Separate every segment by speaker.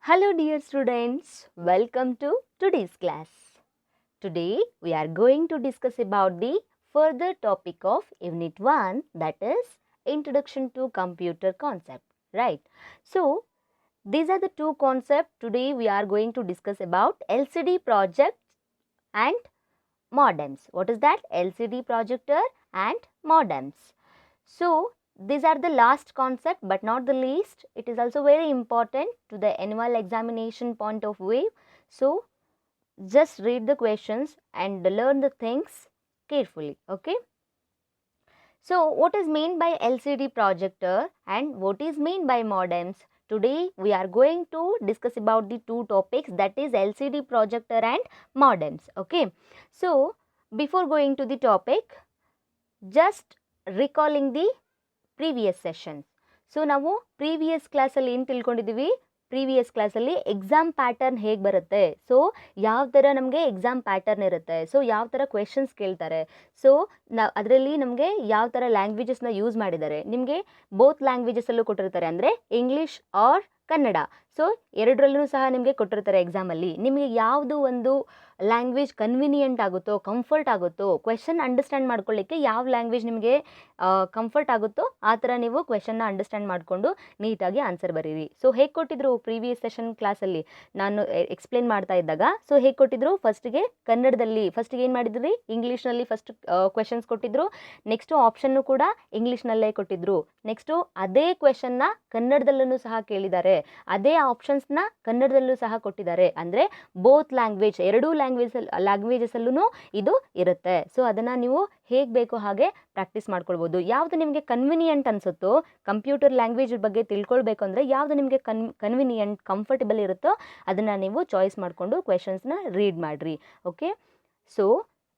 Speaker 1: Hello dear students, welcome to today's class. Today we are going to discuss about the further topic of Unit 1, that is Introduction to Computer Concept, right? So these are the two concepts today we are going to discuss about LCD projects and modems. What is that? LCD projector and modems. So these are the last concept but not the least. It is also very important to the annual examination point of view. So just read the questions and learn the things carefully. Okay. So what is meant by LCD projector and what is meant by modems? Today we are going to discuss about the two topics, that is LCD projector and modems. Okay. So before going to the topic, just recalling the previous sessions. So ನಾವು previous ಕ್ಲಾಸಲ್ಲಿ ಏನು ತಿಳ್ಕೊಂಡಿದ್ದೀವಿ, previous ಕ್ಲಾಸಲ್ಲಿ exam pattern ಹೇಗೆ ಬರುತ್ತೆ, so ಯಾವ ಥರ ನಮಗೆ exam pattern ಇರುತ್ತೆ, ಸೊ ಯಾವ ಥರ ಕ್ವೆಶನ್ಸ್ ಕೇಳ್ತಾರೆ, ಸೊ ಅದರಲ್ಲಿ ನಮಗೆ ಯಾವ ಥರ ಲ್ಯಾಂಗ್ವೇಜಸ್ನ ಯೂಸ್ ಮಾಡಿದ್ದಾರೆ, ನಿಮಗೆ ಬೋತ್ ಲ್ಯಾಂಗ್ವೇಜಸಲ್ಲೂ ಕೊಟ್ಟಿರ್ತಾರೆ, ಅಂದರೆ ಇಂಗ್ಲೀಷ್ ಆರ್ ಕನ್ನಡ. ಸೊ ಎರಡರಲ್ಲೂ ಸಹ ನಿಮಗೆ ಕೊಟ್ಟಿರ್ತಾರೆ ಎಕ್ಸಾಮಲ್ಲಿ. ನಿಮಗೆ ಯಾವುದು ಒಂದು ಲ್ಯಾಂಗ್ವೇಜ್ ಕನ್ವಿನಿಯೆಂಟ್ ಆಗುತ್ತೋ, ಕಂಫರ್ಟ್ ಆಗುತ್ತೋ, ಕ್ವೆಶನ್ ಅಂಡರ್ಸ್ಟ್ಯಾಂಡ್ ಮಾಡ್ಕೊಳ್ಳಿಕ್ಕೆ ಯಾವ ಲ್ಯಾಂಗ್ವೇಜ್ ನಿಮಗೆ ಕಂಫರ್ಟ್ ಆಗುತ್ತೋ ಆ ಥರ ನೀವು ಕ್ವೆಶನ್ನ ಅಂಡರ್ಸ್ಟ್ಯಾಂಡ್ ಮಾಡಿಕೊಂಡು ನೀಟಾಗಿ ಆನ್ಸರ್ ಬರೀರಿ. ಸೊ ಹೇಗೆ ಕೊಟ್ಟಿದ್ರು ಪ್ರೀವಿಯಸ್ ಸೆಷನ್ ಕ್ಲಾಸಲ್ಲಿ ನಾನು ಎಕ್ಸ್ಪ್ಲೇನ್ ಮಾಡ್ತಾ ಇದ್ದಾಗ, ಸೊ ಹೇಗೆ ಕೊಟ್ಟಿದ್ರು, ಫಸ್ಟಿಗೆ ಕನ್ನಡದಲ್ಲಿ ಫಸ್ಟಿಗೆ ಏನು ಮಾಡಿದ್ರಿ, ಇಂಗ್ಲೀಷ್ನಲ್ಲಿ ಫಸ್ಟ್ ಕ್ವೆಶನ್ಸ್ ಕೊಟ್ಟಿದ್ರು, ನೆಕ್ಸ್ಟು ಆಪ್ಷನ್ನು ಕೂಡ ಇಂಗ್ಲೀಷ್ನಲ್ಲೇ ಕೊಟ್ಟಿದ್ರು, ನೆಕ್ಸ್ಟು ಅದೇ ಕ್ವೆಶನ್ನ ಕನ್ನಡದಲ್ಲೂ ಸಹ ಕೇಳಿದ್ದಾರೆ, ಅದೇ ಆಪ್ಷನ್ಸ್ನ ಕನ್ನಡದಲ್ಲೂ ಸಹ ಕೊಟ್ಟಿದ್ದಾರೆ. ಅಂದರೆ ಬೋತ್ ಲ್ಯಾಂಗ್ವೇಜ್, ಎರಡೂ ಲ್ಯಾಂಗ್ವೇಜಸಲ್ಲೂ ಇದು ಇರುತ್ತೆ. ಸೊ ಅದನ್ನು ನೀವು ಹೇಗೆ ಬೇಕೋ ಹಾಗೆ ಪ್ರಾಕ್ಟೀಸ್ ಮಾಡ್ಕೊಳ್ಬೋದು. ಯಾವುದು ನಿಮಗೆ ಕನ್ವಿನಿಯೆಂಟ್ ಅನಿಸುತ್ತೋ, ಕಂಪ್ಯೂಟರ್ ಲ್ಯಾಂಗ್ವೇಜ್ ಬಗ್ಗೆ ತಿಳ್ಕೊಳ್ಬೇಕು ಅಂದರೆ ಯಾವುದು ನಿಮಗೆ ಕನ್ವಿನಿಯೆಂಟ್ ಕಂಫರ್ಟಬಲ್ ಇರುತ್ತೋ ಅದನ್ನು ನೀವು ಚಾಯ್ಸ್ ಮಾಡಿಕೊಂಡು ಕ್ವೆಶನ್ಸ್ನ ರೀಡ್ ಮಾಡಿರಿ. Okay. So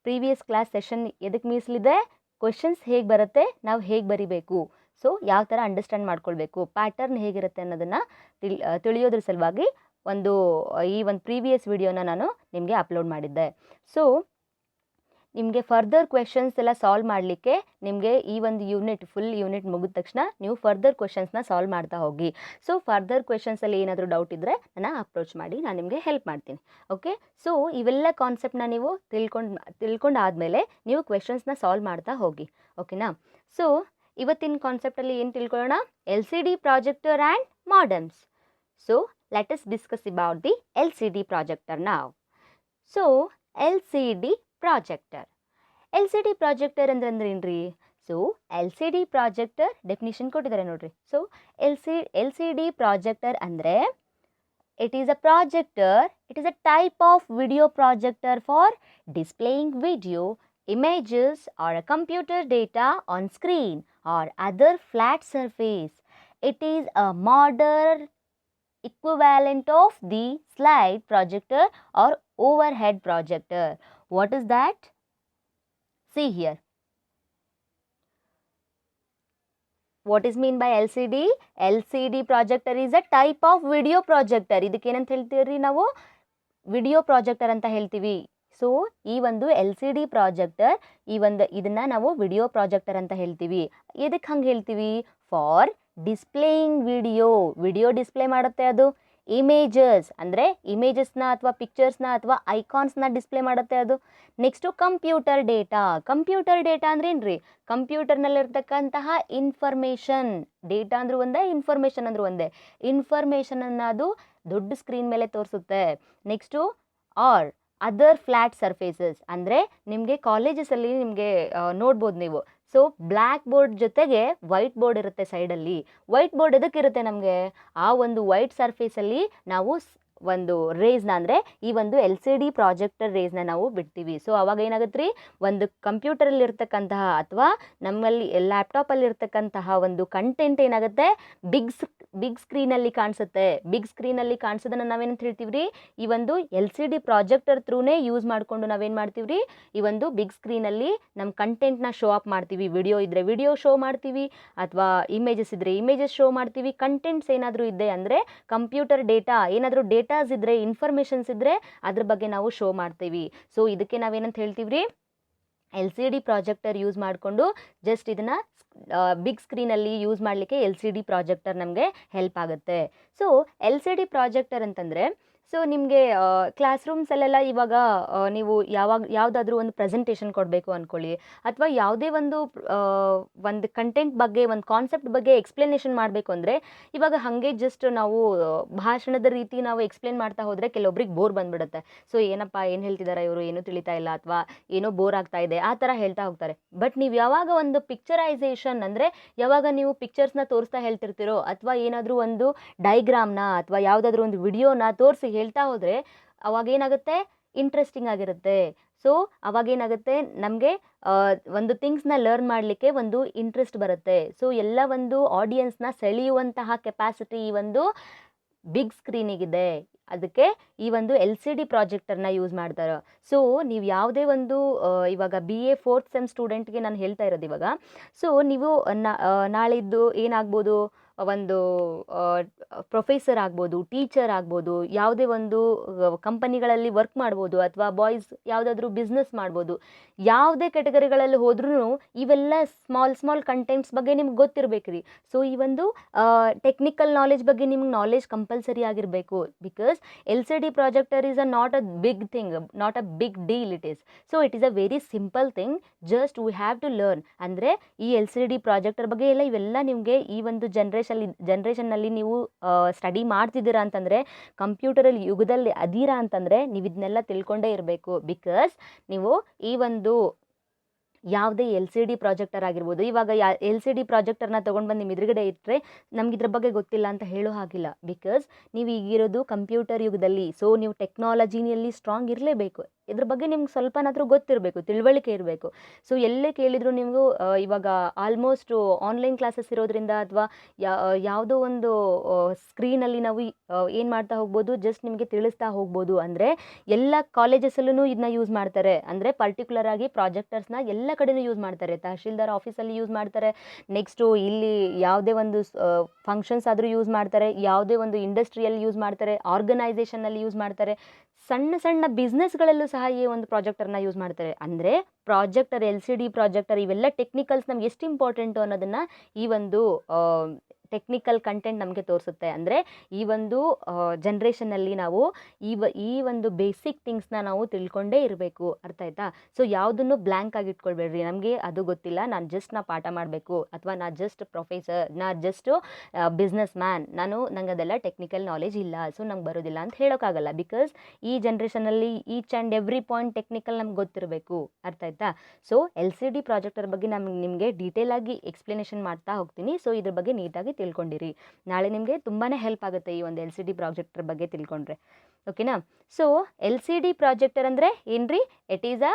Speaker 1: previous class session ಎದಕ್ಕೆ ಮೀಸಲಿದೆ, ಕ್ವೆಶನ್ಸ್ ಹೇಗೆ ಬರುತ್ತೆ, ನಾವು ಹೇಗೆ ಬರಿಬೇಕು, ಸೊ ಯಾವ ಥರ ಅಂಡರ್ಸ್ಟ್ಯಾಂಡ್ ಮಾಡ್ಕೊಳ್ಬೇಕು, ಪ್ಯಾಟರ್ನ್ ಹೇಗಿರುತ್ತೆ ಅನ್ನೋದನ್ನು ತಿಳಿಯೋದ್ರ ಸಲುವಾಗಿ ಈ ಒಂದು ಪ್ರೀವಿಯಸ್ ವಿಡಿಯೋನ ನಾನು ನಿಮಗೆ ಅಪ್ಲೋಡ್ ಮಾಡಿದ್ದೆ. ಸೊ ನಿಮಗೆ ಫರ್ದರ್ ಕ್ವೆಶನ್ಸ್ ಎಲ್ಲ ಸಾಲ್ವ್ ಮಾಡಲಿಕ್ಕೆ ನಿಮಗೆ ಈ ಒಂದು ಫುಲ್ ಯೂನಿಟ್ ಮುಗಿದ ತಕ್ಷಣ ನೀವು ಫರ್ದರ್ ಕ್ವೆಶನ್ಸ್ನ ಸಾಲ್ವ್ ಮಾಡ್ತಾ ಹೋಗಿ. ಸೊ ಫರ್ದರ್ ಕ್ವೆಶನ್ಸಲ್ಲಿ ಏನಾದರೂ ಡೌಟ್ ಇದ್ದರೆ ನನ್ನ ಅಪ್ರೋಚ್ ಮಾಡಿ, ನಾನು ನಿಮಗೆ ಹೆಲ್ಪ್ ಮಾಡ್ತೀನಿ. ಓಕೆ. ಸೊ ಇವೆಲ್ಲ ಕಾನ್ಸೆಪ್ಟನ್ನ ನೀವು ತಿಳ್ಕೊಂಡಾದಮೇಲೆ ನೀವು ಕ್ವೆಶನ್ಸ್ನ ಸಾಲ್ವ್ ಮಾಡ್ತಾ ಹೋಗಿ. ಓಕೆನಾ. ಸೊ ಇವತ್ತಿನ ಕಾನ್ಸೆಪ್ಟಲ್ಲಿ ಏನು ತಿಳ್ಕೊಳ್ಳೋಣ, LCD projector and modems. So let us discuss about the LCD projector now. So LCD projector ಅಂದ್ರೆ ಏನ್ರಿ? ಸೊ LCD projector ಡೆಫಿನಿಷನ್ ಕೊಟ್ಟಿದ್ದಾರೆ ನೋಡ್ರಿ. ಸೊ LCD projector ಅಂದರೆ it is a projector, it is a type of video projector for displaying video, images or a computer data on screen or other flat surface. It is a modern equivalent of the slide projector or overhead projector. What is that? See here. What is mean by LCD? LCD projector is a type of video projector. ಇದಕ್ಕೆ ಏನಂತ ಹೇಳ್ತೀವಿ ನಾವು? Video projector ಅಂತ ಹೇಳ್ತೀವಿ. So ಈ ಒಂದು LCD projector, ಇದನ್ನು ನಾವು ವಿಡಿಯೋ ಪ್ರಾಜೆಕ್ಟರ್ ಅಂತ ಹೇಳ್ತೀವಿ. ಎದಕ್ಕೆ ಹಂಗೆ ಹೇಳ್ತೀವಿ? ಫಾರ್ ಡಿಸ್ಪ್ಲೇಯಿಂಗ್ ವಿಡಿಯೋ ಡಿಸ್ಪ್ಲೇ ಮಾಡುತ್ತೆ. ಅದು ಇಮೇಜಸ್ ಅಂದರೆ ಇಮೇಜಸ್ನ ಅಥವಾ ಪಿಕ್ಚರ್ಸ್ನ ಅಥವಾ ಐಕಾನ್ಸ್ನ ಡಿಸ್ಪ್ಲೇ ಮಾಡುತ್ತೆ ಅದು. ನೆಕ್ಸ್ಟು ಕಂಪ್ಯೂಟರ್ ಡೇಟಾ ಅಂದ್ರೆ ಏನ್ರಿ? ಕಂಪ್ಯೂಟರ್ನಲ್ಲಿರ್ತಕ್ಕಂತಹ ಇನ್ಫಾರ್ಮೇಷನ್, ಡೇಟಾ ಅಂದ್ರೂ ಒಂದೇ, ಇನ್ಫಾರ್ಮೇಷನ್ ಅಂದ್ರೂ ಒಂದೇ. ಇನ್ಫಾರ್ಮೇಷನನ್ನು ಅದು ದೊಡ್ಡ ಸ್ಕ್ರೀನ್ ಮೇಲೆ ತೋರಿಸುತ್ತೆ. Next or other flat surfaces ಅಂದರೆ ನಿಮಗೆ ಕಾಲೇಜಸಲ್ಲಿ ನಿಮಗೆ ನೋಡ್ಬೋದು ನೀವು. ಸೊ ಬ್ಲ್ಯಾಕ್ ಬೋರ್ಡ್ ಜೊತೆಗೆ ವೈಟ್ ಬೋರ್ಡ್ ಇರುತ್ತೆ ಸೈಡಲ್ಲಿ. ವೈಟ್ ಬೋರ್ಡ್ ಎದಕ್ಕಿರುತ್ತೆ ನಮಗೆ? ಆ ಒಂದು ವೈಟ್ ಸರ್ಫೇಸಲ್ಲಿ ನಾವು ಒಂದು ರೇಸ್ನ, ಅಂದರೆ ಈ ಒಂದು LCD ಪ್ರಾಜೆಕ್ಟರ್ ರೇಸ್ನ ನಾವು ಬಿಡ್ತೀವಿ. ಸೊ ಅವಾಗ ಏನಾಗುತ್ತೆ ರೀ, ಒಂದು ಕಂಪ್ಯೂಟರಲ್ಲಿ ಇರ್ತಕ್ಕಂತಹ ಅಥವಾ ನಮ್ಮಲ್ಲಿ ಲ್ಯಾಪ್ಟಾಪಲ್ಲಿ ಇರ್ತಕ್ಕಂತಹ ಒಂದು ಕಂಟೆಂಟ್ ಏನಾಗುತ್ತೆ, ಬಿಗ್ ಸ್ಕ್ರೀನಲ್ಲಿ ಕಾಣಿಸುತ್ತೆ. ಬಿಗ್ ಸ್ಕ್ರೀನಲ್ಲಿ ಕಾಣಿಸೋದನ್ನು ನಾವೇನಂತ ಹೇಳ್ತೀವಿ ರೀ, ಈ ಒಂದು LCD ಪ್ರಾಜೆಕ್ಟರ್ ಥ್ರೂನೇ ಯೂಸ್ ಮಾಡಿಕೊಂಡು ನಾವೇನು ಮಾಡ್ತೀವಿ ರೀ, ಈ ಒಂದು ಬಿಗ್ ಸ್ಕ್ರೀನಲ್ಲಿ ನಮ್ಮ ಕಂಟೆಂಟ್ನ ಶೋ ಅಪ್ ಮಾಡ್ತೀವಿ. ವಿಡಿಯೋ ಇದ್ದರೆ ವಿಡಿಯೋ ಶೋ ಮಾಡ್ತೀವಿ, ಅಥವಾ ಇಮೇಜಸ್ ಇದ್ದರೆ ಇಮೇಜಸ್ ಶೋ ಮಾಡ್ತೀವಿ. ಕಂಟೆಂಟ್ಸ್ ಏನಾದರೂ ಇದೆ ಅಂದರೆ ಕಂಪ್ಯೂಟರ್ ಡೇಟಾ, ಏನಾದರೂ ಡೇಟಾಸ್ ಇದ್ದರೆ, ಇನ್ಫಾರ್ಮೇಷನ್ಸ್ ಇದ್ದರೆ ಅದ್ರ ಬಗ್ಗೆ ನಾವು ಶೋ ಮಾಡ್ತೀವಿ. ಸೊ ಇದಕ್ಕೆ ನಾವೇನಂತ ಹೇಳ್ತೀವಿ ರೀ, L C D projector use ಮಾಡಿಕೊಂಡು ಜಸ್ಟ್ ಇದನ್ನು ಬಿಗ್ ಸ್ಕ್ರೀನಲ್ಲಿ ಯೂಸ್ ಮಾಡಲಿಕ್ಕೆ ಎಲ್ ಸಿ ಡಿ ಪ್ರಾಜೆಕ್ಟರ್ ನಮಗೆ ಹೆಲ್ಪ್ ಆಗುತ್ತೆ. So L C D projector ಅಂತಂದರೆ, ಸೊ ನಿಮಗೆ ಕ್ಲಾಸ್ ರೂಮ್ಸಲ್ಲೆಲ್ಲ ಇವಾಗ ನೀವು ಯಾವುದಾದ್ರೂ ಒಂದು ಪ್ರೆಸೆಂಟೇಷನ್ ಕೊಡಬೇಕು ಅಂದ್ಕೊಳ್ಳಿ, ಅಥವಾ ಯಾವುದೇ ಒಂದು ಕಂಟೆಂಟ್ ಬಗ್ಗೆ, ಒಂದು ಕಾನ್ಸೆಪ್ಟ್ ಬಗ್ಗೆ ಎಕ್ಸ್ಪ್ಲನೇಷನ್ ಮಾಡಬೇಕು ಅಂದರೆ, ಇವಾಗ ಹಾಗೆ ಜಸ್ಟ್ ನಾವು ಭಾಷಣದ ರೀತಿ ನಾವು ಎಕ್ಸ್ಪ್ಲೇನ್ ಮಾಡ್ತಾ ಹೋದರೆ ಕೆಲವೊಬ್ರಿಗೆ ಬೋರ್ ಬಂದುಬಿಡುತ್ತೆ. ಸೊ ಏನಪ್ಪ ಏನು ಹೇಳ್ತಿದ್ದಾರೆ ಇವರು, ಏನೂ ತಿಳಿತಾ ಇಲ್ಲ, ಅಥವಾ ಏನೋ ಬೋರ್ ಆಗ್ತಾ ಇದೆ, ಆ ಥರ ಹೇಳ್ತಾ ಹೋಗ್ತಾರೆ. ಬಟ್ ನೀವು ಯಾವಾಗ ಒಂದು ಪಿಕ್ಚರೈಸೇಷನ್ ಅಂದರೆ, ಯಾವಾಗ ನೀವು ಪಿಕ್ಚರ್ಸ್ನ ತೋರಿಸ್ತಾ ಹೇಳ್ತಿರ್ತೀರೋ, ಅಥವಾ ಏನಾದರೂ ಒಂದು ಡೈಗ್ರಾಮ್ನ ಅಥವಾ ಯಾವುದಾದ್ರೂ ಒಂದು ವಿಡಿಯೋನ ತೋರಿಸಿ ಹೇಳ್ತಾ ಹೋದರೆ ಅವಾಗೇನಾಗುತ್ತೆ, ಇಂಟ್ರೆಸ್ಟಿಂಗ್ ಆಗಿರುತ್ತೆ. ಸೊ ಅವಾಗೇನಾಗುತ್ತೆ, ನಮಗೆ ಒಂದು ಥಿಂಗ್ಸ್ನ ಲರ್ನ್ ಮಾಡಲಿಕ್ಕೆ ಒಂದು ಇಂಟ್ರೆಸ್ಟ್ ಬರುತ್ತೆ. ಸೊ ಎಲ್ಲ ಒಂದು ಆಡಿಯನ್ಸ್ನ ಸೆಳೆಯುವಂತಹ ಕೆಪಾಸಿಟಿ ಈ ಒಂದು ಬಿಗ್ ಸ್ಕ್ರೀನಿಗಿದೆ. ಅದಕ್ಕೆ ಈ ಒಂದು ಎಲ್ ಸಿ ಡಿ ಪ್ರಾಜೆಕ್ಟರ್ನ ಯೂಸ್ ಮಾಡ್ತಾರೆ. ಸೊ ನೀವು ಯಾವುದೇ ಒಂದು ಇವಾಗ BA 4th ಸೆಮ್ ಸ್ಟೂಡೆಂಟ್ಗೆ ನಾನು ಹೇಳ್ತಾ ಇರೋದು ಇವಾಗ. ಸೊ ನೀವು ನಾಳಿದ್ದು ಏನಾಗ್ಬೋದು, ಒಂದು ಪ್ರೊಫೆಸರ್ ಆಗ್ಬೋದು, ಟೀಚರ್ ಆಗ್ಬೋದು, ಯಾವುದೇ ಒಂದು ಕಂಪನಿಗಳಲ್ಲಿ ವರ್ಕ್ ಮಾಡ್ಬೋದು, ಅಥವಾ ಬಾಯ್ಸ್ ಯಾವುದಾದ್ರೂ ಬಿಸ್ನೆಸ್ ಮಾಡ್ಬೋದು. ಯಾವುದೇ ಕೆಟಗರಿಗಳಲ್ಲಿ ಹೋದ್ರೂ ಇವೆಲ್ಲ ಸ್ಮಾಲ್ ಕಂಟೆಂಟ್ಸ್ ಬಗ್ಗೆ ನಿಮ್ಗೆ ಗೊತ್ತಿರಬೇಕು ರೀ. ಸೊ ಈ ಒಂದು ಟೆಕ್ನಿಕಲ್ ನಾಲೆಜ್ ಬಗ್ಗೆ ನಿಮ್ಗೆ ನಾಲೆಜ್ ಕಂಪಲ್ಸರಿ ಆಗಿರಬೇಕು. Because L C D projector is not a big thing, not a big deal it is. So it is a very simple thing, just we have to learn. ಅಂದರೆ ಈ L C D projector ಬಗ್ಗೆ ಎಲ್ಲ ಇವೆಲ್ಲ ನಿಮಗೆ ಈ ಒಂದು ಜನ್ರೇಷನ್ನಲ್ಲಿ ನೀವು study ಮಾಡ್ತಿದ್ದೀರಾ ಅಂತಂದರೆ, ಕಂಪ್ಯೂಟರಲ್ಲಿ ಯುಗದಲ್ಲಿ ಅದೀರಾ ಅಂತಂದರೆ ನೀವು ಇದನ್ನೆಲ್ಲ ತಿಳ್ಕೊಂಡೇ ಇರಬೇಕು. ಬಿಕಾಸ್ ನೀವು ಈ ಒಂದು ಯಾವುದೇ ಎಲ್ ಸಿ ಡಿ ಪ್ರಾಜೆಕ್ಟರ್ ಆಗಿರ್ಬೋದು, ಇವಾಗ ಎಲ್ ಸಿ ಡಿ ಪ್ರಾಜೆಕ್ಟರ್ನ ತೊಗೊಂಡು ಬಂದು ನಿಮ್ಮ ಎದುರುಗಡೆ ಇಟ್ಟರೆ ನಮ್ಗೆ ಇದ್ರ ಬಗ್ಗೆ ಗೊತ್ತಿಲ್ಲ ಅಂತ ಹೇಳೋ ಹಾಗಿಲ್ಲ. ಬಿಕಾಸ್ ನೀವು ಈಗಿರೋದು ಕಂಪ್ಯೂಟರ್ ಯುಗದಲ್ಲಿ. ಸೊ ನೀವು ಟೆಕ್ನಾಲಜಿನಲ್ಲಿ ಸ್ಟ್ರಾಂಗ್ ಇರಲೇಬೇಕು. ಇದ್ರ ಬಗ್ಗೆ ನಿಮ್ಗೆ ಸ್ವಲ್ಪನಾದರೂ ಗೊತ್ತಿರಬೇಕು, ತಿಳುವಳಿಕೆ ಇರಬೇಕು. ಸೊ ಎಲ್ಲೇ ಕೇಳಿದ್ರು ನೀವು ಇವಾಗ ಆಲ್ಮೋಸ್ಟ್ ಆನ್ಲೈನ್ ಕ್ಲಾಸಸ್ ಇರೋದ್ರಿಂದ, ಅಥವಾ ಯಾವುದೋ ಒಂದು ಸ್ಕ್ರೀನಲ್ಲಿ ನಾವು ಏನು ಮಾಡ್ತಾ ಹೋಗ್ಬೋದು, ಜಸ್ಟ್ ನಿಮಗೆ ತಿಳಿಸ್ತಾ ಹೋಗ್ಬೋದು. ಅಂದರೆ ಎಲ್ಲ ಕಾಲೇಜಸಲ್ಲೂ ಇದನ್ನ ಯೂಸ್ ಮಾಡ್ತಾರೆ. ಅಂದರೆ ಪರ್ಟಿಕ್ಯುಲರ್ ಆಗಿ ಪ್ರಾಜೆಕ್ಟರ್ಸ್ನ ಎಲ್ಲ ಕಡೆನೂ ಯೂಸ್ ಮಾಡ್ತಾರೆ. ತಹಶೀಲ್ದಾರ್ ಆಫೀಸಲ್ಲಿ ಯೂಸ್ ಮಾಡ್ತಾರೆ, ನೆಕ್ಸ್ಟು ಇಲ್ಲಿ ಯಾವುದೇ ಒಂದು ಫಂಕ್ಷನ್ಸ್ ಆದರೂ ಯೂಸ್ ಮಾಡ್ತಾರೆ, ಯಾವುದೇ ಒಂದು ಇಂಡಸ್ಟ್ರಿಯಲ್ಲಿ ಯೂಸ್ ಮಾಡ್ತಾರೆ, ಆರ್ಗನೈಸೇಷನಲ್ಲಿ ಯೂಸ್ ಮಾಡ್ತಾರೆ, ಸಣ್ಣ ಬಿಸ್ನೆಸ್ಗಳಲ್ಲೂ ಸಹ ಈ ಒಂದು ಪ್ರಾಜೆಕ್ಟರ್ನ ಯೂಸ್ ಮಾಡ್ತಾರೆ. ಅಂದರೆ projector, L C D projector, ಇವೆಲ್ಲ ಟೆಕ್ನಿಕಲ್ಸ್ ನಮ್ಗೆ ಎಷ್ಟು ಇಂಪಾರ್ಟೆಂಟು ಅನ್ನೋದನ್ನು ಈ ಒಂದು ಟೆಕ್ನಿಕಲ್ ಕಂಟೆಂಟ್ ನಮಗೆ ತೋರಿಸುತ್ತೆ. ಅಂದರೆ ಈ ಒಂದು ಜನ್ರೇಷನಲ್ಲಿ ನಾವು ಈ ಒಂದು ಬೇಸಿಕ್ ಥಿಂಗ್ಸ್ನ ನಾವು ತಿಳ್ಕೊಂಡೇ ಇರಬೇಕು. ಅರ್ಥ ಆಯ್ತಾ? ಸೊ ಯಾವುದನ್ನು ಬ್ಲ್ಯಾಂಕ್ ಆಗಿ ಇಟ್ಕೊಳ್ಬೇಡ್ರಿ. ನಮಗೆ ಅದು ಗೊತ್ತಿಲ್ಲ, ನಾ ಪಾಠ ಮಾಡಬೇಕು, ಅಥವಾ ನಾ ಜಸ್ಟ್ ಪ್ರೊಫೆಸರ್, ನಾ ಜಸ್ಟು ಬಿಸ್ನೆಸ್ ಮ್ಯಾನ್, ನಂಗೆ ಅದೆಲ್ಲ ಟೆಕ್ನಿಕಲ್ ನಾಲೆಜ್ ಇಲ್ಲ, ಸೊ ನಂಗೆ ಬರೋದಿಲ್ಲ ಅಂತ ಹೇಳೋಕ್ಕಾಗಲ್ಲ. ಬಿಕಾಸ್ ಈ ಜನ್ರೇಷನಲ್ಲಿ each and every point technical ನಮ್ಗೆ ಗೊತ್ತಿರಬೇಕು. ಅರ್ಥ ಆಯ್ತಾ? So L C D projector ಬಗ್ಗೆ ನಿಮಗೆ ಡೀಟೇಲ್ ಆಗಿ ಎಕ್ಸ್ಪ್ಲನೇಷನ್ ಮಾಡ್ತಾ ಹೋಗ್ತೀನಿ. ಸೊ ಇದ್ರ ಬಗ್ಗೆ ನೀಟಾಗಿ ತಿಳ್ಕೊಂಡಿರಿ. ನಾಳೆ ನಿಮಗೆ ತುಂಬಾ ಹೆಲ್ಪ್ ಆಗುತ್ತೆ ಈ ಒಂದು ಎಲ್ ಸಿ ಡಿ ಪ್ರಾಜೆಕ್ಟರ್ ಬಗ್ಗೆ ತಿಳ್ಕೊಂಡ್ರೆ. ಓಕೆನಾ? So L C D projector ಅಂದರೆ ಏನ್ರಿ? It is a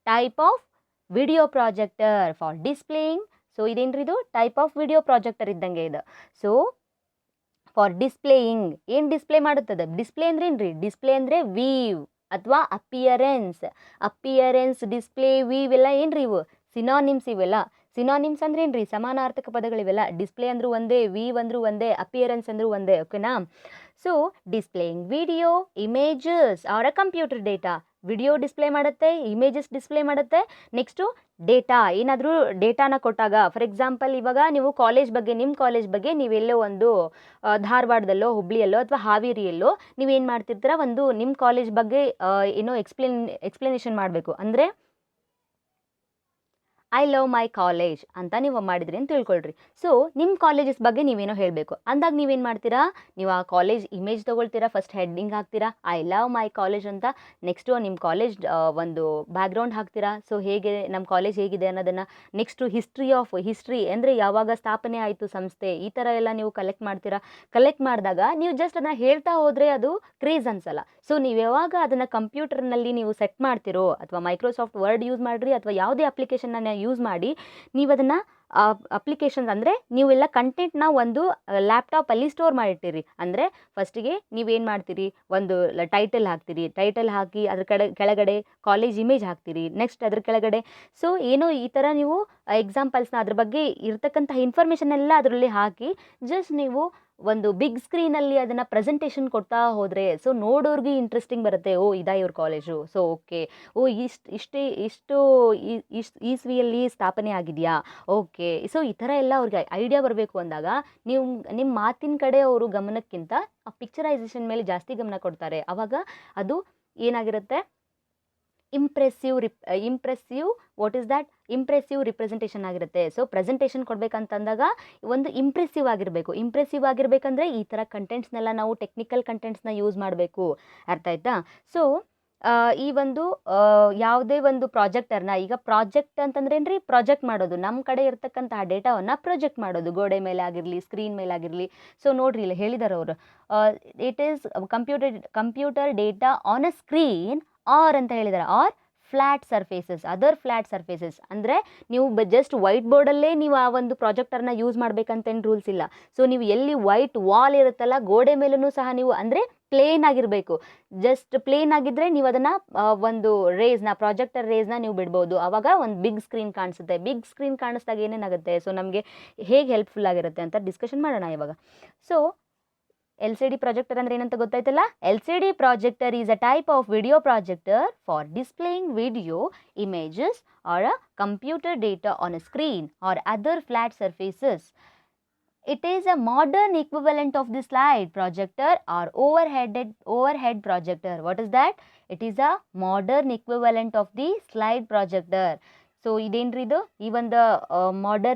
Speaker 1: type of video projector for displaying. So ಇದೇನ್ರಿ, ಇದು ಟೈಪ್ ಆಫ್ ವಿಡಿಯೋ ಪ್ರಾಜೆಕ್ಟರ್ ಇದ್ದಂಗೆ ಇದು. ಸೊ ಫಾರ್ ಡಿಸ್ಪ್ಲೇಯಿಂಗ್, ಏನು ಡಿಸ್ಪ್ಲೇ ಮಾಡುತ್ತದೆ? ಡಿಸ್ಪ್ಲೇ ಅಂದ್ರೆ ಏನ್ರಿ? ಡಿಸ್ಪ್ಲೇ ಅಂದರೆ ವೀವ್ ಅಥವಾ ಅಪಿಯರೆನ್ಸ್, ಡಿಸ್ಪ್ಲೇ, ವೀವ್ ಎಲ್ಲ ಏನ್ರಿ ಇವು ಸಿನಾನಿಮ್ಸ್. ಇವೆಲ್ಲ ಸಿನಾನಿಮ್ಸ್ ಅಂದ್ರೆ ಏನ್ರಿ? ಸಮಾನಾರ್ಥಕ ಪದಗಳಿವೆಲ್ಲ. ಡಿಸ್ಪ್ಲೇ ಅಂದ್ರೂ ಒಂದೇ, ವೀವ್ ಅಂದ್ರೂ ಒಂದೇ, ಅಪಿಯರೆನ್ಸ್ ಅಂದ್ರೂ ಒಂದೇ. ಓಕೆನಾ? So displaying video, images or a computer data. Video display ಮಾಡುತ್ತೆ, ಇಮೇಜಸ್ ಡಿಸ್ಪ್ಲೇ ಮಾಡುತ್ತೆ. ನೆಕ್ಸ್ಟು ಡೇಟಾ, ಏನಾದರೂ ಡೇಟಾನ ಕೊಟ್ಟಾಗ, ಫಾರ್ ಎಕ್ಸಾಂಪಲ್ ಇವಾಗ ನೀವು ನಿಮ್ಮ ಕಾಲೇಜ್ ಬಗ್ಗೆ ನೀವೆಲ್ಲೋ ಒಂದು ಧಾರವಾಡದಲ್ಲೋ, ಹುಬ್ಳಿಯಲ್ಲೋ, ಅಥವಾ ಹಾವೇರಿಯಲ್ಲೋ ನೀವೇನು ಮಾಡ್ತಿರ್ತೀರ, ಒಂದು ನಿಮ್ಮ ಕಾಲೇಜ್ ಬಗ್ಗೆ ಏನೋ ಎಕ್ಸ್ಪ್ಲನೇಷನ್ ಮಾಡಬೇಕು. ಅಂದರೆ ಐ ಲವ್ ಮೈ ಕಾಲೇಜ್ ಅಂತ ನೀವು ಮಾಡಿದ್ರಿ ಅಂತ ತಿಳ್ಕೊಳ್ರಿ. ಸೊ ನಿಮ್ಮ ಕಾಲೇಜಸ್ ಬಗ್ಗೆ ನೀವೇನೋ ಹೇಳಬೇಕು ಅಂದಾಗ ನೀವೇನು ಮಾಡ್ತೀರಾ? ನೀವು ಆ ಕಾಲೇಜ್ ಇಮೇಜ್ ತೊಗೊಳ್ತೀರಾ, ಫಸ್ಟ್ ಹೆಡ್ಡಿಂಗ್ ಹಾಕ್ತೀರಾ ಐ ಲವ್ ಮೈ ಕಾಲೇಜ್ ಅಂತ. ನೆಕ್ಸ್ಟು ನಿಮ್ಮ ಕಾಲೇಜ್ ಒಂದು ಬ್ಯಾಕ್ಗ್ರೌಂಡ್ ಹಾಕ್ತೀರಾ. ಸೊ ಹೇಗೆ ನಮ್ಮ ಕಾಲೇಜ್ ಹೇಗಿದೆ ಅನ್ನೋದನ್ನು. ನೆಕ್ಸ್ಟು ಹಿಸ್ಟ್ರಿ ಅಂದರೆ ಯಾವಾಗ ಸ್ಥಾಪನೆ ಆಯಿತು ಸಂಸ್ಥೆ, ಈ ಥರ ಎಲ್ಲ ನೀವು ಕಲೆಕ್ಟ್ ಮಾಡ್ತೀರಾ. ಕಲೆಕ್ಟ್ ಮಾಡಿದಾಗ ನೀವು ಜಸ್ಟ್ ಅದನ್ನು ಹೇಳ್ತಾ ಹೋದರೆ ಅದು ಕ್ರೇಜ್ ಅನ್ಸಲ್ಲ. ಸೊ ನೀವು ಯಾವಾಗ ಅದನ್ನು ಕಂಪ್ಯೂಟರ್ನಲ್ಲಿ ನೀವು ಸೆಟ್ ಮಾಡ್ತಿರೋ, ಅಥವಾ ಮೈಕ್ರೋಸಾಫ್ಟ್ ವರ್ಡ್ ಯೂಸ್ ಮಾಡಿರಿ, ಅಥವಾ ಯಾವುದೇ ಅಪ್ಲಿಕೇಶನ್ನ ಯೂಸ್ ಮಾಡಿ ನೀವು ಅದನ್ನು ಅಪ್ಲಿಕೇಶನ್ಸ್ ಅಂದರೆ ನೀವೆಲ್ಲ ಕಂಟೆಂಟ್ನ ಒಂದು ಲ್ಯಾಪ್ಟಾಪಲ್ಲಿ ಸ್ಟೋರ್ ಮಾಡಿಟ್ಟಿರಿ. ಅಂದರೆ ಫಸ್ಟಿಗೆ ನೀವೇನು ಮಾಡ್ತೀರಿ, ಒಂದು ಟೈಟಲ್ ಹಾಕ್ತೀರಿ. ಟೈಟಲ್ ಹಾಕಿ ಅದ್ರ ಕೆಳಗಡೆ ಕಾಲೇಜ್ ಇಮೇಜ್ ಹಾಕ್ತೀರಿ. ನೆಕ್ಸ್ಟ್ ಅದ್ರ ಕೆಳಗಡೆ ಸೊ ಏನೋ ಈ ಥರ ನೀವು ಎಕ್ಸಾಂಪಲ್ಸ್ನ ಅದ್ರ ಬಗ್ಗೆ ಇರ್ತಕ್ಕಂಥ ಇನ್ಫಾರ್ಮೇಷನ್ ಎಲ್ಲ ಅದರಲ್ಲಿ ಹಾಕಿ ಜಸ್ಟ್ ನೀವು ಒಂದು ಬಿಗ್ ಸ್ಕ್ರೀನಲ್ಲಿ ಅದನ್ನು ಪ್ರೆಸೆಂಟೇಷನ್ ಕೊಡ್ತಾ ಹೋದರೆ ಸೊ ನೋಡೋರ್ಗೆ ಇಂಟ್ರೆಸ್ಟಿಂಗ್ ಬರುತ್ತೆ. ಓ ಇದಾ ಇವ್ರ ಕಾಲೇಜು, ಸೊ ಓಕೆ, ಓ ಇಷ್ಟು ಈಸ್ವಿಯಲ್ಲಿ ಸ್ಥಾಪನೆ ಆಗಿದೆಯಾ, ಓಕೆ. ಸೊ ಈ ಥರ ಎಲ್ಲ ಅವ್ರಿಗೆ ಐಡಿಯಾ ಬರಬೇಕು ಅಂದಾಗ ನಿಮ್ಮ ಮಾತಿನ ಕಡೆ ಅವರು ಗಮನಕ್ಕಿಂತ ಆ ಪಿಕ್ಚರೈಸೇಷನ್ ಮೇಲೆ ಜಾಸ್ತಿ ಗಮನ ಕೊಡ್ತಾರೆ. ಆವಾಗ ಅದು ಏನಾಗಿರುತ್ತೆ, impressive what is that, impressive representation ಆಗಿರುತ್ತೆ. ಸೊ ಪ್ರೆಸೆಂಟೇಷನ್ ಕೊಡಬೇಕಂತಂದಾಗ ಒಂದು ಇಂಪ್ರೆಸಿವ್ ಆಗಿರಬೇಕಂದ್ರೆ ಈ ಥರ ಕಂಟೆಂಟ್ಸ್ನೆಲ್ಲ ನಾವು ಟೆಕ್ನಿಕಲ್ ಕಂಟೆಂಟ್ಸ್ನ ಯೂಸ್ ಮಾಡಬೇಕು. ಅರ್ಥ ಆಯ್ತಾ? ಸೊ ಈ ಒಂದು ಯಾವುದೇ ಒಂದು ಪ್ರಾಜೆಕ್ಟರ್ನ, ಈಗ ಪ್ರಾಜೆಕ್ಟ್ ಅಂತಂದ್ರೆ ಏನ್ರಿ, ಪ್ರಾಜೆಕ್ಟ್ ಮಾಡೋದು, ನಮ್ಮ ಕಡೆ ಇರ್ತಕ್ಕಂತಹ ಡೇಟಾವನ್ನು ಪ್ರೊಜೆಕ್ಟ್ ಮಾಡೋದು, ಗೋಡೆ ಮೇಲೆ ಆಗಿರಲಿ, ಸ್ಕ್ರೀನ್ ಮೇಲೆ ಆಗಿರಲಿ. ಸೊ ನೋಡ್ರಿ ಇಲ್ಲಿ ಹೇಳಿದಾರೆ ಅವರು, it is computer data on a screen or ಅಂತ ಹೇಳಿದ್ದಾರೆ, or flat surfaces, other flat surfaces. ಅಂದರೆ ನೀವು ಜಸ್ಟ್ ವೈಟ್ ಬೋರ್ಡಲ್ಲೇ ನೀವು ಆ ಒಂದು ಪ್ರಾಜೆಕ್ಟರ್ನ ಯೂಸ್ ಮಾಡಬೇಕಂತೇನು ರೂಲ್ಸ್ ಇಲ್ಲ. ಸೊ ನೀವು ಎಲ್ಲಿ ವೈಟ್ ವಾಲ್ ಇರುತ್ತಲ್ಲ, ಗೋಡೆ ಮೇಲೂ ಸಹ ನೀವು, ಅಂದರೆ ಪ್ಲೇನ್ ಆಗಿರಬೇಕು. ಜಸ್ಟ್ ಪ್ಲೇನ್ ಆಗಿದ್ದರೆ ನೀವು ಅದನ್ನು ಒಂದು ಪ್ರಾಜೆಕ್ಟರ್ ರೇಸ್ನ ನೀವು ಬಿಡ್ಬೋದು. ಆವಾಗ ಒಂದು ಬಿಗ್ ಸ್ಕ್ರೀನ್ ಕಾಣಿಸುತ್ತೆ. ಬಿಗ್ ಸ್ಕ್ರೀನ್ ಕಾಣಿಸ್ದಾಗ ಏನೇನಾಗುತ್ತೆ, ಸೊ ನಮಗೆ ಹೇಗೆ ಹೆಲ್ಪ್ಫುಲ್ ಆಗಿರುತ್ತೆ ಅಂತ ಡಿಸ್ಕಷನ್ ಮಾಡೋಣ ಇವಾಗ. ಸೊ LCD projector ಅಂದ್ರೆ ಏನಂತ ಗೊತ್ತಾಯ್ತಲ್ಲ? LCD projector is a type of video projector for displaying video, images or a computer data on a screen or other flat surfaces. It is a modern equivalent of the slide projector or overhead projector. What is that? It is a modern equivalent of the slide projector. So ಇದೇನ್ರಿ ಇದು, ಈ ಒಂದು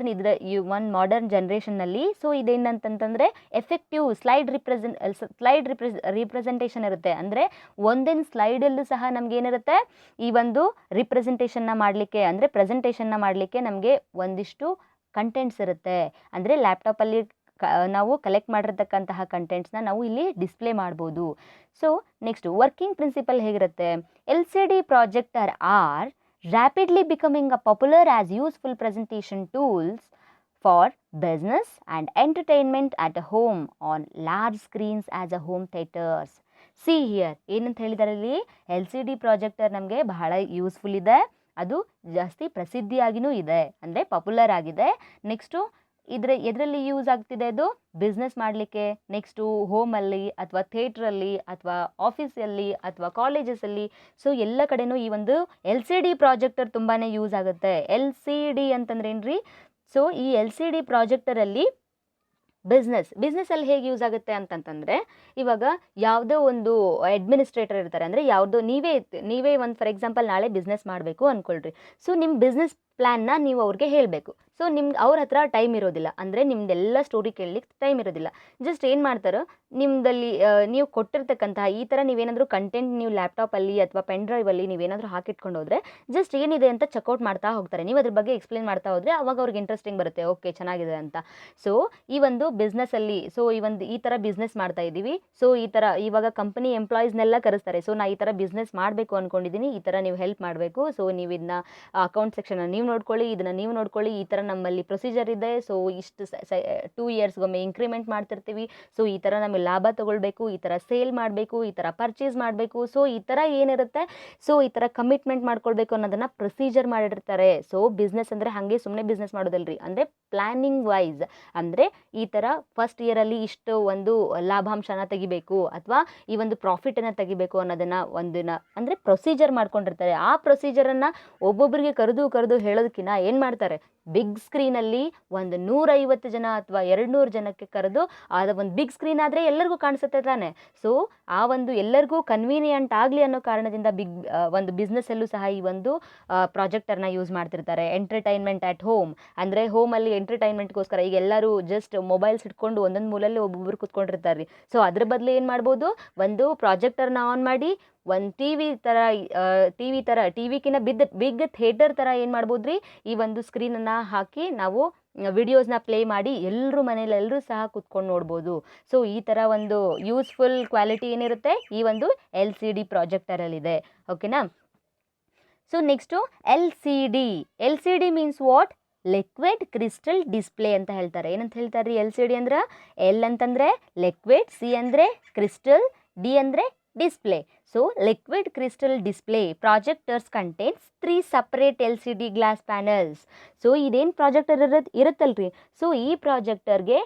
Speaker 1: modern ಜನ್ರೇಷನ್ನಲ್ಲಿ so ಇದೇನಂತಂತಂದರೆ effective representation ಇರುತ್ತೆ. ಅಂದರೆ ಒಂದೇನು ಸ್ಲೈಡಲ್ಲೂ ಸಹ ನಮಗೇನಿರುತ್ತೆ, ಈ ಒಂದು ರಿಪ್ರೆಸೆಂಟೇಷನ್ನ ಮಾಡಲಿಕ್ಕೆ, ಅಂದರೆ ಪ್ರೆಸೆಂಟೇಷನ್ನ ಮಾಡಲಿಕ್ಕೆ ನಮಗೆ ಒಂದಿಷ್ಟು ಕಂಟೆಂಟ್ಸ್ ಇರುತ್ತೆ. ಅಂದರೆ ಲ್ಯಾಪ್ಟಾಪಲ್ಲಿ ನಾವು ಕಲೆಕ್ಟ್ ಮಾಡಿರ್ತಕ್ಕಂತಹ ಕಂಟೆಂಟ್ಸ್ನ ನಾವು ಇಲ್ಲಿ ಡಿಸ್ಪ್ಲೇ ಮಾಡ್ಬೋದು. ಸೊ ನೆಕ್ಸ್ಟ್ ವರ್ಕಿಂಗ್ ಪ್ರಿನ್ಸಿಪಲ್ ಹೇಗಿರುತ್ತೆ, LCD projector are rapidly becoming a popular as useful presentation tools for business and entertainment at home on large screens as a home theaters. See here, ಏನಂತ ಹೇಳಿದಾರೆ ಇಲ್ಲಿ, LCD projector ನಮಗೆ ಬಹಳ useful ಇದೆ, ಅದು ಜಾಸ್ತಿ ಪ್ರಸಿದ್ಧಿಯಾಗಿನೂ ಇದೆ, ಅಂದರೆ ಪಾಪ್ಯುಲರ್ ಆಗಿದೆ. ನೆಕ್ಸ್ಟು ಎದರಲ್ಲಿ ಯೂಸ್ ಆಗ್ತಿದೆ, ಅದು ಬಿಸ್ನೆಸ್ ಮಾಡಲಿಕ್ಕೆ, ನೆಕ್ಸ್ಟು ಹೋಮಲ್ಲಿ ಅಥವಾ ಥಿಯೇಟ್ರಲ್ಲಿ ಅಥವಾ ಆಫೀಸಲ್ಲಿ ಅಥವಾ ಕಾಲೇಜಸಲ್ಲಿ, ಸೊ ಎಲ್ಲ ಕಡೆನೂ ಈ ಒಂದು LCD ಪ್ರಾಜೆಕ್ಟರ್ ತುಂಬಾ ಯೂಸ್ ಆಗುತ್ತೆ. LCD ಅಂತಂದ್ರೆ ಏನ್ರಿ, ಸೊ ಈ LCD ಪ್ರಾಜೆಕ್ಟರಲ್ಲಿ ಬಿಸ್ನೆಸ್ಸಲ್ಲಿ ಹೇಗೆ ಯೂಸ್ ಆಗುತ್ತೆ ಅಂತಂತಂದರೆ, ಇವಾಗ ಯಾವುದೋ ಒಂದು ಅಡ್ಮಿನಿಸ್ಟ್ರೇಟರ್ ಇರ್ತಾರೆ, ಅಂದರೆ ಯಾವುದೋ ನೀವೇ ಒಂದು ಫಾರ್ ಎಕ್ಸಾಂಪಲ್ ನಾಳೆ ಬಿಸ್ನೆಸ್ ಮಾಡಬೇಕು ಅಂದ್ಕೊಳ್ರಿ. ಸೊ ನಿಮ್ಮ ಬಿಸ್ನೆಸ್ ಪ್ಲ್ಯಾನ್ನ ನೀವು ಅವ್ರಿಗೆ ಹೇಳಬೇಕು. ಸೊ ಅವ್ರ ಹತ್ರ ಟೈಮ್ ಇರೋದಿಲ್ಲ, ಅಂದರೆ ನಿಮ್ದೆಲ್ಲ ಸ್ಟೋರಿ ಕೇಳಲಿಕ್ಕೆ ಟೈಮ್ ಇರೋದಿಲ್ಲ. ಜಸ್ಟ್ ಏನು ಮಾಡ್ತಾರೋ, ನಿಮ್ಮದಲ್ಲಿ ನೀವು ಕೊಟ್ಟಿರ್ತಕ್ಕಂತಹ ಈ ಥರ ನೀವೇನಾದರೂ ಕಂಟೆಂಟ್ ನೀವು ಲ್ಯಾಪ್ಟಾಪಲ್ಲಿ ಅಥವಾ ಪೆನ್ ಡ್ರೈವಲ್ಲಿ ನೀವೇನಾದರೂ ಹಾಕಿಟ್ಕೊಂಡು ಹೋದರೆ ಜಸ್ಟ್ ಏನಿದೆ ಅಂತ ಚೆಕ್ಔಟ್ ಮಾಡ್ತಾ ಹೋಗ್ತಾರೆ. ನೀವು ಅದ್ರ ಬಗ್ಗೆ ಎಕ್ಸ್ಪ್ಲೇನ್ ಮಾಡ್ತಾ ಹೋದರೆ ಅವಾಗ ಅವ್ರಿಗೆ ಇಂಟ್ರೆಸ್ಟಿಂಗ್ ಬರುತ್ತೆ, ಓಕೆ ಚೆನ್ನಾಗಿದೆ ಅಂತ. ಸೊ ಈ ಒಂದು ಬಿಸ್ನೆಸ್ಸಲ್ಲಿ, ಸೊ ಈ ಥರ ಬಿಸ್ನೆಸ್ ಮಾಡ್ತಾ ಇದ್ದೀವಿ, ಸೊ ಈ ಥರ ಇವಾಗ ಕಂಪನಿ ಎಂಪ್ಲಾಯೀಸ್ನೆಲ್ಲ ಕರೆಸ್ತಾರೆ. ಸೊ ನಾ ಈ ಥರ ಬಿಸ್ನೆಸ್ ಮಾಡಬೇಕು ಅಂದ್ಕೊಂಡಿದ್ದೀನಿ, ಈ ಥರ ನೀವು ಹೆಲ್ಪ್ ಮಾಡಬೇಕು. ಸೊ ನೀವು ಇದನ್ನ ಅಕೌಂಟ್ ಸೆಕ್ಷನ್ ನೀವು ನೋಡ್ಕೊಳ್ಳಿ, ಇದನ್ನು ನೀವು ನೋಡ್ಕೊಳ್ಳಿ, ಈ ಥರ ನಮ್ಮಲ್ಲಿ ಪ್ರೊಸೀಜರ್ ಇದೆ. ಸೊ ಇಷ್ಟು 2 ಇಯರ್ಸ್ಗೊಮ್ಮೆ ಇಂಕ್ರಿಮೆಂಟ್ ಮಾಡ್ತಿರ್ತೀವಿ. ಸೊ ಈ ಥರ ನಮಗೆ ಲಾಭ ತಗೊಳ್ಬೇಕು, ಈ ಥರ ಸೇಲ್ ಮಾಡಬೇಕು, ಈ ಥರ ಪರ್ಚೇಸ್ ಮಾಡಬೇಕು. ಸೊ ಈ ಥರ ಏನಿರುತ್ತೆ, ಸೊ ಈ ಥರ ಕಮಿಟ್ಮೆಂಟ್ ಮಾಡ್ಕೊಳ್ಬೇಕು ಅನ್ನೋದನ್ನು ಪ್ರೊಸೀಜರ್ ಮಾಡಿರ್ತಾರೆ. ಸೊ ಬಿಸ್ನೆಸ್ ಅಂದರೆ ಹಾಗೆ ಸುಮ್ಮನೆ ಬಿಸ್ನೆಸ್ ಮಾಡೋದಲ್ರಿ, ಅಂದರೆ ಪ್ಲ್ಯಾನಿಂಗ್ ವೈಸ್, ಅಂದರೆ ಈ ಥರ ಫಸ್ಟ್ ಇಯರಲ್ಲಿ ಇಷ್ಟು ಒಂದು ಲಾಭಾಂಶನ ತೆಗಿಬೇಕು ಅಥವಾ ಈ ಒಂದು ಪ್ರಾಫಿಟನ್ನು ತೆಗಿಬೇಕು ಅನ್ನೋದನ್ನು ಅಂದರೆ ಪ್ರೊಸೀಜರ್ ಮಾಡ್ಕೊಂಡಿರ್ತಾರೆ. ಆ ಪ್ರೊಸೀಜರನ್ನು ಒಬ್ಬೊಬ್ಬರಿಗೆ ಕರೆದು ಹೇಳೋದಕ್ಕಿಂತ ಏನು ಮಾಡ್ತಾರೆ, ಬಿಗ್ ಸ್ಕ್ರೀನಲ್ಲಿ ಒಂದು 150 ಜನ ಅಥವಾ 200 ಜನಕ್ಕೆ ಕರೆದು, ಅದು ಒಂದು ಬಿಗ್ ಸ್ಕ್ರೀನ್ ಆದರೆ ಎಲ್ಲರಿಗೂ ಕಾಣಿಸುತ್ತೆ ತಾನೆ. ಸೊ ಆ ಒಂದು ಎಲ್ಲರಿಗೂ ಕನ್ವೀನಿಯಂಟ್ ಆಗಲಿ ಅನ್ನೋ ಕಾರಣದಿಂದ ಒಂದು ಬಿಸ್ನೆಸ್ಸಲ್ಲೂ ಸಹ ಈ ಒಂದು ಪ್ರಾಜೆಕ್ಟರ್ನ ಯೂಸ್ ಮಾಡ್ತಿರ್ತಾರೆ. ಎಂಟರ್ಟೈನ್ಮೆಂಟ್ ಅಟ್ ಹೋಮ್, ಅಂದರೆ ಹೋಮಲ್ಲಿ ಎಂಟರ್ಟೈನ್ಮೆಂಟ್ಗೋಸ್ಕರ ಈಗ ಎಲ್ಲರೂ ಜಸ್ಟ್ ಮೊಬೈಲ್ಸ್ ಇಟ್ಕೊಂಡು ಒಂದೊಂದು ಮೂಲಲ್ಲಿ ಒಬ್ಬೊಬ್ಬರು ಕೂತ್ಕೊಂಡಿರ್ತಾರೆ ರೀ. ಸೊ ಅದ್ರ ಬದಲು ಏನು ಮಾಡ್ಬೋದು, ಒಂದು ಪ್ರಾಜೆಕ್ಟರ್ನ ಆನ್ ಮಾಡಿ ಒಂದು ಟಿವಿಕಿನ್ನ ಬಿಗ್ ಥಿಯೇಟರ್ ಥರ ಏನು ಮಾಡ್ಬೋದು ರೀ, ಈ ಒಂದು ಸ್ಕ್ರೀನನ್ನು ಹಾಕಿ ನಾವು ವಿಡಿಯೋಸ್ನ ಪ್ಲೇ ಮಾಡಿ ಎಲ್ಲರೂ ಮನೇಲಿ ಎಲ್ಲರೂ ಸಹ ಕೂತ್ಕೊಂಡು ನೋಡ್ಬೋದು. ಸೊ ಈ ಥರ ಒಂದು ಯೂಸ್ಫುಲ್ ಕ್ವಾಲಿಟಿ ಏನಿರುತ್ತೆ ಈ ಒಂದು LCD ಪ್ರಾಜೆಕ್ಟರಲ್ಲಿದೆ. ಓಕೆನಾ? So next LCD means what, liquid crystal display ಅಂತ ಹೇಳ್ತಾರೆ. ಏನಂತ ಹೇಳ್ತಾರೆ ರೀ LCD ಅಂದ್ರೆ? L ಅಂತಂದರೆ ಲಿಕ್ವಿಡ್, C ಅಂದರೆ ಕ್ರಿಸ್ಟಲ್, D ಅಂದರೆ display. So liquid crystal display projectors contains 3 separate LCD glass panels. So ಇದೇನು ಪ್ರಾಜೆಕ್ಟರ್ ಇರುತ್ತಲ್ರಿ, ಸೊ ಈ ಪ್ರಾಜೆಕ್ಟರ್ಗೆ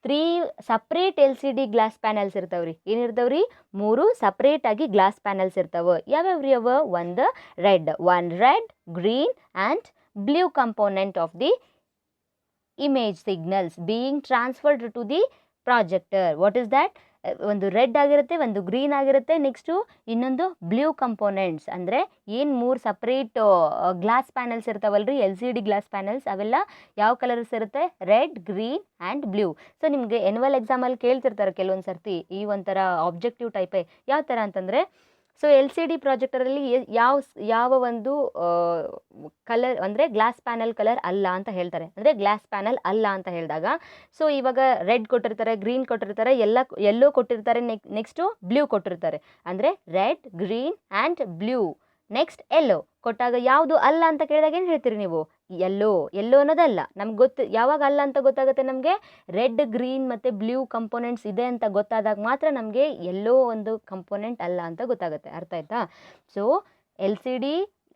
Speaker 1: 3 ಸಪ್ರೇಟ್ LCD ಗ್ಲಾಸ್ ಪ್ಯಾನಲ್ಸ್ ಇರ್ತಾವ್ರಿ. ಏನಿರ್ತಾವ್ರಿ? 3 ಸಪ್ರೇಟ್ ಆಗಿ ಗ್ಲಾಸ್ ಪ್ಯಾನಲ್ಸ್ ಇರ್ತಾವ. ಯಾವ್ಯಾವ್ರಿ ಅವ? ಒಂದು one red, green and blue component of the image signals being transferred to the projector. What is that? ಒಂದು ರೆಡ್ ಆಗಿರುತ್ತೆ, ಒಂದು ಗ್ರೀನ್ ಆಗಿರುತ್ತೆ, ನೆಕ್ಸ್ಟು ಇನ್ನೊಂದು ಬ್ಲೂ ಕಂಪೋನೆಂಟ್ಸ್. ಅಂದರೆ ಏನು 3 ಸಪ್ರೇಟ್ ಗ್ಲಾಸ್ ಪ್ಯಾನಲ್ಸ್ ಇರ್ತಾವಲ್ರಿ, LCD ಗ್ಲಾಸ್ ಪ್ಯಾನಲ್ಸ್, ಅವೆಲ್ಲ ಯಾವ ಕಲರ್ಸ್ ಇರುತ್ತೆ? Red, green and blue. So ನಿಮಗೆ ಎನ್ಯುವಲ್ ಎಕ್ಸಾಮಲ್ಲಿ ಕೇಳ್ತಿರ್ತಾರೆ ಕೆಲವೊಂದು ಸರ್ತಿ ಈ ಒಂಥರ ಆಬ್ಜೆಕ್ಟಿವ್ ಟೈಪೇ. ಯಾವ ಥರ ಅಂತಂದರೆ, ಸೊ LCD ಪ್ರಾಜೆಕ್ಟರಲ್ಲಿ ಯಾವ ಒಂದು ಕಲರ್ ಅಂದರೆ ಗ್ಲಾಸ್ ಪ್ಯಾನಲ್ ಕಲರ್ ಅಲ್ಲ ಅಂತ ಹೇಳ್ತಾರೆ. ಅಂದರೆ ಗ್ಲಾಸ್ ಪ್ಯಾನಲ್ ಅಲ್ಲ ಅಂತ ಹೇಳಿದಾಗ, ಸೊ ಇವಾಗ ರೆಡ್ ಕೊಟ್ಟಿರ್ತಾರೆ, ಗ್ರೀನ್ ಕೊಟ್ಟಿರ್ತಾರೆ, ಎಲ್ಲೋ ಕೊಟ್ಟಿರ್ತಾರೆ, ನೆಕ್ಸ್ಟು ಬ್ಲೂ ಕೊಟ್ಟಿರ್ತಾರೆ. ಅಂದರೆ red, green and blue, next yellow ಕೊಟ್ಟಾಗ ಯಾವುದು ಅಲ್ಲ ಅಂತ ಕೇಳಿದಾಗ ಏನು ಹೇಳ್ತೀರಿ ನೀವು? ಎಲ್ಲೋ ಅನ್ನೋದಲ್ಲ. ನಮ್ಗೆ ಯಾವಾಗ ಅಲ್ಲ ಅಂತ ಗೊತ್ತಾಗುತ್ತೆ? ನಮಗೆ ರೆಡ್, ಗ್ರೀನ್ ಮತ್ತು ಬ್ಲೂ ಕಂಪೋನೆಂಟ್ಸ್ ಇದೆ ಅಂತ ಗೊತ್ತಾದಾಗ ಮಾತ್ರ ನಮಗೆ ಎಲ್ಲೋ ಒಂದು ಕಂಪೋನೆಂಟ್ ಅಲ್ಲ ಅಂತ ಗೊತ್ತಾಗುತ್ತೆ. ಅರ್ಥ ಆಯ್ತಾ? ಸೊ LCD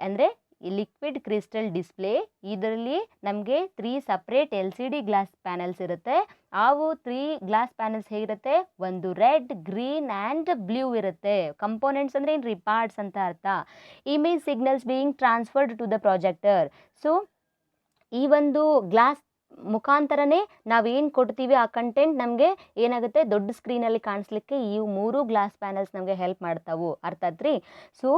Speaker 1: ಅಂದರೆ ಲಿಕ್ವಿಡ್ ಕ್ರಿಸ್ಟಲ್ ಡಿಸ್ಪ್ಲೇ. ಇದರಲ್ಲಿ ನಮಗೆ 3 ಸಪ್ರೇಟ್ LCD ಗ್ಲಾಸ್ ಪ್ಯಾನಲ್ಸ್ ಇರುತ್ತೆ. ಅವು 3 ಗ್ಲಾಸ್ ಪ್ಯಾನಲ್ಸ್ ಹೇಗಿರುತ್ತೆ? ಒಂದು ರೆಡ್, ಗ್ರೀನ್ ಆ್ಯಂಡ್ ಬ್ಲೂ ಇರುತ್ತೆ. ಕಂಪೋನೆಂಟ್ಸ್ ಅಂದರೆ ಏನು ರೀ? ಪಾರ್ಟ್ಸ್ ಅಂತ ಅರ್ಥ. Image signals being transferred to the projector. So ಈ ಒಂದು ಗ್ಲಾಸ್ ಮುಖಾಂತರನೇ ನಾವೇನು ಕೊಡ್ತೀವಿ ಆ ಕಂಟೆಂಟ್ ನಮಗೆ ಏನಾಗುತ್ತೆ? ದೊಡ್ಡ ಸ್ಕ್ರೀನಲ್ಲಿ ಕಾಣಿಸ್ಲಿಕ್ಕೆ ಈ 3 ಗ್ಲಾಸ್ ಪ್ಯಾನಲ್ಸ್ ನಮಗೆ ಹೆಲ್ಪ್ ಮಾಡ್ತಾವು. ಅರ್ಥ ಆತ್ರಿ? So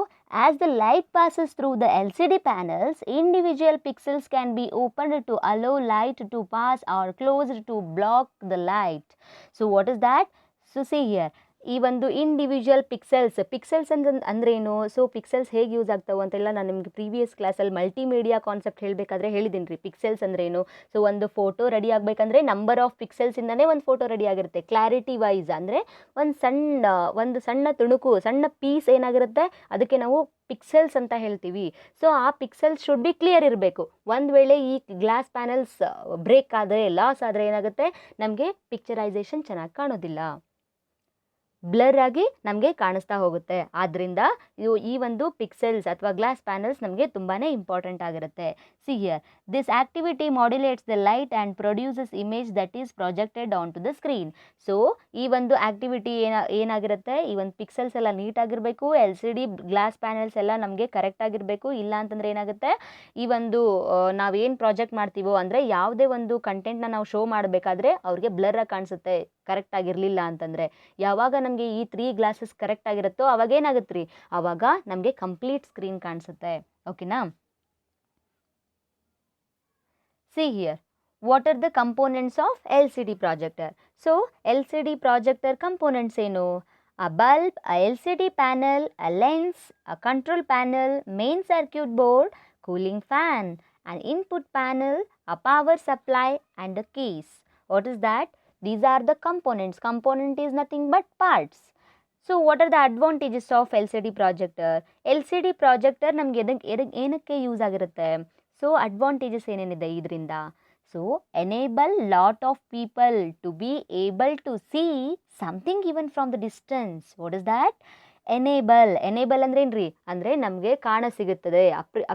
Speaker 1: as the light passes through the LCD panels, individual pixels can be opened to allow light to pass or closed to block the light. So what is that? So see here, ಈ ಒಂದು individual pixels ಅಂದ್ರೇನು? So pixels ಹೇಗೆ use ಆಗ್ತಾವೆ ಅಂತೆಲ್ಲ ನಾನು ನಿಮಗೆ previous ಕ್ಲಾಸಲ್ಲಿ multimedia concept ಹೇಳಬೇಕಾದ್ರೆ ಹೇಳಿದ್ದೀನಿ ರೀ. ಪಿಕ್ಸೆಲ್ಸ್ ಅಂದ್ರೇನು? ಸೊ ಒಂದು ಫೋಟೋ ರೆಡಿ ಆಗಬೇಕಂದ್ರೆ ನಂಬರ್ ಆಫ್ ಪಿಕ್ಸೆಲ್ಸಿಂದನೇ ಒಂದು ಫೋಟೋ ರೆಡಿ ಆಗಿರುತ್ತೆ. ಕ್ಲಾರಿಟಿ ವೈಸ್ ಅಂದರೆ ಒಂದು ಸಣ್ಣ ತುಣುಕು, ಸಣ್ಣ ಪೀಸ್ ಏನಾಗಿರುತ್ತೆ ಅದಕ್ಕೆ ನಾವು ಪಿಕ್ಸೆಲ್ಸ್ ಅಂತ ಹೇಳ್ತೀವಿ. ಸೊ ಆ ಪಿಕ್ಸೆಲ್ಸ್ ಶುಡ್ ಬಿ ಕ್ಲಿಯರ್ ಇರಬೇಕು. ಒಂದು ವೇಳೆ ಈ ಗ್ಲಾಸ್ ಪ್ಯಾನಲ್ಸ್ ಬ್ರೇಕ್ ಆದರೆ, ಲಾಸ್ ಆದರೆ ಏನಾಗುತ್ತೆ? ನಮಗೆ ಪಿಕ್ಚರೈಸೇಷನ್ ಚೆನ್ನಾಗಿ ಕಾಣೋದಿಲ್ಲ, ಬ್ಲರ್ ಆಗಿ ನಮಗೆ ಕಾಣಿಸ್ತಾ ಹೋಗುತ್ತೆ. ಆದ್ದರಿಂದ ಈ ಒಂದು ಪಿಕ್ಸೆಲ್ಸ್ ಅಥವಾ ಗ್ಲಾಸ್ ಪ್ಯಾನಲ್ಸ್ ನಮಗೆ ತುಂಬಾ ಇಂಪಾರ್ಟೆಂಟ್ ಆಗಿರುತ್ತೆ. See here, this activity modulates the light and produces image that is projected on to the screen. So ಈ ಒಂದು ಆಕ್ಟಿವಿಟಿ ಏನಾಗಿರುತ್ತೆ? ಈ ಒಂದು ಪಿಕ್ಸೆಲ್ಸ್ ಎಲ್ಲ ನೀಟಾಗಿರಬೇಕು, LCD ಗ್ಲಾಸ್ ಪ್ಯಾನಲ್ಸ್ ಎಲ್ಲ ನಮಗೆ ಕರೆಕ್ಟ್ ಆಗಿರಬೇಕು. ಇಲ್ಲ ಅಂತಂದರೆ ಏನಾಗುತ್ತೆ? ಈ ಒಂದು ನಾವೇನು ಪ್ರಾಜೆಕ್ಟ್ ಮಾಡ್ತೀವೋ ಅಂದರೆ ಯಾವುದೇ ಒಂದು ಕಂಟೆಂಟ್ನ ನಾವು ಶೋ ಮಾಡಬೇಕಾದ್ರೆ ಅವ್ರಿಗೆ ಬ್ಲರ್ರಾಗಿ ಕಾಣಿಸುತ್ತೆ ಕರೆಕ್ಟ್ ಆಗಿರಲಿಲ್ಲ ಅಂತಂದರೆ. ಯಾವಾಗ ನಮಗೆ ಈ 3 ಗ್ಲಾಸಸ್ ಕರೆಕ್ಟ್ ಆಗಿರುತ್ತೋ ಅವಾಗ ಏನಾಗುತ್ತೆ ರೀ? ಆವಾಗ ನಮಗೆ ಕಂಪ್ಲೀಟ್ ಸ್ಕ್ರೀನ್ ಕಾಣಿಸುತ್ತೆ. ಓಕೆನಾ? See here, what are the components of LCD projector? So LCD projector components ಏನು? A bulb, a LCD panel, a lens, a control panel, main circuit board, cooling fan, an input panel, a power supply and a case. What is that? These are the components. Component is nothing but parts. So what are the advantages of LCD projector? LCD projector ನಮಗೆ ಏನಕ್ಕೆ use ಆಗಿರುತ್ತೆ? So advantages ಏನೇನಿದೆ ಇದರಿಂದ? So enable lot of people to be able to see something even from the distance. What is that? Enable ಅಂದ್ರೆ ಏನು ರೀ? ಅಂದರೆ ನಮಗೆ ಕಾಣಸಿಗುತ್ತದೆ,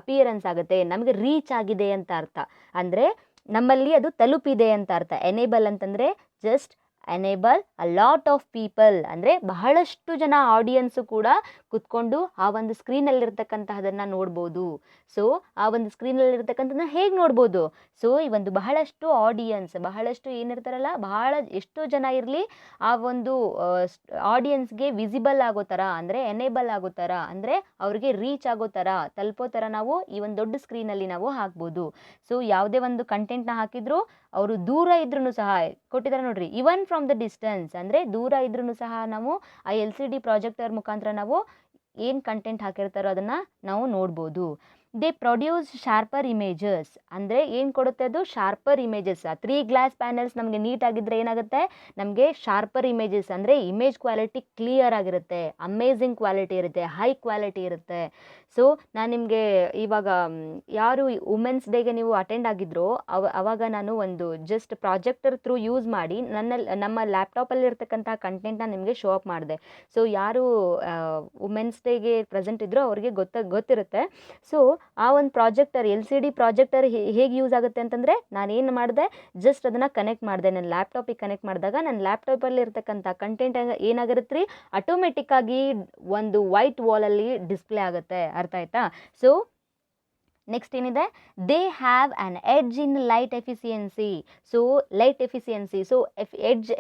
Speaker 1: ಅಪಿಯರೆನ್ಸ್ ಆಗುತ್ತೆ, ನಮಗೆ ರೀಚ್ ಆಗಿದೆ ಅಂತ ಅರ್ಥ. ಅಂದರೆ ನಮ್ಮಲ್ಲಿ ಅದು ತಲುಪಿದೆ ಅಂತ ಅರ್ಥ. ಎನೇಬಲ್ ಅಂತಂದರೆ just enable a lot of people ಅಂದರೆ ಬಹಳಷ್ಟು ಜನ ಆಡಿಯನ್ಸು ಕೂಡ ಕುತ್ಕೊಂಡು ಆ ಒಂದು ಸ್ಕ್ರೀನಲ್ಲಿರ್ತಕ್ಕಂತಹದನ್ನು ನೋಡ್ಬೋದು. ಸೊ ಆ ಒಂದು ಸ್ಕ್ರೀನಲ್ಲಿರ್ತಕ್ಕಂಥದ್ದನ್ನ ಹೇಗೆ ನೋಡ್ಬೋದು? ಸೊ ಈ ಒಂದು ಬಹಳಷ್ಟು ಆಡಿಯನ್ಸ್, ಬಹಳಷ್ಟು ಏನಿರ್ತಾರಲ್ಲ, ಎಷ್ಟೋ ಜನ ಇರಲಿ, ಆ ಒಂದು ಆಡಿಯನ್ಸ್ಗೆ ವಿಸಿಬಲ್ ಆಗೋ ಥರ ಅಂದರೆ ಎನೇಬಲ್ ಆಗೋ ಥರ ಅಂದರೆ ಅವ್ರಿಗೆ ರೀಚ್ ಆಗೋ ಥರ, ತಲುಪೋ ಥರ ನಾವು ಈ ಒಂದು ದೊಡ್ಡ ಸ್ಕ್ರೀನಲ್ಲಿ ನಾವು ಹಾಕ್ಬೋದು. ಸೊ ಯಾವುದೇ ಒಂದು ಕಂಟೆಂಟ್ನ ಹಾಕಿದ್ರು ಅವರು ದೂರ ಇದ್ರೂ ಸಹ ಕೊಟ್ಟಿದ್ದಾರೆ ನೋಡ್ರಿ, ಇವನ್ ಫ್ರಮ್ ದ ಡಿಸ್ಟೆನ್ಸ್ ಅಂದರೆ ದೂರ ಇದ್ರೂ ಸಹ ನಾವು ಆ LCD ಪ್ರಾಜೆಕ್ಟರ್ ಮುಖಾಂತರ ನಾವು ಏನು ಕಂಟೆಂಟ್ ಹಾಕಿರ್ತಾರೋ ಅದನ್ನು ನಾವು ನೋಡ್ಬೋದು. ದೇ ಪ್ರೊಡ್ಯೂಸ್ ಶಾರ್ಪರ್ ಇಮೇಜಸ್ ಅಂದರೆ ಏನು ಕೊಡುತ್ತೆ ಅದು? Sharper images. 3 ಗ್ಲಾಸ್ ಪ್ಯಾನಲ್ಸ್ ನಮಗೆ ನೀಟಾಗಿದ್ದರೆ ಏನಾಗುತ್ತೆ? ನಮಗೆ ಶಾರ್ಪರ್ ಇಮೇಜಸ್ ಅಂದರೆ ಇಮೇಜ್ ಕ್ವಾಲಿಟಿ ಕ್ಲಿಯರ್ ಆಗಿರುತ್ತೆ, ಅಮೇಝಿಂಗ್ ಕ್ವಾಲಿಟಿ ಇರುತ್ತೆ, ಹೈ ಕ್ವಾಲಿಟಿ ಇರುತ್ತೆ. ಸೊ ನಾನು ನಿಮಗೆ ಇವಾಗ ಯಾರು ವುಮೆನ್ಸ್ ಡೇಗೆ ನೀವು ಅಟೆಂಡ್ ಆಗಿದ್ರೋ ಅವಾಗ ನಾನು ಒಂದು ಜಸ್ಟ್ ಪ್ರಾಜೆಕ್ಟರ್ ಥ್ರೂ ಯೂಸ್ ಮಾಡಿ ನಮ್ಮ ಲ್ಯಾಪ್ಟಾಪಲ್ಲಿರ್ತಕ್ಕಂಥ ಕಂಟೆಂಟ್ನ ನಿಮಗೆ ಶೋ ಅಪ್ ಮಾಡಿದೆ. ಸೊ ಯಾರು ವುಮೆನ್ಸ್ ಡೇಗೆ ಪ್ರೆಸೆಂಟ್ ಇದ್ರೋ ಅವ್ರಿಗೆ ಗೊತ್ತಿರುತ್ತೆ. ಸೊ ಆ ಒಂದು ಪ್ರಾಜೆಕ್ಟರ್ LCD ಪ್ರಾಜೆಕ್ಟರ್ ಹೇಗೆ ಯೂಸ್ ಆಗುತ್ತೆ ಅಂತಂದರೆ, ನಾನೇನು ಮಾಡಿದೆ, ಜಸ್ಟ್ ಅದನ್ನು ಕನೆಕ್ಟ್ ಮಾಡಿದೆ, ನನ್ನ ಲ್ಯಾಪ್ಟಾಪಿಗೆ ಕನೆಕ್ಟ್ ಮಾಡಿದಾಗ ನನ್ನ ಲ್ಯಾಪ್ಟಾಪಲ್ಲಿ ಇರ್ತಕ್ಕಂಥ ಕಂಟೆಂಟ್ ಏನಾಗಿರುತ್ತೆ ರೀ, ಆಟೋಮೆಟಿಕ್ಕಾಗಿ ಒಂದು ವೈಟ್ ವಾಲಲ್ಲಿ ಡಿಸ್ಪ್ಲೇ ಆಗುತ್ತೆ. ಅರ್ಥ ಆಯ್ತಾ? ಸೊ ನೆಕ್ಸ್ಟ್ ಏನಿದೆ, they have an edge in light efficiency. So light efficiency, so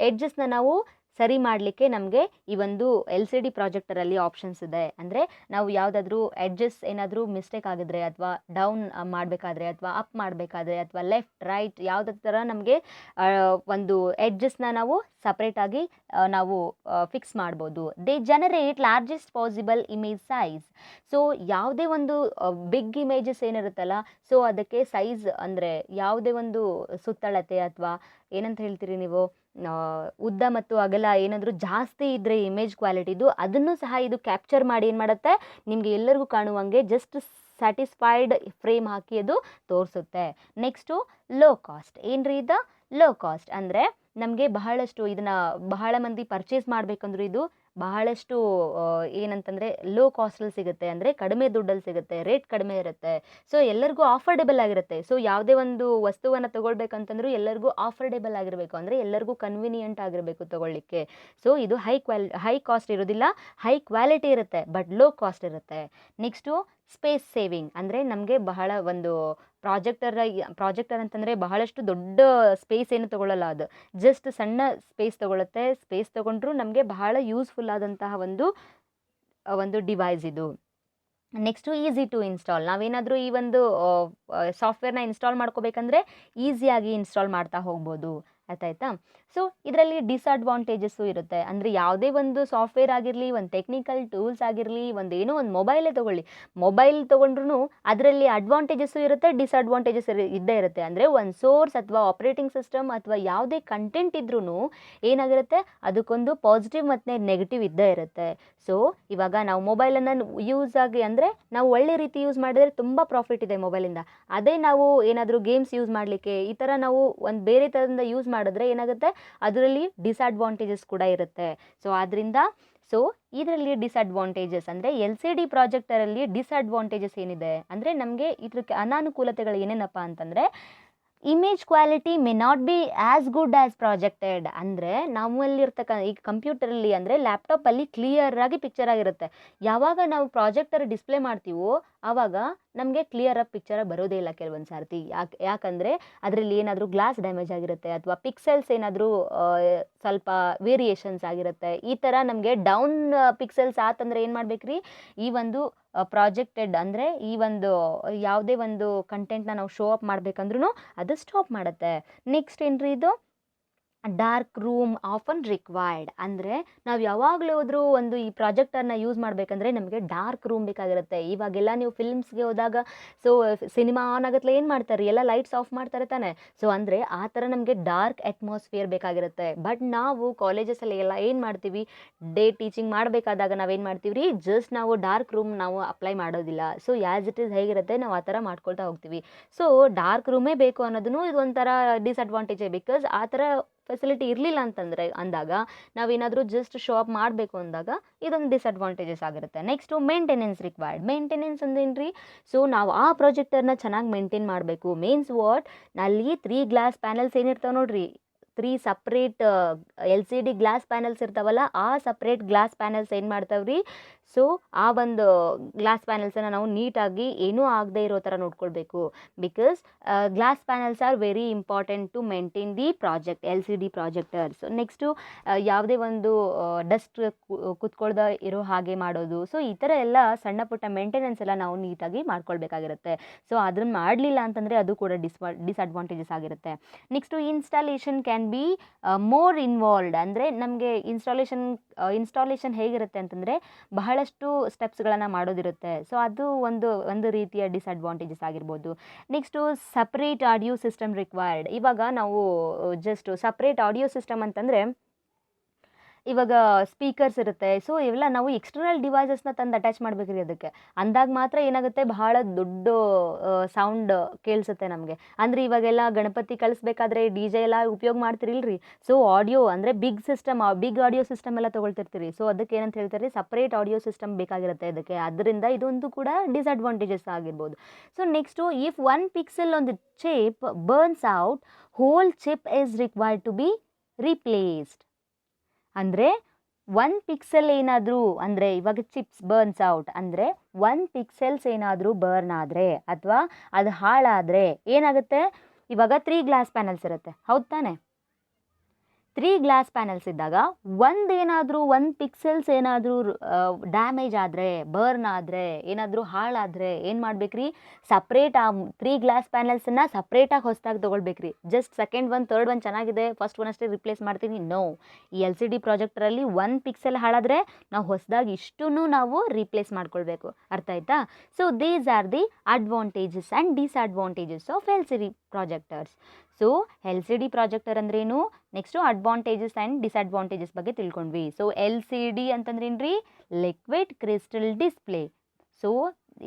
Speaker 1: ಎಡ್ಜಸ್ನ ನಾವು ಸರಿ ಮಾಡಲಿಕ್ಕೆ ನಮಗೆ ಈ ಒಂದು LCD ಪ್ರಾಜೆಕ್ಟರಲ್ಲಿ ಆಪ್ಷನ್ಸ್ ಇದೆ. ಅಂದರೆ ನಾವು ಯಾವುದಾದ್ರೂ ಎಡ್ಜಸ್ ಏನಾದರೂ ಮಿಸ್ಟೇಕ್ ಆಗಿದ್ರೆ, ಅಥವಾ ಡೌನ್ ಮಾಡಬೇಕಾದ್ರೆ, ಅಥವಾ ಅಪ್ ಮಾಡಬೇಕಾದ್ರೆ, ಅಥವಾ ಲೆಫ್ಟ್ ರೈಟ್ ಯಾವುದೇ ಥರ ನಮಗೆ ಒಂದು ಎಡ್ಜಸ್ನ ನಾವು ಸಪ್ರೇಟಾಗಿ ನಾವು ಫಿಕ್ಸ್ ಮಾಡ್ಬೋದು. They generate largest possible image size. So ಯಾವುದೇ ಒಂದು ಬಿಗ್ ಇಮೇಜಸ್ ಏನಿರುತ್ತಲ್ಲ, ಸೊ ಅದಕ್ಕೆ ಸೈಜ್ ಅಂದರೆ ಯಾವುದೇ ಒಂದು ಸುತ್ತಳತೆ ಅಥವಾ ಏನಂತ ಹೇಳ್ತೀರಿ ನೀವು, ಉದ್ದ ಮತ್ತು ಅಗಲ ಏನಾದರೂ ಜಾಸ್ತಿ ಇದ್ದರೆ ಇಮೇಜ್ ಕ್ವಾಲಿಟಿದು, ಅದನ್ನು ಸಹ ಇದು ಕ್ಯಾಪ್ಚರ್ ಮಾಡಿ ಏನು ಮಾಡುತ್ತೆ, ನಿಮಗೆ ಎಲ್ಲರಿಗೂ ಕಾಣುವಂಗೆ ಜಸ್ಟ್ ಸ್ಯಾಟಿಸ್ಫೈಡ್ ಫ್ರೇಮ್ ಹಾಕಿ ಅದು ತೋರಿಸುತ್ತೆ. Next low cost. ಏನ್ರಿ ಇದು ಲೋ ಕಾಸ್ಟ್ ಅಂದರೆ, ನಮಗೆ ಬಹಳಷ್ಟು ಇದನ್ನು ಬಹಳ ಮಂದಿ ಪರ್ಚೇಸ್ ಮಾಡಬೇಕಂದ್ರೂ ಇದು ಬಹಳಷ್ಟು ಏನಂತಂದರೆ ಲೋ ಕಾಸ್ಟಲ್ಲಿ ಸಿಗುತ್ತೆ, ಅಂದರೆ ಕಡಿಮೆ ದುಡ್ಡಲ್ಲಿ ಸಿಗುತ್ತೆ, ರೇಟ್ ಕಡಿಮೆ ಇರುತ್ತೆ, ಸೊ ಎಲ್ಲರಿಗೂ ಆಫರ್ಡೆಬಲ್ ಆಗಿರುತ್ತೆ. ಸೊ ಯಾವುದೇ ಒಂದು ವಸ್ತುವನ್ನು ತೊಗೊಳ್ಬೇಕಂತಂದ್ರೂ ಎಲ್ಲರಿಗೂ ಆಫರ್ಡೆಬಲ್ ಆಗಿರಬೇಕು, ಅಂದರೆ ಎಲ್ಲರಿಗೂ ಕನ್ವಿನಿಯೆಂಟ್ ಆಗಿರಬೇಕು ತೊಗೊಳ್ಳಿಕ್ಕೆ. ಸೊ ಇದು ಹೈ ಕಾಸ್ಟ್ ಇರೋದಿಲ್ಲ, ಹೈ ಕ್ವಾಲಿಟಿ ಇರುತ್ತೆ, ಬಟ್ ಲೋ ಕಾಸ್ಟ್ ಇರುತ್ತೆ. Next space saving. ಅಂದರೆ ನಮಗೆ ಬಹಳ ಒಂದು ಪ್ರಾಜೆಕ್ಟರ್ ಅಂತಂದರೆ ಬಹಳಷ್ಟು ದೊಡ್ಡ ಸ್ಪೇಸ್ ಏನು ತೊಗೊಳ್ಳಲ್ಲ, ಅದು ಜಸ್ಟ್ ಸಣ್ಣ ಸ್ಪೇಸ್ ತೊಗೊಳುತ್ತೆ. ಸ್ಪೇಸ್ ತೊಗೊಂಡ್ರೂ ನಮಗೆ ಬಹಳ ಯೂಸ್ಫುಲ್ ಆದಂತಹ ಒಂದು ಡಿವೈಸ್ ಇದು. Next easy to install. ನಾವೇನಾದರೂ ಈ ಒಂದು ಸಾಫ್ಟ್ವೇರ್ನ ಇನ್ಸ್ಟಾಲ್ ಮಾಡ್ಕೋಬೇಕಂದ್ರೆ ಈಸಿಯಾಗಿ ಇನ್ಸ್ಟಾಲ್ ಮಾಡ್ತಾ ಹೋಗ್ಬೋದು. ಆಯ್ತಾ? ಸೊ ಇದರಲ್ಲಿ ಡಿಸ್ಅಡ್ವಾಂಟೇಜಸ್ಸು ಇರುತ್ತೆ. ಅಂದರೆ ಯಾವುದೇ ಒಂದು ಸಾಫ್ಟ್ವೇರ್ ಆಗಿರಲಿ, ಒಂದು ಟೆಕ್ನಿಕಲ್ ಟೂಲ್ಸ್ ಆಗಿರಲಿ, ಏನೋ ಒಂದು ಮೊಬೈಲೇ ತೊಗೊಳ್ಳಿ, ಮೊಬೈಲ್ ತೊಗೊಂಡ್ರೂ ಅದರಲ್ಲಿ ಅಡ್ವಾಂಟೇಜಸ್ಸು ಇರುತ್ತೆ, ಡಿಸ್ಅಡ್ವಾಂಟೇಜಸ್ ಇದ್ದೇ ಇರುತ್ತೆ. ಅಂದರೆ ಒಂದು ಸೋರ್ಸ್ ಅಥವಾ ಆಪ್ರೇಟಿಂಗ್ ಸಿಸ್ಟಮ್ ಅಥವಾ ಯಾವುದೇ ಕಂಟೆಂಟ್ ಇದ್ರೂ ಏನಾಗಿರುತ್ತೆ, ಅದಕ್ಕೊಂದು ಪಾಸಿಟಿವ್ ಮತ್ತು ನೆಗೆಟಿವ್ ಇದ್ದೇ ಇರುತ್ತೆ. ಸೊ ಇವಾಗ ನಾವು ಮೊಬೈಲನ್ನು ಯೂಸ್ ಆಗಿ, ಅಂದರೆ ನಾವು ಒಳ್ಳೆ ರೀತಿ ಯೂಸ್ ಮಾಡಿದ್ರೆ ತುಂಬ ಪ್ರಾಫಿಟ್ ಇದೆ ಮೊಬೈಲಿಂದ. ಅದೇ ನಾವು ಏನಾದರೂ ಗೇಮ್ಸ್ ಯೂಸ್ ಮಾಡಲಿಕ್ಕೆ ಈ ಥರ ನಾವು ಒಂದು ಬೇರೆ ಥರದಿಂದ ಯೂಸ್ ಮಾಡಿದ್ರೆ ಏನಾಗುತ್ತೆ, ಅದರಲ್ಲಿ ಡಿಸ್ಅಡ್ವಾಂಟೇಜಸ್ ಕೂಡ ಇರುತ್ತೆ. ಸೊ ಆದ್ದರಿಂದ ಇದರಲ್ಲಿ ಡಿಸ್ಅಡ್ವಾಂಟೇಜಸ್ ಅಂದರೆ LCD ಪ್ರಾಜೆಕ್ಟರಲ್ಲಿ ಡಿಸ್ಅಡ್ವಾಂಟೇಜಸ್ ಏನಿದೆ ಅಂದರೆ, ನಮಗೆ ಇದ್ರ ಅನಾನುಕೂಲತೆಗಳು ಏನೇನಪ್ಪ ಅಂತಂದರೆ, image quality may not be as good as ಪ್ರಾಜೆಕ್ಟೆಡ್. ಅಂದರೆ ಈಗ ಕಂಪ್ಯೂಟರಲ್ಲಿ ಅಂದರೆ ಲ್ಯಾಪ್ಟಾಪಲ್ಲಿ ಕ್ಲಿಯರಾಗಿ ಪಿಕ್ಚರ್ ಆಗಿರುತ್ತೆ. ಯಾವಾಗ ನಾವು ಪ್ರಾಜೆಕ್ಟರ್ ಡಿಸ್ಪ್ಲೇ ಮಾಡ್ತೀವೋ ಆವಾಗ ನಮಗೆ ಕ್ಲಿಯರಾಗಿ ಪಿಕ್ಚರ್ ಬರೋದೇ ಇಲ್ಲ ಕೆಲವೊಂದು ಸಾರ್ತಿ. ಯಾಕಂದರೆ ಅದರಲ್ಲಿ ಏನಾದರೂ ಗ್ಲಾಸ್ ಡ್ಯಾಮೇಜ್ ಆಗಿರುತ್ತೆ, ಅಥವಾ ಪಿಕ್ಸೆಲ್ಸ್ ಏನಾದರೂ ಸ್ವಲ್ಪ ವೇರಿಯೇಷನ್ಸ್ ಆಗಿರುತ್ತೆ. ಈ ಥರ ನಮಗೆ ಡೌನ್ ಪಿಕ್ಸೆಲ್ಸ್ ಆತಂದರೆ ಏನು ಮಾಡ್ಬೇಕ್ರಿ, ಈ ಒಂದು ಪ್ರಾಜೆಕ್ಟೆಡ್ ಅಂದರೆ ಈ ಒಂದು ಯಾವುದೇ ಒಂದು ಕಂಟೆಂಟ್ನ ನಾವು ಶೋ ಅಪ್ ಮಾಡ್ಬೇಕಂದ್ರೂ ಅದು ಸ್ಟಾಪ್ ಮಾಡುತ್ತೆ. ನೆಕ್ಸ್ಟ್ ಏನ್ರಿ ಇದು, ಡಾರ್ಕ್ ರೂಮ್ ಆಫನ್ ರಿಕ್ವೈರ್ಡ್. ಅಂದರೆ ನಾವು ಯಾವಾಗಲೂ ಹೋದರೂ ಒಂದು ಈ ಪ್ರಾಜೆಕ್ಟರ್ನ ಯೂಸ್ ಮಾಡಬೇಕಂದ್ರೆ ನಮಗೆ ಡಾರ್ಕ್ ರೂಮ್ ಬೇಕಾಗಿರುತ್ತೆ. ಇವಾಗೆಲ್ಲ ನೀವು ಫಿಲ್ಮ್ಸ್ಗೆ ಹೋದಾಗ ಸೊ ಸಿನಿಮಾ ಆನ್ ಆಗತ್ತಲೇ ಏನು ಮಾಡ್ತಾರೆ, ಎಲ್ಲ ಲೈಟ್ಸ್ ಆಫ್ ಮಾಡ್ತಾರೆ ತಾನೆ. ಸೊ ಅಂದರೆ ಆ ಥರ ನಮಗೆ ಡಾರ್ಕ್ ಅಟ್ಮಾಸ್ಫಿಯರ್ ಬೇಕಾಗಿರುತ್ತೆ. ಬಟ್ ನಾವು ಕಾಲೇಜಸಲ್ಲಿ ಎಲ್ಲ ಏನು ಮಾಡ್ತೀವಿ, ಡೇ ಟೀಚಿಂಗ್ ಮಾಡಬೇಕಾದಾಗ ನಾವೇನು ಮಾಡ್ತೀವಿ ರೀ, ಜಸ್ಟ್ ನಾವು ಡಾರ್ಕ್ ರೂಮ್ ನಾವು ಅಪ್ಲೈ ಮಾಡೋದಿಲ್ಲ. ಸೊ ಆ್ಯಸ್ ಇಟ್ ಈಸ್ ಹೇಗಿರುತ್ತೆ ನಾವು ಆ ಥರ ಮಾಡ್ಕೊಳ್ತಾ ಹೋಗ್ತೀವಿ. ಸೊ ಡಾರ್ಕ್ ರೂಮೇ ಬೇಕು ಅನ್ನೋದನ್ನು ಇದೊಂಥರ ಡಿಸ್ಅಡ್ವಾಂಟೇಜೇ. ಬಿಕಾಸ್ ಆ ಥರ ಫೆಸಿಲಿಟಿ ಇರಲಿಲ್ಲ ಅಂದಾಗ ನಾವೇನಾದರೂ ಜಸ್ಟ್ ಶೋ ಅಪ್ ಮಾಡಬೇಕು ಅಂದಾಗ ಇದೊಂದು ಡಿಸ್ಅಡ್ವಾಂಟೇಜಸ್ ಆಗಿರುತ್ತೆ. Next maintenance required. ಮೇಂಟೆನೆನ್ಸ್ ಅಂದೇನು ರೀ, ಸೊ ನಾವು ಆ ಪ್ರಾಜೆಕ್ಟರ್ನ ಚೆನ್ನಾಗಿ ಮೇಂಟೈನ್ ಮಾಡಬೇಕು. ಮೀನ್ಸ್ ವಾಟ್, ಅಲ್ಲಿ 3 ಗ್ಲಾಸ್ ಪ್ಯಾನಲ್ಸ್ ಏನಿರ್ತಾವೆ ನೋಡ್ರಿ, 3 ಸಪ್ರೇಟ್ LCD ಗ್ಲಾಸ್ ಪ್ಯಾನಲ್ಸ್ ಇರ್ತಾವಲ್ಲ, ಆ ಸಪ್ರೇಟ್ ಗ್ಲಾಸ್ ಪ್ಯಾನಲ್ಸ್ ಏನು ಮಾಡ್ತಾವ್ರಿ, ಸೊ ಆ ಒಂದು ಗ್ಲಾಸ್ ಪ್ಯಾನಲ್ಸನ್ನು ನಾವು ನೀಟಾಗಿ ಏನೂ ಆಗದೆ ಇರೋ ಥರ ನೋಡ್ಕೊಳ್ಬೇಕು. Because glass panels are very important to maintain the project LCD projector. So next ಯಾವುದೇ ಒಂದು ಡಸ್ಟ್ ಕುತ್ಕೊಳ್ದ ಇರೋ ಹಾಗೆ ಮಾಡೋದು. ಸೊ ಈ ಥರ ಎಲ್ಲ ಸಣ್ಣ ಪುಟ್ಟ ಮೇಂಟೆನೆನ್ಸ್ ಎಲ್ಲ ನಾವು ನೀಟಾಗಿ ಮಾಡ್ಕೊಳ್ಬೇಕಾಗಿರುತ್ತೆ. ಸೊ ಅದನ್ನು ಮಾಡಲಿಲ್ಲ ಅಂತಂದರೆ ಅದು ಕೂಡ ಡಿಸ್ಅಡ್ವಾಂಟೇಜಸ್ ಆಗಿರುತ್ತೆ. Next installation can be more involved. ಅಂದರೆ ನಮಗೆ ಇನ್ಸ್ಟಾಲೇಷನ್ ಹೇಗಿರುತ್ತೆ ಅಂತಂದರೆ ಬಹಳಷ್ಟು ಸ್ಟೆಪ್ಸ್ಗಳನ್ನು ಮಾಡೋದಿರುತ್ತೆ. ಸೊ ಅದು ಒಂದು ರೀತಿಯ ಡಿಸ್ಅಡ್ವಾಂಟೇಜಸ್ ಆಗಿರ್ಬೋದು. Next separate audio system required. ಇವಾಗ ನಾವು ಜಸ್ಟ್ ಸಪ್ರೇಟ್ ಆಡಿಯೋ ಸಿಸ್ಟಮ್ ಅಂತಂದರೆ ಇವಾಗ ಸ್ಪೀಕರ್ಸ್ ಇರುತ್ತೆ. ಸೊ ಇವೆಲ್ಲ ನಾವು ಎಕ್ಸ್ಟರ್ನಲ್ ಡಿವೈಸಸ್ನ ತಂದು ಅಟ್ಯಾಚ್ ಮಾಡ್ಬೇಕ್ರಿ ಅದಕ್ಕೆ. ಅಂದಾಗ ಮಾತ್ರ ಏನಾಗುತ್ತೆ, ಬಹಳ ದೊಡ್ಡ ಸೌಂಡ್ ಕೇಳಿಸುತ್ತೆ ನಮಗೆ. ಅಂದರೆ ಇವಾಗೆಲ್ಲ ಗಣಪತಿ ಕಳಿಸ್ಬೇಕಾದ್ರೆ ಡಿ ಜೆ ಎಲ್ಲ ಉಪಯೋಗ ಮಾಡ್ತಿರಿಲ್ರಿ. ಸೊ ಆಡಿಯೋ ಅಂದರೆ ಬಿಗ್ ಆಡಿಯೋ ಸಿಸ್ಟಮ್ ಎಲ್ಲ ತೊಗೊಳ್ತಿರ್ತೀರಿ. ಸೊ ಅದಕ್ಕೆ ಏನಂತ ಹೇಳ್ತಾರೆ, ಸಪ್ರೇಟ್ ಆಡಿಯೋ ಸಿಸ್ಟಮ್ ಬೇಕಾಗಿರುತ್ತೆ ಅದಕ್ಕೆ. ಅದರಿಂದ ಇದೊಂದು ಕೂಡ ಡಿಸ್ಅಡ್ವಾಂಟೇಜಸ್ ಆಗಿರ್ಬೋದು. So next, if 1 pixel on the chip burns out, whole chip is required to be replaced. ಅಂದರೆ 1 ಪಿಕ್ಸೆಲ್ ಏನಾದರೂ, ಅಂದರೆ ಇವಾಗ ಚಿಪ್ಸ್ ಬರ್ನ್ಸ್ ಔಟ್ ಅಂದರೆ 1 ಪಿಕ್ಸೆಲ್ಸ್ ಏನಾದರೂ ಬರ್ನ್ ಆದರೆ ಅಥವಾ ಅದು ಹಾಳಾದರೆ ಏನಾಗುತ್ತೆ, ಇವಾಗ 3 ಗ್ಲಾಸ್ ಪ್ಯಾನಲ್ಸ್ ಇರುತ್ತೆ, ಹೌದು ತಾನೆ? 3 ಗ್ಲಾಸ್ ಪ್ಯಾನಲ್ಸ್ ಇದ್ದಾಗ ಒಂದೇನಾದರೂ 1 ಪಿಕ್ಸೆಲ್ಸ್ ಏನಾದರೂ ಡ್ಯಾಮೇಜ್ ಆದರೆ, ಬರ್ನ್ ಆದರೆ, ಏನಾದರೂ ಹಾಳಾದರೆ ಏನು ಮಾಡ್ಬೇಕ್ರಿ, ಸಪ್ರೇಟ್ ಆ 3 ಗ್ಲಾಸ್ ಪ್ಯಾನಲ್ಸನ್ನು ಸಪ್ರೇಟಾಗಿ ಹೊಸದಾಗಿ ತೊಗೊಳ್ಬೇಕ್ರಿ. Just second one third one ಚೆನ್ನಾಗಿದೆ, ಫಸ್ಟ್ ಒನ್ ಅಷ್ಟೇ ರಿಪ್ಲೇಸ್ ಮಾಡ್ತೀನಿ, ನೋ. ಈ LCD ಪ್ರಾಜೆಕ್ಟರಲ್ಲಿ 1 ಪಿಕ್ಸೆಲ್ ಹಾಳಾದರೆ ನಾವು ಹೊಸದಾಗಿ ಇಷ್ಟನ್ನು ನಾವು ರೀಪ್ಲೇಸ್ ಮಾಡ್ಕೊಳ್ಬೇಕು. ಅರ್ಥ ಆಯ್ತಾ? So these are the advantages and disadvantages of LCD projectors. So LCD projector ಅಂದ್ರೇನು, ನೆಕ್ಸ್ಟು ಅಡ್ವಾಂಟೇಜಸ್ ಆ್ಯಂಡ್ ಡಿಸ್ಅಡ್ವಾಂಟೇಜಸ್ ಬಗ್ಗೆ ತಿಳ್ಕೊಂಡ್ವಿ. ಸೊ LCD ಅಂತಂದ್ರೇನ್ರಿ, ಲಿಕ್ವಿಡ್ ಕ್ರಿಸ್ಟಲ್ ಡಿಸ್ಪ್ಲೇ. ಸೊ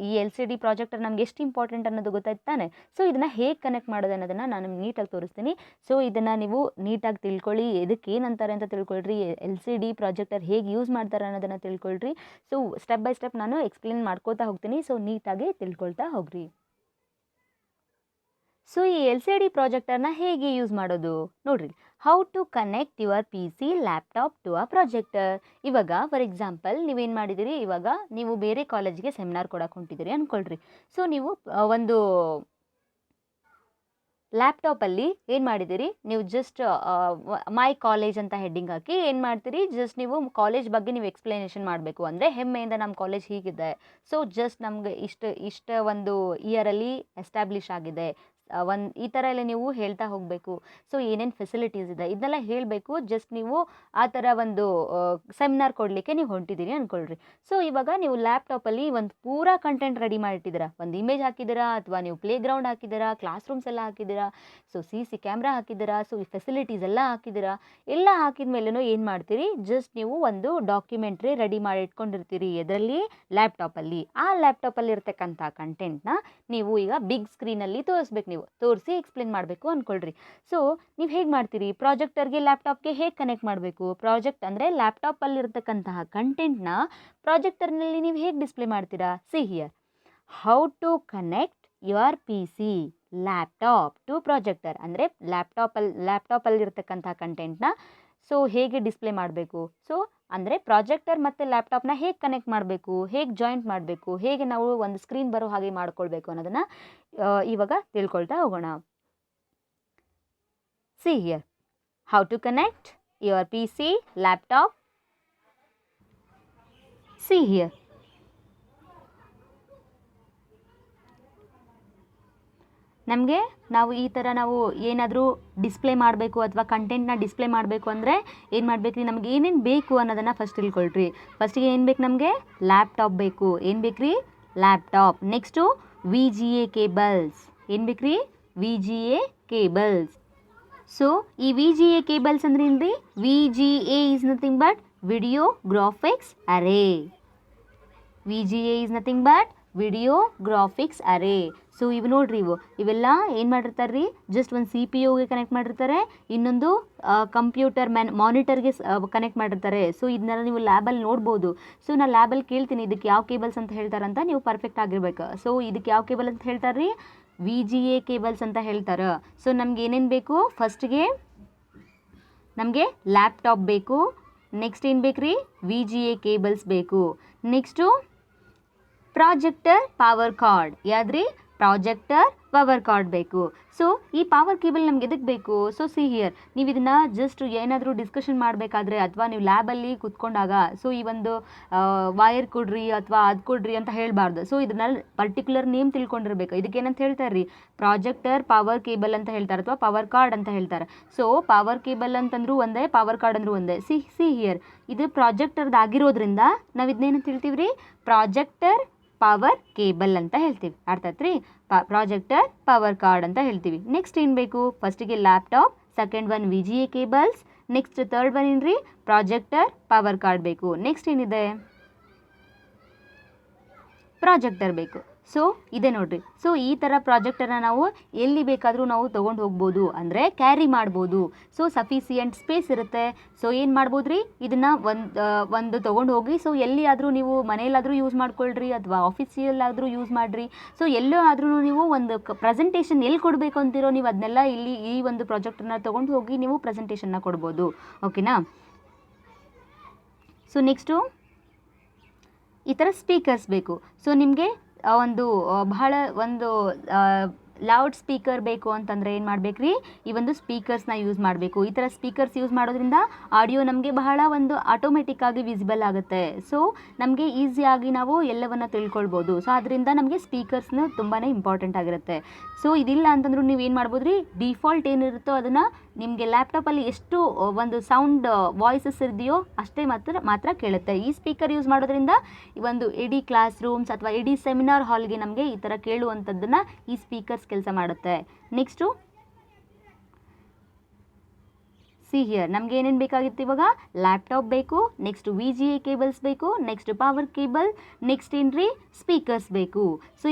Speaker 1: ಈ LCD ಪ್ರಾಜೆಕ್ಟರ್ ನಮ್ಗೆ ಎಷ್ಟು ಇಂಪಾರ್ಟೆಂಟ್ ಅನ್ನೋದು ಗೊತ್ತಾಯ್ತು ತಾನೆ? ಸೊ ಇದನ್ನು ಹೇಗೆ ಕನೆಕ್ಟ್ ಮಾಡೋದು ಅನ್ನೋದನ್ನು ನಾನು ನೀಟಾಗಿ ತೋರಿಸ್ತೀನಿ. ಸೊ ಇದನ್ನು ನೀವು ನೀಟಾಗಿ ತಿಳ್ಕೊಳ್ಳಿ, ಇದಕ್ಕೆ ಏನಂತಾರೆ ಅಂತ ತಿಳ್ಕೊಳ್ರಿ, LCD ಪ್ರಾಜೆಕ್ಟರ್ ಹೇಗೆ ಯೂಸ್ ಮಾಡ್ತಾರೆ ಅನ್ನೋದನ್ನು ತಿಳ್ಕೊಳ್ರಿ. ಸೊ ಸ್ಟೆಪ್ ಬೈ ಸ್ಟೆಪ್ ನಾನು ಎಕ್ಸ್ಪ್ಲೇನ್ ಮಾಡ್ಕೋತಾ ಹೋಗ್ತೀನಿ. ಸೊ ನೀಟಾಗಿ ತಿಳ್ಕೊಳ್ತಾ ಹೋಗ್ರಿ. ಸೊ ಈ LCD ಪ್ರಾಜೆಕ್ಟರ್ನ ಹೇಗೆ ಯೂಸ್ ಮಾಡೋದು ನೋಡ್ರಿ. How to connect your PC laptop to a projector. ಇವಾಗ ಫಾರ್ ಎಕ್ಸಾಂಪಲ್ ನೀವೇನು ಮಾಡಿದಿರಿ, ಇವಾಗ ನೀವು ಬೇರೆ ಕಾಲೇಜಿಗೆ ಸೆಮಿನಾರ್ ಕೊಡಕ್ಕೆ ಹೊಂಟಿದ್ದೀರಿ ಅಂದ್ಕೊಳ್ರಿ. ಸೊ ನೀವು ಒಂದು ಲ್ಯಾಪ್ಟಾಪಲ್ಲಿ ಏನು ಮಾಡಿದ್ದೀರಿ, ನೀವು ಜಸ್ಟ್ ಮೈ ಕಾಲೇಜ್ ಅಂತ ಹೆಡ್ಡಿಂಗ್ ಹಾಕಿ ಏನು ಮಾಡ್ತೀರಿ, ಜಸ್ಟ್ ನೀವು ಕಾಲೇಜ್ ಬಗ್ಗೆ ನೀವು ಎಕ್ಸ್ಪ್ಲನೇಷನ್ ಮಾಡಬೇಕು. ಅಂದರೆ ಹೆಮ್ಮೆಯಿಂದ ನಮ್ಮ ಕಾಲೇಜ್ ಹೀಗಿದೆ, ಸೊ ಜಸ್ಟ್ ನಮ್ಗೆ ಇಷ್ಟ ಒಂದು ಇಯರಲ್ಲಿ ಎಸ್ಟಾಬ್ಲಿಷ್ ಆಗಿದೆ, ಈ ಥರ ಎಲ್ಲ ನೀವು ಹೇಳ್ತಾ ಹೋಗಬೇಕು. ಸೊ ಏನೇನು ಫೆಸಿಲಿಟೀಸ್ ಇದೆ ಇದನ್ನೆಲ್ಲ ಹೇಳಬೇಕು. ಜಸ್ಟ್ ನೀವು ಆ ಥರ ಒಂದು ಸೆಮಿನಾರ್ ಕೊಡಲಿಕ್ಕೆ ನೀವು ಹೊಂಟಿದ್ದೀರಿ ಅಂದ್ಕೊಳ್ರಿ. ಸೊ ಇವಾಗ ನೀವು ಲ್ಯಾಪ್ಟಾಪಲ್ಲಿ ಒಂದು ಪೂರಾ ಕಂಟೆಂಟ್ ರೆಡಿ ಮಾಡಿಟ್ಟಿದ್ದೀರಾ, ಒಂದು ಇಮೇಜ್ ಹಾಕಿದ್ದೀರಾ, ಅಥವಾ ನೀವು ಪ್ಲೇ ಗ್ರೌಂಡ್ ಹಾಕಿದ್ದೀರಾ, ಕ್ಲಾಸ್ ರೂಮ್ಸ್ ಎಲ್ಲ ಹಾಕಿದ್ದೀರಾ, ಸೊ CC ಕ್ಯಾಮ್ರಾ ಹಾಕಿದ್ದೀರಾ, ಸೊ ಈ ಫೆಸಿಲಿಟೀಸ್ ಎಲ್ಲ ಹಾಕಿದ್ದೀರಾ. ಎಲ್ಲ ಹಾಕಿದ ಮೇಲೂ ಏನು ಮಾಡ್ತೀರಿ, ಜಸ್ಟ್ ನೀವು ಒಂದು ಡಾಕ್ಯುಮೆಂಟ್ರಿ ರೆಡಿ ಮಾಡಿ ಇಟ್ಕೊಂಡಿರ್ತೀರಿ. ಇದರಲ್ಲಿ ಲ್ಯಾಪ್ಟಾಪಲ್ಲಿ ಆ ಲ್ಯಾಪ್ಟಾಪಲ್ಲಿ ಇರ್ತಕ್ಕಂಥ ಕಂಟೆಂಟ್ನ ನೀವು ಈಗ ಬಿಗ್ ಸ್ಕ್ರೀನಲ್ಲಿ ತೋರಿಸ್ಬೇಕು. ನೀವು ತೋರಿಸಿ ಎಕ್ಸ್ಪ್ಲೇನ್ ಮಾಡಬೇಕು ಅಂದ್ಕೊಳ್ರಿ. ಸೊ ನೀವು ಹೇಗೆ ಮಾಡ್ತೀರಿ, ಪ್ರಾಜೆಕ್ಟರ್ಗೆ ಲ್ಯಾಪ್ಟಾಪ್ಗೆ ಹೇಗೆ ಕನೆಕ್ಟ್ ಮಾಡಬೇಕು, ಪ್ರಾಜೆಕ್ಟ್ ಅಂದರೆ ಲ್ಯಾಪ್ಟಾಪಲ್ಲಿರ್ತಕ್ಕಂತಹ ಕಂಟೆಂಟ್ನ ಪ್ರಾಜೆಕ್ಟರ್ನಲ್ಲಿ ನೀವು ಹೇಗೆ ಡಿಸ್ಪ್ಲೇ ಮಾಡ್ತೀರಾ. See here, how to connect your PC laptop to projector. ಅಂದರೆ ಲ್ಯಾಪ್ಟಾಪಲ್ಲಿರ್ತಕ್ಕಂಥ ಕಂಟೆಂಟ್ನ ಸೊ ಹೇಗೆ ಡಿಸ್ಪ್ಲೇ ಮಾಡಬೇಕು. ಸೊ ಅಂದರೆ ಪ್ರಾಜೆಕ್ಟರ್ ಮತ್ತು ಲ್ಯಾಪ್ಟಾಪ್ನ ಹೇಗೆ ಕನೆಕ್ಟ್ ಮಾಡಬೇಕು, ಹೇಗೆ ಜಾಯಿಂಟ್ ಮಾಡಬೇಕು, ಹೇಗೆ ನಾವು ಒಂದು ಸ್ಕ್ರೀನ್ ಬರೋ ಹಾಗೆ ಮಾಡ್ಕೊಳ್ಬೇಕು ಅನ್ನೋದನ್ನು ಇವಾಗ ತಿಳ್ಕೊಳ್ತಾ ಹೋಗೋಣ. See here, how to connect your PC laptop. See here, ನಮಗೆ ನಾವು ಈ ಥರ ನಾವು ಏನಾದರೂ ಡಿಸ್ಪ್ಲೇ ಮಾಡಬೇಕು ಅಥವಾ ಕಂಟೆಂಟ್ನ ಡಿಸ್ಪ್ಲೇ ಮಾಡಬೇಕು ಅಂದರೆ ಏನು ಮಾಡಬೇಕ್ರಿ, ನಮ್ಗೆ ಏನೇನು ಬೇಕು ಅನ್ನೋದನ್ನು ಫಸ್ಟ್ ತಿಳ್ಕೊಳ್ರಿ. ಫಸ್ಟಿಗೆ ಏನು ಬೇಕು, ನಮಗೆ ಲ್ಯಾಪ್ಟಾಪ್ ಬೇಕು. ಏನು ಬೇಕ್ರಿ, ಲ್ಯಾಪ್ಟಾಪ್. Next VGA cables. ಏನು ಬೇಕ್ರಿ, VGA ಕೇಬಲ್ಸ್. ಸೊ ಈ VGA ಕೇಬಲ್ಸ್ ಅಂದ್ರೆ ಏನು ರೀ, VGA is nothing but video graphics array. VGA is nothing but video graphics array. So ಇವು ನೋಡ್ರಿ, ಇವೆಲ್ಲ ಏನು ಮಾಡಿರ್ತಾರೆ ರೀ, ಜಸ್ಟ್ ಒಂದು CPUಗೆ ಕನೆಕ್ಟ್ ಮಾಡಿರ್ತಾರೆ, ಇನ್ನೊಂದು ಕಂಪ್ಯೂಟರ್ ಮಾನಿಟರ್ಗೆ ಕನೆಕ್ಟ್ ಮಾಡಿರ್ತಾರೆ. ಸೊ ಇದನ್ನೆಲ್ಲ ನೀವು ಲ್ಯಾಬಲ್ಲಿ ನೋಡ್ಬೋದು. ಸೊ ನಾನು ಲ್ಯಾಬಲ್ಲಿ ಕೇಳ್ತೀನಿ ಇದಕ್ಕೆ ಯಾವ ಕೇಬಲ್ಸ್ ಅಂತ ಹೇಳ್ತಾರಂತ, ನೀವು ಪರ್ಫೆಕ್ಟ್ ಆಗಿರ್ಬೇಕು. ಸೊ ಇದಕ್ಕೆ ಯಾವ ಕೇಬಲ್ ಅಂತ ಹೇಳ್ತಾರೆ ರೀ, VGA ಕೇಬಲ್ಸ್ ಅಂತ ಹೇಳ್ತಾರೆ. ಸೊ ನಮ್ಗೆ ಏನೇನು ಬೇಕು, ಫಸ್ಟ್ಗೆ ನಮಗೆ ಲ್ಯಾಪ್ಟಾಪ್ ಬೇಕು. ನೆಕ್ಸ್ಟ್ ಏನು ಬೇಕು ರೀ, VGA ಕೇಬಲ್ಸ್ ಬೇಕು. Next projector power cord. ಯಾವ್ದ್ರಿ, ಪ್ರಾಜೆಕ್ಟರ್ ಪವರ್ ಕಾರ್ಡ್ ಬೇಕು. ಸೊ ಈ ಪವರ್ ಕೇಬಲ್ ನಮ್ಗೆ ಎದಕ್ಕೆ ಬೇಕು. ಸೊ ಸಿ ಹಿಯರ್, ನೀವು ಇದನ್ನು ಜಸ್ಟ್ ಏನಾದರೂ ಡಿಸ್ಕಷನ್ ಮಾಡಬೇಕಾದ್ರೆ ಅಥವಾ ನೀವು ಲ್ಯಾಬಲ್ಲಿ ಕೂತ್ಕೊಂಡಾಗ ಸೊ ಈ ಒಂದು ವೈರ್ ಕೊಡ್ರಿ ಅಥವಾ ಅದು ಕೊಡ್ರಿ ಅಂತ ಹೇಳಬಾರ್ದು. ಸೊ ಇದನ್ನ ಪರ್ಟಿಕ್ಯುಲರ್ ನೇಮ್ ತಿಳ್ಕೊಂಡಿರ್ಬೇಕು. ಇದಕ್ಕೆ ಏನಂತ ಹೇಳ್ತಾರೆ ರೀ, ಪ್ರಾಜೆಕ್ಟರ್ ಪವರ್ ಕೇಬಲ್ ಅಂತ ಹೇಳ್ತಾರೆ ಅಥವಾ ಪವರ್ ಕಾರ್ಡ್ ಅಂತ ಹೇಳ್ತಾರೆ. ಸೊ ಪವರ್ ಕೇಬಲ್ ಅಂತಂದ್ರೂ ಒಂದೇ, ಪವರ್ ಕಾರ್ಡ್ ಅಂದ್ರೂ ಒಂದೇ. ಸಿ ಹಿಯರ್, ಇದು ಪ್ರಾಜೆಕ್ಟರ್ದಾಗಿರೋದ್ರಿಂದ ನಾವು ಇದನ್ನೇನಂತ ಹೇಳ್ತೀವಿ ರೀ, ಪ್ರಾಜೆಕ್ಟರ್ ಪವರ್ ಕೇಬಲ್ ಅಂತ ಹೇಳ್ತೀವಿ. ಅರ್ಥ ಆಯ್ತು ರೀ, ಪ್ರಾಜೆಕ್ಟರ್ ಪವರ್ ಕಾರ್ಡ್ ಅಂತ ಹೇಳ್ತೀವಿ. ನೆಕ್ಸ್ಟ್ ಏನು ಬೇಕು, ಫಸ್ಟಿಗೆ laptop, second one VGA cables, next third one ಏನ್ರಿ ಪ್ರಾಜೆಕ್ಟರ್ ಪವರ್ ಕಾರ್ಡ್ ಬೇಕು. ನೆಕ್ಸ್ಟ್ ಏನಿದೆ ಪ್ರಾಜೆಕ್ಟರ್ ಬೇಕು. ಸೊ ಇದೆ ನೋಡ್ರಿ. ಸೊ ಈ ಥರ ಪ್ರಾಜೆಕ್ಟನ್ನು ನಾವು ಎಲ್ಲಿ ಬೇಕಾದರೂ ನಾವು ತೊಗೊಂಡು ಹೋಗ್ಬೋದು, ಅಂದರೆ ಕ್ಯಾರಿ ಮಾಡ್ಬೋದು. ಸೊ ಸಫಿಸಿಯೆಂಟ್ ಸ್ಪೇಸ್ ಇರುತ್ತೆ. ಸೊ ಏನು ಮಾಡ್ಬೋದು ರೀ, ಇದನ್ನು ಒಂದು ತೊಗೊಂಡು ಹೋಗಿ ಸೊ ಎಲ್ಲಿಯಾದರೂ ನೀವು ಮನೆಯಲ್ಲಾದರೂ ಯೂಸ್ ಮಾಡ್ಕೊಳ್ರಿ ಅಥವಾ ಆಫೀಸಿಯಲ್ಲಾದರೂ ಯೂಸ್ ಮಾಡಿರಿ. ಸೊ ಎಲ್ಲೋ ಆದ್ರೂ ನೀವು ಒಂದು ಪ್ರೆಸೆಂಟೇಷನ್ ಎಲ್ಲಿ ಕೊಡಬೇಕು ಅಂತಿರೋ ನೀವು ಅದನ್ನೆಲ್ಲ ಇಲ್ಲಿ ಈ ಒಂದು ಪ್ರಾಜೆಕ್ಟನ್ನು ತೊಗೊಂಡು ಹೋಗಿ ನೀವು ಪ್ರೆಸೆಂಟೇಷನ್ನ ಕೊಡ್ಬೋದು. ಓಕೆನಾ. ಸೊ ನೆಕ್ಸ್ಟು ಈ ಥರ ಸ್ಪೀಕರ್ಸ್ ಬೇಕು. ಸೊ ನಿಮಗೆ ಬಹಳ ಒಂದು ಲೌಡ್ ಸ್ಪೀಕರ್ ಬೇಕು ಅಂತಂದರೆ ಏನು ಮಾಡಬೇಕು ರೀ, ಈ ಒಂದು ಸ್ಪೀಕರ್ಸ್ನ ಯೂಸ್ ಮಾಡಬೇಕು. ಈ ಥರ ಸ್ಪೀಕರ್ಸ್ ಯೂಸ್ ಮಾಡೋದ್ರಿಂದ ಆಡಿಯೋ ನಮಗೆ ಬಹಳ ಒಂದು ಆಟೋಮೆಟಿಕ್ಕಾಗಿ ವಿಸಿಬಲ್ ಆಗುತ್ತೆ. ಸೊ ನಮಗೆ ಈಸಿಯಾಗಿ ನಾವು ಎಲ್ಲವನ್ನು ತಿಳ್ಕೊಳ್ಬೋದು. ಸೊ ಅದರಿಂದ ನಮಗೆ ಸ್ಪೀಕರ್ಸ್ನ ತುಂಬಾ ಇಂಪಾರ್ಟೆಂಟ್ ಆಗಿರುತ್ತೆ. ಸೊ ಇದಿಲ್ಲ ಅಂತಂದ್ರೂ ನೀವು ಏನು ಮಾಡ್ಬೋದು ರೀ, ಡಿಫಾಲ್ಟ್ ಏನಿರುತ್ತೋ ಅದನ್ನು ನಿಮಗೆ ಲ್ಯಾಪ್ಟಾಪಲ್ಲಿ ಎಷ್ಟು ಒಂದು ಸೌಂಡ್ ವಾಯ್ಸಸ್ ಇದೆಯೋ ಅಷ್ಟೇ ಮಾತ್ರ ಕೇಳುತ್ತೆ. ಈ ಸ್ಪೀಕರ್ ಯೂಸ್ ಮಾಡೋದ್ರಿಂದ ಒಂದು ಇಡೀ ಕ್ಲಾಸ್ ರೂಮ್ಸ್ ಅಥವಾ ಇಡೀ ಸೆಮಿನಾರ್ ಹಾಲ್ಗೆ ನಮಗೆ ಈ ಥರ ಕೇಳುವಂಥದ್ದನ್ನು ಈ ಸ್ಪೀಕರ್ಸ್ ಕೆಲಸ ಮಾಡುತ್ತೆ. ನೆಕ್ಸ್ಟು ಸಿ ಹಿಯರ್ ನಮ್ಗೆ ಏನೇನು ಬೇಕಾಗಿತ್ತು ಇವಾಗ, ಲ್ಯಾಪ್ಟಾಪ್ ಬೇಕು, ನೆಕ್ಸ್ಟ್ VGA ಕೇಬಲ್ಸ್ ಬೇಕು, ನೆಕ್ಸ್ಟ್ ಪವರ್ ಕೇಬಲ್, ನೆಕ್ಸ್ಟ್ ಏನ್ರಿ ಸ್ಪೀಕರ್ಸ್ ಬೇಕು. ಸೊ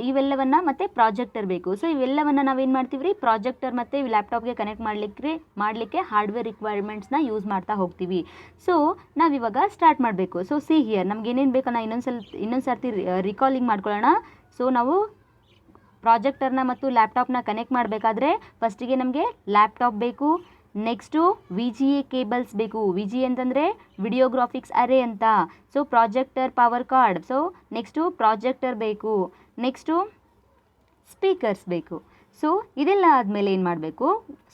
Speaker 1: ಇವೆಲ್ಲವನ್ನು ಮತ್ತು ಪ್ರಾಜೆಕ್ಟರ್ ಬೇಕು. ಸೊ ಇವೆಲ್ಲವನ್ನು ನಾವೇನು ಮಾಡ್ತೀವಿ ರೀ, ಪ್ರಾಜೆಕ್ಟರ್ ಮತ್ತು ಲ್ಯಾಪ್ಟಾಪ್ಗೆ ಕನೆಕ್ಟ್ ಮಾಡಲಿಕ್ಕೆ ಹಾರ್ಡ್ವೇರ್ ರಿಕ್ವೈರ್ಮೆಂಟ್ಸ್ನ ಯೂಸ್ ಮಾಡ್ತಾ ಹೋಗ್ತೀವಿ. ಸೊ ನಾವಿವಾಗ ಸ್ಟಾರ್ಟ್ ಮಾಡಬೇಕು. ಸೊ ಸಿ ಹಿಯರ್ ನಮ್ಗೆ ಏನೇನು ಬೇಕನ್ನ ಇನ್ನೊಂದು ಸರ್ತಿ ರಿಕಾಲಿಂಗ್ ಮಾಡ್ಕೊಳ್ಳೋಣ. ಸೊ ನಾವು ಪ್ರಾಜೆಕ್ಟರ್ನ ಮತ್ತು ಲ್ಯಾಪ್ಟಾಪ್ನ ಕನೆಕ್ಟ್ ಮಾಡಬೇಕಾದ್ರೆ ಫಸ್ಟಿಗೆ ನಮಗೆ ಲ್ಯಾಪ್ಟಾಪ್ ಬೇಕು, ನೆಕ್ಸ್ಟು VGA ಕೇಬಲ್ಸ್ ಬೇಕು. VGA ಅಂತಂದರೆ ವಿಡಿಯೋಗ್ರಾಫಿಕ್ಸ್ ಅರೇ ಅಂತ. So projector power card. So next projector ಬೇಕು, ನೆಕ್ಸ್ಟು ಸ್ಪೀಕರ್ಸ್ ಬೇಕು. ಸೊ ಇದೆಲ್ಲ ಆದಮೇಲೆ ಏನು ಮಾಡಬೇಕು,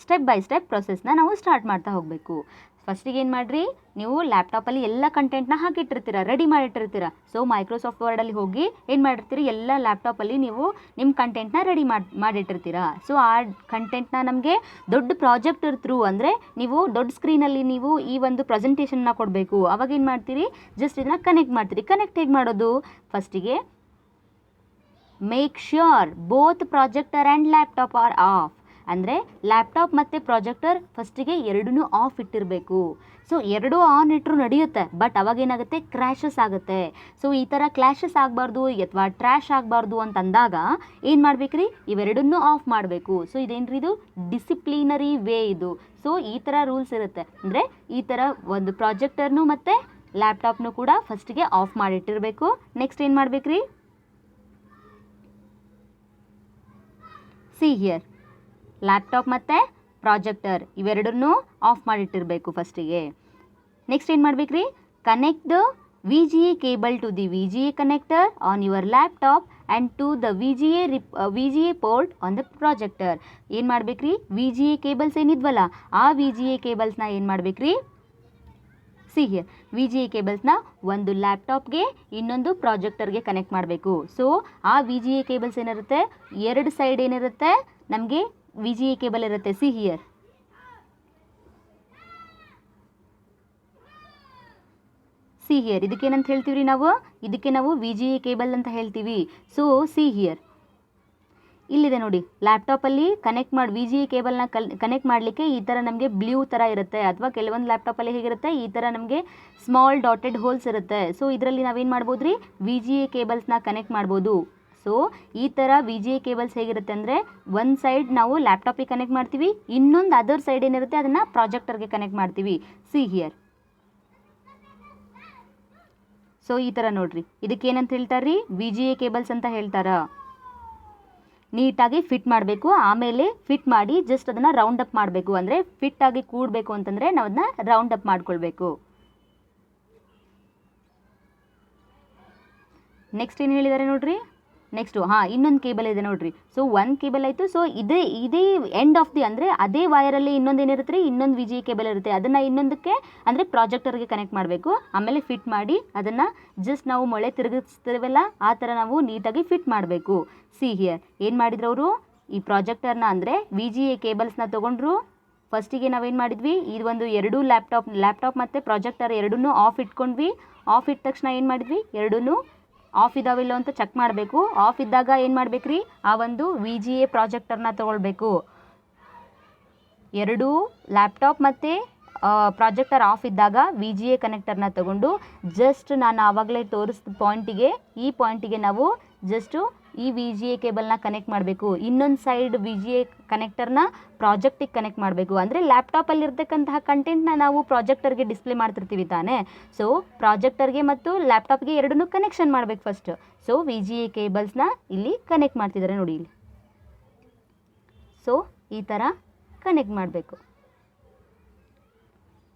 Speaker 1: ಸ್ಟೆಪ್ ಬೈ ಸ್ಟೆಪ್ ಪ್ರೊಸೆಸ್ನ ನಾವು ಸ್ಟಾರ್ಟ್ ಮಾಡ್ತಾ ಹೋಗಬೇಕು. ಫಸ್ಟಿಗೆ ಏನು ಮಾಡಿರಿ, ನೀವು ಲ್ಯಾಪ್ಟಾಪಲ್ಲಿ ಎಲ್ಲ ಕಂಟೆಂಟ್ನ ಹಾಕಿಟ್ಟಿರ್ತೀರ, ರೆಡಿ ಮಾಡಿಟ್ಟಿರ್ತೀರ. ಸೊ ಮೈಕ್ರೋಸಾಫ್ಟ್ ವರ್ಡಲ್ಲಿ ಹೋಗಿ ಏನು ಮಾಡಿರ್ತೀರಿ, ಎಲ್ಲ ಲ್ಯಾಪ್ಟಾಪಲ್ಲಿ ನೀವು ನಿಮ್ಮ ಕಂಟೆಂಟ್ನ ರೆಡಿ ಮಾಡಿಟ್ಟಿರ್ತೀರ. ಸೊ ಆ ಕಂಟೆಂಟ್ನ ನಮಗೆ ದೊಡ್ಡ ಪ್ರಾಜೆಕ್ಟರ್ ಥ್ರೂ ಅಂದರೆ ನೀವು ದೊಡ್ಡ ಸ್ಕ್ರೀನಲ್ಲಿ ನೀವು ಈ ಒಂದು ಪ್ರೆಸೆಂಟೇಷನ್ನ ಕೊಡಬೇಕು. ಅವಾಗ ಏನು ಮಾಡ್ತೀರಿ, ಜಸ್ಟ್ ಇದನ್ನ ಕನೆಕ್ಟ್ ಮಾಡ್ತೀರಿ. ಕನೆಕ್ಟ್ ಹೇಗೆ ಮಾಡೋದು, ಫಸ್ಟಿಗೆ make sure both projector and laptop are off. ಅಂದರೆ ಲ್ಯಾಪ್ಟಾಪ್ ಮತ್ತು ಪ್ರಾಜೆಕ್ಟರ್ ಫಸ್ಟಿಗೆ ಎರಡೂ ಆಫ್ ಇಟ್ಟಿರಬೇಕು. ಸೊ ಎರಡೂ ಆನ್ ಇಟ್ಟರು ನಡೆಯುತ್ತೆ, ಬಟ್ ಅವಾಗೇನಾಗುತ್ತೆ, ಕ್ರ್ಯಾಶಸ್ ಆಗುತ್ತೆ. ಸೊ ಈ ಥರ ಕ್ಲ್ಯಾಶಸ್ ಆಗಬಾರ್ದು ಅಥವಾ ಟ್ರ್ಯಾಶ್ ಆಗಬಾರ್ದು ಅಂತಂದಾಗ ಏನು ಮಾಡ್ಬೇಕ್ರಿ, ಇವೆರಡನ್ನೂ ಆಫ್ ಮಾಡಬೇಕು. ಸೊ ಇದೇನ್ರಿ, ಇದು ಡಿಸಿಪ್ಲಿನರಿ ವೇ ಇದು. ಸೊ ಈ ಥರ ರೂಲ್ಸ್ ಇರುತ್ತೆ. ಅಂದರೆ ಈ ಥರ ಒಂದು ಪ್ರಾಜೆಕ್ಟರ್ನು ಮತ್ತು ಲ್ಯಾಪ್ಟಾಪ್ನು ಕೂಡ ಫಸ್ಟಿಗೆ ಆಫ್ ಮಾಡಿಟ್ಟಿರಬೇಕು. ನೆಕ್ಸ್ಟ್ ಏನು ಮಾಡ್ಬೇಕ್ರಿ, ಸಿ ಹಿಯರ್ ಲ್ಯಾಪ್ಟಾಪ್ ಮತ್ತು ಪ್ರಾಜೆಕ್ಟರ್ ಇವೆರಡನ್ನೂ ಆಫ್ ಮಾಡಿಟ್ಟಿರಬೇಕು ಫಸ್ಟಿಗೆ. ನೆಕ್ಸ್ಟ್ ಏನು ಮಾಡ್ಬೇಕ್ರಿ, connect the VGA cable to the VGA connector on your laptop and to the VGA port on the projector. ಏನು ಮಾಡ್ಬೇಕ್ರಿ, VGA ಕೇಬಲ್ಸ್ ಏನಿದ್ವಲ್ಲ ಆ VGA ಕೇಬಲ್ಸ್ನ ಏನು ಮಾಡ್ಬೇಕ್ರಿ, ಸಿ ಹಿಯರ್ VGA ಕೇಬಲ್ಸ್ನ ಒಂದು ಲ್ಯಾಪ್ಟಾಪ್ಗೆ ಇನ್ನೊಂದು ಪ್ರಾಜೆಕ್ಟರ್ಗೆ ಕನೆಕ್ಟ್ ಮಾಡಬೇಕು. ಸೊ ಆ VGA ಕೇಬಲ್ಸ್ ಏನಿರುತ್ತೆ, ಎರಡು ಸೈಡ್ ಏನಿರುತ್ತೆ ನಮಗೆ VGA ಕೇಬಲ್ ಇರುತ್ತೆ. ಸಿ ಹಿಯರ್ ಇದಕ್ಕೇನಂತ ಹೇಳ್ತೀವಿ ನಾವು, ಇದಕ್ಕೆ ನಾವು VGA ಕೇಬಲ್ ಅಂತ ಹೇಳ್ತೀವಿ. ಸೊ ಸಿ ಹಿಯರ್ ಇಲ್ಲಿದೆ ನೋಡಿ, ಲ್ಯಾಪ್ಟಾಪಲ್ಲಿ VGA ಕೇಬಲ್ನ ಕನೆಕ್ಟ್ ಮಾಡಲಿಕ್ಕೆ ಈ ಥರ ನಮಗೆ ಬ್ಲೂ ಥರ ಇರುತ್ತೆ, ಅಥವಾ ಕೆಲವೊಂದು ಲ್ಯಾಪ್ಟಾಪಲ್ಲಿ ಹೇಗಿರುತ್ತೆ, ಈ ಥರ ನಮಗೆ ಸ್ಮಾಲ್ ಡಾಟೆಡ್ ಹೋಲ್ಸ್ ಇರುತ್ತೆ. ಸೊ ಇದರಲ್ಲಿ ನಾವೇನು ಮಾಡ್ಬೋದು ರೀ, VGA ಕೇಬಲ್ಸ್ನ ಕನೆಕ್ಟ್ ಮಾಡ್ಬೋದು. ಸೊ ಈ ಥರ VGA ಕೇಬಲ್ಸ್ ಹೇಗಿರುತ್ತೆ ಅಂದರೆ, ಒಂದು ಸೈಡ್ ನಾವು ಲ್ಯಾಪ್ಟಾಪಿಗೆ ಕನೆಕ್ಟ್ ಮಾಡ್ತೀವಿ, ಇನ್ನೊಂದು ಅದರ್ ಸೈಡ್ ಏನಿರುತ್ತೆ ಅದನ್ನು ಪ್ರಾಜೆಕ್ಟರ್ಗೆ ಕನೆಕ್ಟ್ ಮಾಡ್ತೀವಿ. ಸಿ ಹಿಯರ್ ಸೊ ಈ ಥರ ನೋಡ್ರಿ, ಇದಕ್ಕೆ ಏನಂತ ಹೇಳ್ತಾರೆ ರೀ, VGA ಕೇಬಲ್ಸ್ ಅಂತ ಹೇಳ್ತಾರ. ನೀಟಾಗಿ ಫಿಟ್ ಮಾಡಬೇಕು. ಆಮೇಲೆ ಫಿಟ್ ಮಾಡಿ ಜಸ್ಟ್ ಅದನ್ನು ರೌಂಡ್ ಅಪ್ ಮಾಡಬೇಕು. ಅಂದರೆ ಫಿಟ್ಟಾಗಿ ಕೂಡಬೇಕು ಅಂತಂದರೆ ನಾವು ಅದನ್ನ ರೌಂಡ್ ಅಪ್ ಮಾಡ್ಕೊಳ್ಬೇಕು. ನೆಕ್ಸ್ಟ್ ಏನು ಹೇಳಿದ್ದಾರೆ ನೋಡ್ರಿ, ನೆಕ್ಸ್ಟು ಇನ್ನೊಂದು ಕೇಬಲ್ ಇದೆ ನೋಡ್ರಿ. ಸೊ ಒಂದು ಕೇಬಲ್ ಆಯಿತು. ಸೊ ಇದೇ ಎಂಡ್ ಆಫ್ ದಿ ಅಂದರೆ ಅದೇ ವೈರಲ್ಲಿ ಇನ್ನೊಂದು ಏನಿರುತ್ತೆ ರೀ, ಇನ್ನೊಂದು VGA ಕೇಬಲ್ ಇರುತ್ತೆ. ಅದನ್ನು ಇನ್ನೊಂದಕ್ಕೆ ಅಂದರೆ ಪ್ರಾಜೆಕ್ಟರ್ಗೆ ಕನೆಕ್ಟ್ ಮಾಡಬೇಕು. ಆಮೇಲೆ ಫಿಟ್ ಮಾಡಿ ಅದನ್ನು ಜಸ್ಟ್ ನಾವು ಮೊಳೆ ತಿರುಗಿಸ್ತಿರ್ವಲ್ಲ ಆ ಥರ ನಾವು ನೀಟಾಗಿ ಫಿಟ್ ಮಾಡಬೇಕು. ಸಿ ಹಿಯರ್ ಏನು ಮಾಡಿದ್ರು ಅವರು, ಈ ಪ್ರಾಜೆಕ್ಟರ್ನ ಅಂದರೆ VGA ಕೇಬಲ್ಸ್ನ ತೊಗೊಂಡ್ರು. ಫಸ್ಟಿಗೆ ನಾವೇನು ಮಾಡಿದ್ವಿ, ಇದು ಒಂದು ಎರಡೂ ಲ್ಯಾಪ್ಟಾಪ್ ಮತ್ತು ಪ್ರಾಜೆಕ್ಟರ್ ಎರಡನ್ನೂ ಆಫ್ ಇಟ್ಕೊಂಡ್ವಿ. ಆಫ್ ಇಟ್ಟ ತಕ್ಷಣ ಏನು ಮಾಡಿದ್ವಿ, ಎರಡೂ ಆಫ್ ಇದಾವಿಲ್ಲ ಅಂತ ಚೆಕ್ ಮಾಡಬೇಕು. ಆಫ್ ಇದ್ದಾಗ ಏನು ಮಾಡಬೇಕ್ರಿ, ಆ ಒಂದು VGA ಪ್ರಾಜೆಕ್ಟರ್ನ ತೊಗೊಳ್ಬೇಕು. ಎರಡೂ ಲ್ಯಾಪ್ಟಾಪ್ ಮತ್ತು ಪ್ರಾಜೆಕ್ಟರ್ ಆಫ್ ಇದ್ದಾಗ VGA ಕನೆಕ್ಟರ್ನ ತಗೊಂಡು ಜಸ್ಟ್ ನಾನು ಆವಾಗಲೇ ತೋರಿಸಿದ ಪಾಯಿಂಟಿಗೆ ಈ ಪಾಯಿಂಟಿಗೆ ನಾವು ಜಸ್ಟು ಈ VGA ಕೇಬಲ್ನ ಕನೆಕ್ಟ್ ಮಾಡಬೇಕು. ಇನ್ನೊಂದು ಸೈಡ್ VGA ಕನೆಕ್ಟರ್ನ ಪ್ರಾಜೆಕ್ಟಿಗೆ ಕನೆಕ್ಟ್ ಮಾಡಬೇಕು. ಅಂದರೆ ಲ್ಯಾಪ್ಟಾಪಲ್ಲಿರ್ತಕ್ಕಂತಹ ಕಂಟೆಂಟ್ನ ನಾವು ಪ್ರಾಜೆಕ್ಟರ್ಗೆ ಡಿಸ್ಪ್ಲೇ ಮಾಡ್ತಿರ್ತೀವಿ ತಾನೇ. ಸೊ ಪ್ರಾಜೆಕ್ಟರ್ಗೆ ಮತ್ತು ಲ್ಯಾಪ್ಟಾಪ್ಗೆ ಎರಡನ್ನೂ ಕನೆಕ್ಷನ್ ಮಾಡಬೇಕು ಫಸ್ಟ್. ಸೊ VGA ಕೇಬಲ್ಸ್ನ ಇಲ್ಲಿ ಕನೆಕ್ಟ್ ಮಾಡ್ತಿದ್ದಾರೆ ನೋಡಿ ಇಲ್ಲಿ. ಸೊ ಈ ಥರ ಕನೆಕ್ಟ್ ಮಾಡಬೇಕು.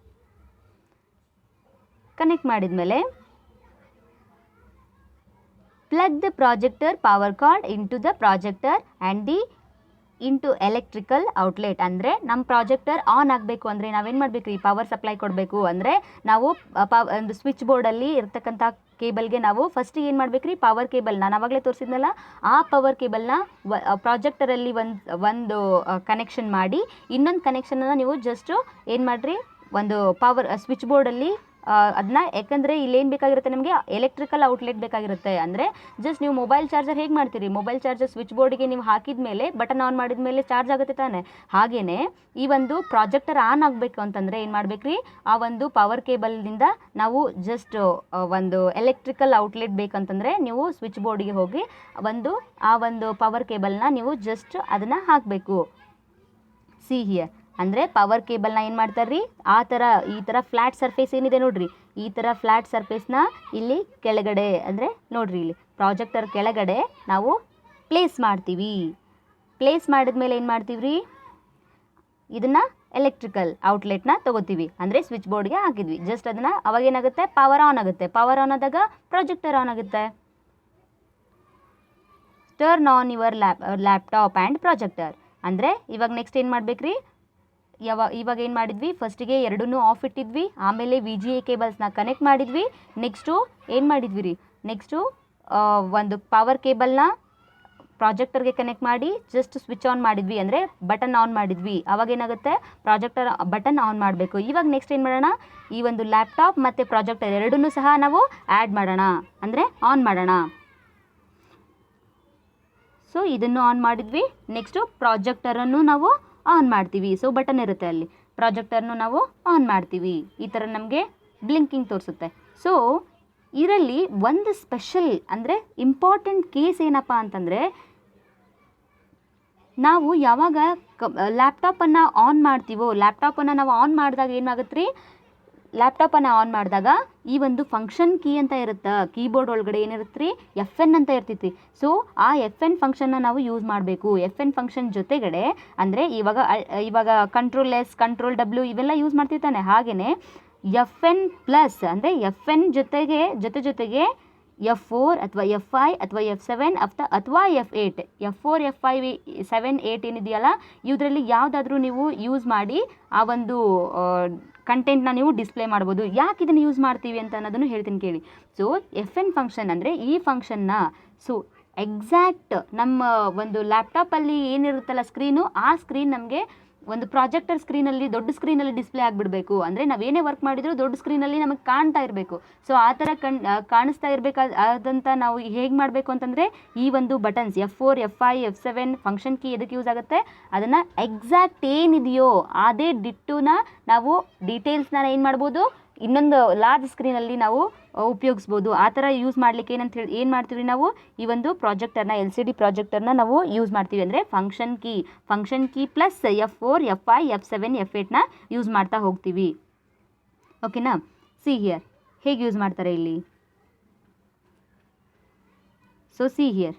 Speaker 1: ಕನೆಕ್ಟ್ ಮಾಡಿದ ಮೇಲೆ plug the projector power cord into the projector and the into electrical outlet. ಅಂದರೆ ನಮ್ಮ ಪ್ರಾಜೆಕ್ಟರ್ ಆನ್ ಆಗಬೇಕು ಅಂದರೆ ನಾವೇನು ಮಾಡಬೇಕು ರೀ, ಪವರ್ ಸಪ್ಲೈ ಕೊಡಬೇಕು. ಅಂದರೆ ನಾವು ಒಂದು ಸ್ವಿಚ್ ಬೋರ್ಡಲ್ಲಿ ಇರ್ತಕ್ಕಂಥ ಕೇಬಲ್ಗೆ ನಾವು ಫಸ್ಟ್ ಏನು ಮಾಡಬೇಕು ರೀ, ಪವರ್ ಕೇಬಲ್ ನಾನು ಆವಾಗಲೇ ತೋರಿಸಿದ್ನಲ್ಲ ಆ ಪವರ್ ಕೇಬಲ್ನ ಪ್ರಾಜೆಕ್ಟರಲ್ಲಿ ಒಂದು ಕನೆಕ್ಷನ್ ಮಾಡಿ ಇನ್ನೊಂದು ಕನೆಕ್ಷನನ್ನು ನೀವು ಜಸ್ಟು ಏನು ಮಾಡಿರಿ, ಒಂದು ಪವರ್ ಸ್ವಿಚ್ ಬೋರ್ಡಲ್ಲಿ ಅದನ್ನ, ಯಾಕಂದರೆ ಇಲ್ಲೇನು ಬೇಕಾಗಿರುತ್ತೆ ನಮಗೆ ಎಲೆಕ್ಟ್ರಿಕಲ್ ಔಟ್ಲೆಟ್ ಬೇಕಾಗಿರುತ್ತೆ. ಅಂದರೆ ಜಸ್ಟ್ ನೀವು ಮೊಬೈಲ್ ಚಾರ್ಜರ್ ಹೇಗೆ ಮಾಡ್ತೀರಿ, ಮೊಬೈಲ್ ಚಾರ್ಜರ್ ಸ್ವಿಚ್ ಬೋರ್ಡಿಗೆ ನೀವು ಹಾಕಿದ ಮೇಲೆ ಬಟನ್ ಆನ್ ಮಾಡಿದ ಮೇಲೆ ಚಾರ್ಜ್ ಆಗುತ್ತೆ ತಾನೆ. ಹಾಗೆಯೇ ಈ ಒಂದು ಪ್ರಾಜೆಕ್ಟರ್ ಆನ್ ಆಗಬೇಕು ಅಂತಂದರೆ ಏನು ಮಾಡಬೇಕು ರೀ, ಆ ಒಂದು ಪವರ್ ಕೇಬಲ್ನಿಂದ ನಾವು ಜಸ್ಟ್ ಒಂದು ಎಲೆಕ್ಟ್ರಿಕಲ್ ಔಟ್ಲೆಟ್ ಬೇಕಂತಂದರೆ ನೀವು ಸ್ವಿಚ್ ಬೋರ್ಡಿಗೆ ಹೋಗಿ ಆ ಒಂದು ಪವರ್ ಕೇಬಲ್ನ ನೀವು ಜಸ್ಟ್ ಅದನ್ನು ಹಾಕಬೇಕು. See here. ಅಂದರೆ ಪವರ್ ಕೇಬಲ್ನ ಏನು ಮಾಡ್ತಾರೆ ರೀ, ಈ ಥರ ಫ್ಲ್ಯಾಟ್ ಸರ್ಫೇಸ್ ಏನಿದೆ ನೋಡಿರಿ, ಈ ಥರ ಫ್ಲ್ಯಾಟ್ ಸರ್ಫೇಸ್ನ ಇಲ್ಲಿ ಕೆಳಗಡೆ, ಅಂದರೆ ನೋಡಿರಿ ಇಲ್ಲಿ ಪ್ರಾಜೆಕ್ಟರ್ ಕೆಳಗಡೆ ನಾವು ಪ್ಲೇಸ್ ಮಾಡ್ತೀವಿ. ಪ್ಲೇಸ್ ಮಾಡಿದ್ಮೇಲೆ ಏನು ಮಾಡ್ತೀವಿ ರೀ, ಇದನ್ನು ಎಲೆಕ್ಟ್ರಿಕಲ್ ಔಟ್ಲೆಟ್ನ ತೊಗೋತೀವಿ. ಅಂದರೆ ಸ್ವಿಚ್ ಬೋರ್ಡ್ಗೆ ಹಾಕಿದ್ವಿ, ಜಸ್ಟ್ ಅದನ್ನು ಅವಾಗೇನಾಗುತ್ತೆ, ಪವರ್ ಆನ್ ಆಗುತ್ತೆ. ಪವರ್ ಆನ್ ಆದಾಗ ಪ್ರಾಜೆಕ್ಟರ್ ಆನ್ ಆಗುತ್ತೆ. Turn on your laptop and projector. ಅಂದರೆ ಇವಾಗ ನೆಕ್ಸ್ಟ್ ಏನು ಮಾಡ್ಬೇಕು ರೀ, ಇವಾಗ ಏನು ಮಾಡಿದ್ವಿ, ಫಸ್ಟಿಗೆ ಎರಡನ್ನೂ ಆಫ್ ಇಟ್ಟಿದ್ವಿ, ಆಮೇಲೆ VGA ಕೇಬಲ್ಸ್ನ ಕನೆಕ್ಟ್ ಮಾಡಿದ್ವಿ. ನೆಕ್ಸ್ಟು ಏನು ಮಾಡಿದ್ವಿ ರೀ, ನೆಕ್ಸ್ಟು ಒಂದು ಪವರ್ ಕೇಬಲ್ನ ಪ್ರಾಜೆಕ್ಟರ್ಗೆ ಕನೆಕ್ಟ್ ಮಾಡಿ ಜಸ್ಟ್ ಸ್ವಿಚ್ ಆನ್ ಮಾಡಿದ್ವಿ, ಅಂದರೆ ಬಟನ್ ಆನ್ ಮಾಡಿದ್ವಿ. ಅವಾಗೇನಾಗುತ್ತೆ, ಪ್ರಾಜೆಕ್ಟರ್ ಬಟನ್ ಆನ್ ಮಾಡಬೇಕು. ಇವಾಗ ನೆಕ್ಸ್ಟ್ ಏನು ಮಾಡೋಣ, ಈ ಒಂದು ಲ್ಯಾಪ್ಟಾಪ್ ಮತ್ತು ಪ್ರಾಜೆಕ್ಟರ್ ಎರಡನ್ನೂ ಸಹ ನಾವು ಆ್ಯಡ್ ಮಾಡೋಣ, ಅಂದರೆ ಆನ್ ಮಾಡೋಣ. ಸೊ ಇದನ್ನು ಆನ್ ಮಾಡಿದ್ವಿ. ನೆಕ್ಸ್ಟು ಪ್ರಾಜೆಕ್ಟರನ್ನು ನಾವು ಆನ್ ಮಾಡ್ತೀವಿ. ಸೊ ಬಟನ್ ಇರುತ್ತೆ ಅಲ್ಲಿ, ಪ್ರಾಜೆಕ್ಟರ್ನು ನಾವು ಆನ್ ಮಾಡ್ತೀವಿ. ಈ ಥರ ನಮಗೆ ಬ್ಲಿಂಕಿಂಗ್ ತೋರಿಸುತ್ತೆ. ಸೊ ಇದರಲ್ಲಿ ಒಂದು ಸ್ಪೆಷಲ್ ಅಂದರೆ ಇಂಪಾರ್ಟೆಂಟ್ ಕೇಸ್ ಏನಪ್ಪ ಅಂತಂದರೆ, ನಾವು ಯಾವಾಗ ಲ್ಯಾಪ್ಟಾಪನ್ನು ಆನ್ ಮಾಡ್ತೀವೋ, ಲ್ಯಾಪ್ಟಾಪನ್ನು ನಾವು ಆನ್ ಮಾಡಿದಾಗ ಏನಾಗುತ್ತೆ ರೀ, ಲ್ಯಾಪ್ಟಾಪನ್ನು ಆನ್ ಮಾಡಿದಾಗ ಈ ಒಂದು ಫಂಕ್ಷನ್ ಕೀ ಅಂತ ಇರುತ್ತೆ, ಕೀಬೋರ್ಡ್ ಒಳಗಡೆ ಏನಿರುತ್ತೆ ರೀ, FN ಅಂತ ಇರ್ತೈತಿ. ಸೊ ಆ FN ಫಂಕ್ಷನ್ನ ನಾವು ಯೂಸ್ ಮಾಡಬೇಕು. FN ಫಂಕ್ಷನ್ ಜೊತೆಗಡೆ ಅಂದರೆ ಇವಾಗ ಕಂಟ್ರೋಲ್ S, ಕಂಟ್ರೋಲ್ W ಇವೆಲ್ಲ ಯೂಸ್ ಮಾಡ್ತಿರ್ತಾನೆ. ಹಾಗೆಯೇ FN ಪ್ಲಸ್ ಅಂದರೆ FN ಜೊತೆಗೆ F4 ಅಥವಾ F5 ಅಥವಾ F7 ಅಥವಾ F8, F4 F5 7 8 ಏನಿದೆಯಲ್ಲ, ಇದರಲ್ಲಿ ಯಾವುದಾದ್ರೂ ನೀವು ಯೂಸ್ ಮಾಡಿ ಆ ಒಂದು ಕಂಟೆಂಟ್ನ ನೀವು ಡಿಸ್ಪ್ಲೇ ಮಾಡ್ಬೋದು. ಯಾಕೆ ಇದನ್ನು ಯೂಸ್ ಮಾಡ್ತೀವಿ ಅಂತ ಅನ್ನೋದನ್ನು ಹೇಳ್ತೀನಿ ಕೇಳಿ. ಸೊ FN ಫಂಕ್ಷನ್ ಅಂದರೆ ಈ ಫಂಕ್ಷನ್ನ, ಸೊ ಎಕ್ಸಾಕ್ಟ್ ನಮ್ಮ ಒಂದು ಲ್ಯಾಪ್ಟಾಪಲ್ಲಿ ಏನಿರುತ್ತಲ್ಲ ಸ್ಕ್ರೀನು, ಆ ಸ್ಕ್ರೀನ್ ನಮಗೆ ಒಂದು ಪ್ರಾಜೆಕ್ಟರ್ ಸ್ಕ್ರೀನಲ್ಲಿ, ದೊಡ್ಡ ಸ್ಕ್ರೀನಲ್ಲಿ ಡಿಸ್ಪ್ಲೇ ಆಗಿಬಿಡಬೇಕು. ಅಂದರೆ ನಾವೇನೇ ವರ್ಕ್ ಮಾಡಿದರೂ ದೊಡ್ಡ ಸ್ಕ್ರೀನಲ್ಲಿ ನಮಗೆ ಕಾಣ್ತಾ ಇರಬೇಕು. ಸೊ ಆ ಥರ ಕಾಣಿಸ್ತಾ ಇರಬೇಕಾದಂಥ ನಾವು ಹೇಗೆ ಮಾಡಬೇಕು ಅಂತಂದರೆ, ಈ ಒಂದು buttons F4 F5 F7 function key ಎದಕ್ಕೆ ಯೂಸ್ ಆಗುತ್ತೆ, ಅದನ್ನು ಎಕ್ಸಾಕ್ಟ್ ಏನಿದೆಯೋ ಅದೇ ಡಿಟ್ಟುನ ನಾವು ಡೀಟೇಲ್ಸ್ನ ಏನು ಮಾಡ್ಬೋದು, ಇನ್ನೊಂದು ಲಾರ್ಜ್ ಸ್ಕ್ರೀನಲ್ಲಿ ನಾವು ಉಪಯೋಗಿಸ್ಬೋದು. ಆ ಥರ ಯೂಸ್ ಮಾಡಲಿಕ್ಕೆ ಏನು ಮಾಡ್ತೀವಿ ನಾವು, ಈ ಒಂದು ಪ್ರಾಜೆಕ್ಟರ್ನ LCD ಪ್ರಾಜೆಕ್ಟರ್ನ ನಾವು ಯೂಸ್ ಮಾಡ್ತೀವಿ. ಅಂದರೆ function key plus F4 F5 F7 F8ನ ಯೂಸ್ ಮಾಡ್ತಾ ಹೋಗ್ತೀವಿ. ಓಕೆನಾ. ಸಿ ಹಿಯರ್ ಹೇಗೆ ಯೂಸ್ ಮಾಡ್ತಾರೆ ಇಲ್ಲಿ. ಸೊ ಸಿ ಹಿಯರ್,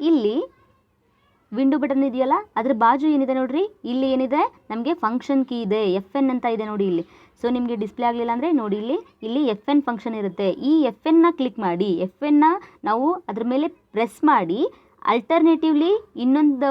Speaker 1: ಇಲ್ಲಿ ವಿಂಡೋ ಬಟನ್ ಇದೆಯಲ್ಲ, ಅದ್ರ ಬಾಜು ಏನಿದೆ ನೋಡ್ರಿ, ಇಲ್ಲಿ ಏನಿದೆ ನಮಗೆ ಫಂಕ್ಷನ್ ಕೀ ಇದೆ, FN ಅಂತ ಇದೆ ನೋಡಿ ಇಲ್ಲಿ. ಸೊ ನಿಮಗೆ ಡಿಸ್ಪ್ಲೇ ಆಗಲಿಲ್ಲ ಅಂದರೆ ನೋಡಿ ಇಲ್ಲಿ FN ಫಂಕ್ಷನ್ ಇರುತ್ತೆ. ಈ FN ಕ್ಲಿಕ್ ಮಾಡಿ, FN ನಾವು ಅದ್ರ ಮೇಲೆ ಪ್ರೆಸ್ ಮಾಡಿ ಅಲ್ಟರ್ನೇಟಿವ್ಲಿ ಇನ್ನೊಂದು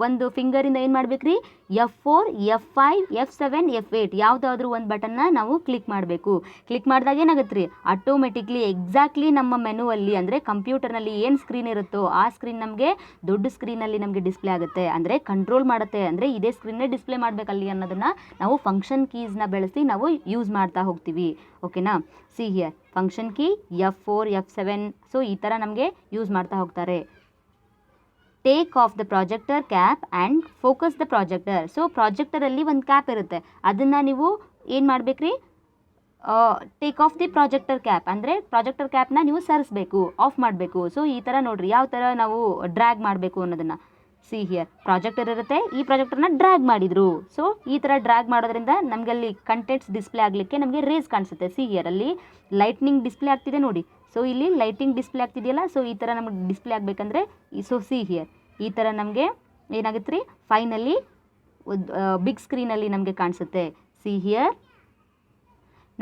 Speaker 1: ಒಂದು ಫಿಂಗರಿಂದ ಏನು ಮಾಡ್ಬೇಕ್ರಿ F4 F5 F7 F8 ಯಾವುದಾದ್ರೂ ಒಂದು ಬಟನ್ನ ನಾವು ಕ್ಲಿಕ್ ಮಾಡಬೇಕು. ಕ್ಲಿಕ್ ಮಾಡಿದಾಗ ಏನಾಗುತ್ತೆ ರೀ ಆಟೋಮೆಟಿಕ್ಲಿ ಎಕ್ಸಾಕ್ಟ್ಲಿ ನಮ್ಮ ಮೆನುವಲ್ಲಿ ಅಂದರೆ ಕಂಪ್ಯೂಟರ್ನಲ್ಲಿ ಏನು ಸ್ಕ್ರೀನ್ ಇರುತ್ತೋ ಆ ಸ್ಕ್ರೀನ್ ನಮಗೆ ದೊಡ್ಡ ಸ್ಕ್ರೀನಲ್ಲಿ ನಮಗೆ ಡಿಸ್ಪ್ಲೇ ಆಗುತ್ತೆ, ಅಂದರೆ ಕಂಟ್ರೋಲ್ ಮಾಡುತ್ತೆ. ಅಂದರೆ ಇದೇ ಸ್ಕ್ರೀನ್ನೇ ಡಿಸ್ಪ್ಲೇ ಮಾಡಬೇಕಲ್ಲಿ ಅನ್ನೋದನ್ನು ನಾವು ಫಂಕ್ಷನ್ ಕೀಸ್ನ ಬೆಳೆಸಿ ನಾವು ಯೂಸ್ ಮಾಡ್ತಾ ಹೋಗ್ತೀವಿ. ಓಕೆನಾ? See here function key F4 F7 so ಈ ಥರ ನಮಗೆ ಯೂಸ್ ಮಾಡ್ತಾ ಹೋಗ್ತಾರೆ. Take off the projector cap and focus the projector. So ಪ್ರಾಜೆಕ್ಟರಲ್ಲಿ ಒಂದು ಕ್ಯಾಪ್ ಇರುತ್ತೆ, ಅದನ್ನು ನೀವು ಏನು ಮಾಡಬೇಕ್ರಿ take off the projector cap ಅಂದರೆ ಪ್ರಾಜೆಕ್ಟರ್ ಕ್ಯಾಪ್ನ ನೀವು ಸರಿಸಬೇಕು, ಆಫ್ ಮಾಡಬೇಕು. ಸೊ ಈ ಥರ ನೋಡಿರಿ ಯಾವ ಥರ ನಾವು ಡ್ರ್ಯಾಗ್ ಮಾಡಬೇಕು ಅನ್ನೋದನ್ನು. ಸಿ ಹಿಯರ್ ಪ್ರಾಜೆಕ್ಟರ್ ಇರುತ್ತೆ, ಈ ಪ್ರಾಜೆಕ್ಟರ್ನ ಡ್ರ್ಯಾಗ್ ಮಾಡಿದರು. ಸೊ ಈ ಥರ ಡ್ರ್ಯಾಗ್ ಮಾಡೋದ್ರಿಂದ ನಮಗೆ ಅಲ್ಲಿ ಕಂಟೆಂಟ್ಸ್ ಡಿಸ್ಪ್ಲೇ ಆಗಲಿಕ್ಕೆ ನಮಗೆ ರೇಸ್ ಕಾಣಿಸುತ್ತೆ. ಸಿ ಹಿಯರ್ ಅಲ್ಲಿ ಲೈಟ್ನಿಂಗ್ ಡಿಸ್ಪ್ಲೇ ಆಗ್ತಿದೆ ನೋಡಿ. ಸೊ ಇಲ್ಲಿ ಲೈಟಿಂಗ್ ಡಿಸ್ಪ್ಲೇ ಆಗ್ತಿದೆಯಲ್ಲ, ಸೊ ಈ ಥರ ನಮಗೆ ಡಿಸ್ಪ್ಲೇ ಆಗಬೇಕಂದ್ರೆ ಸೊ ಸಿ ಹಿಯರ್ ಈ ಥರ ನಮಗೆ ಏನಾಗುತ್ತೆ ರೀ ಫೈನಲಿ ಬಿಗ್ ಸ್ಕ್ರೀನಲ್ಲಿ ನಮಗೆ ಕಾಣಿಸುತ್ತೆ. ಸಿ ಹಿಯರ್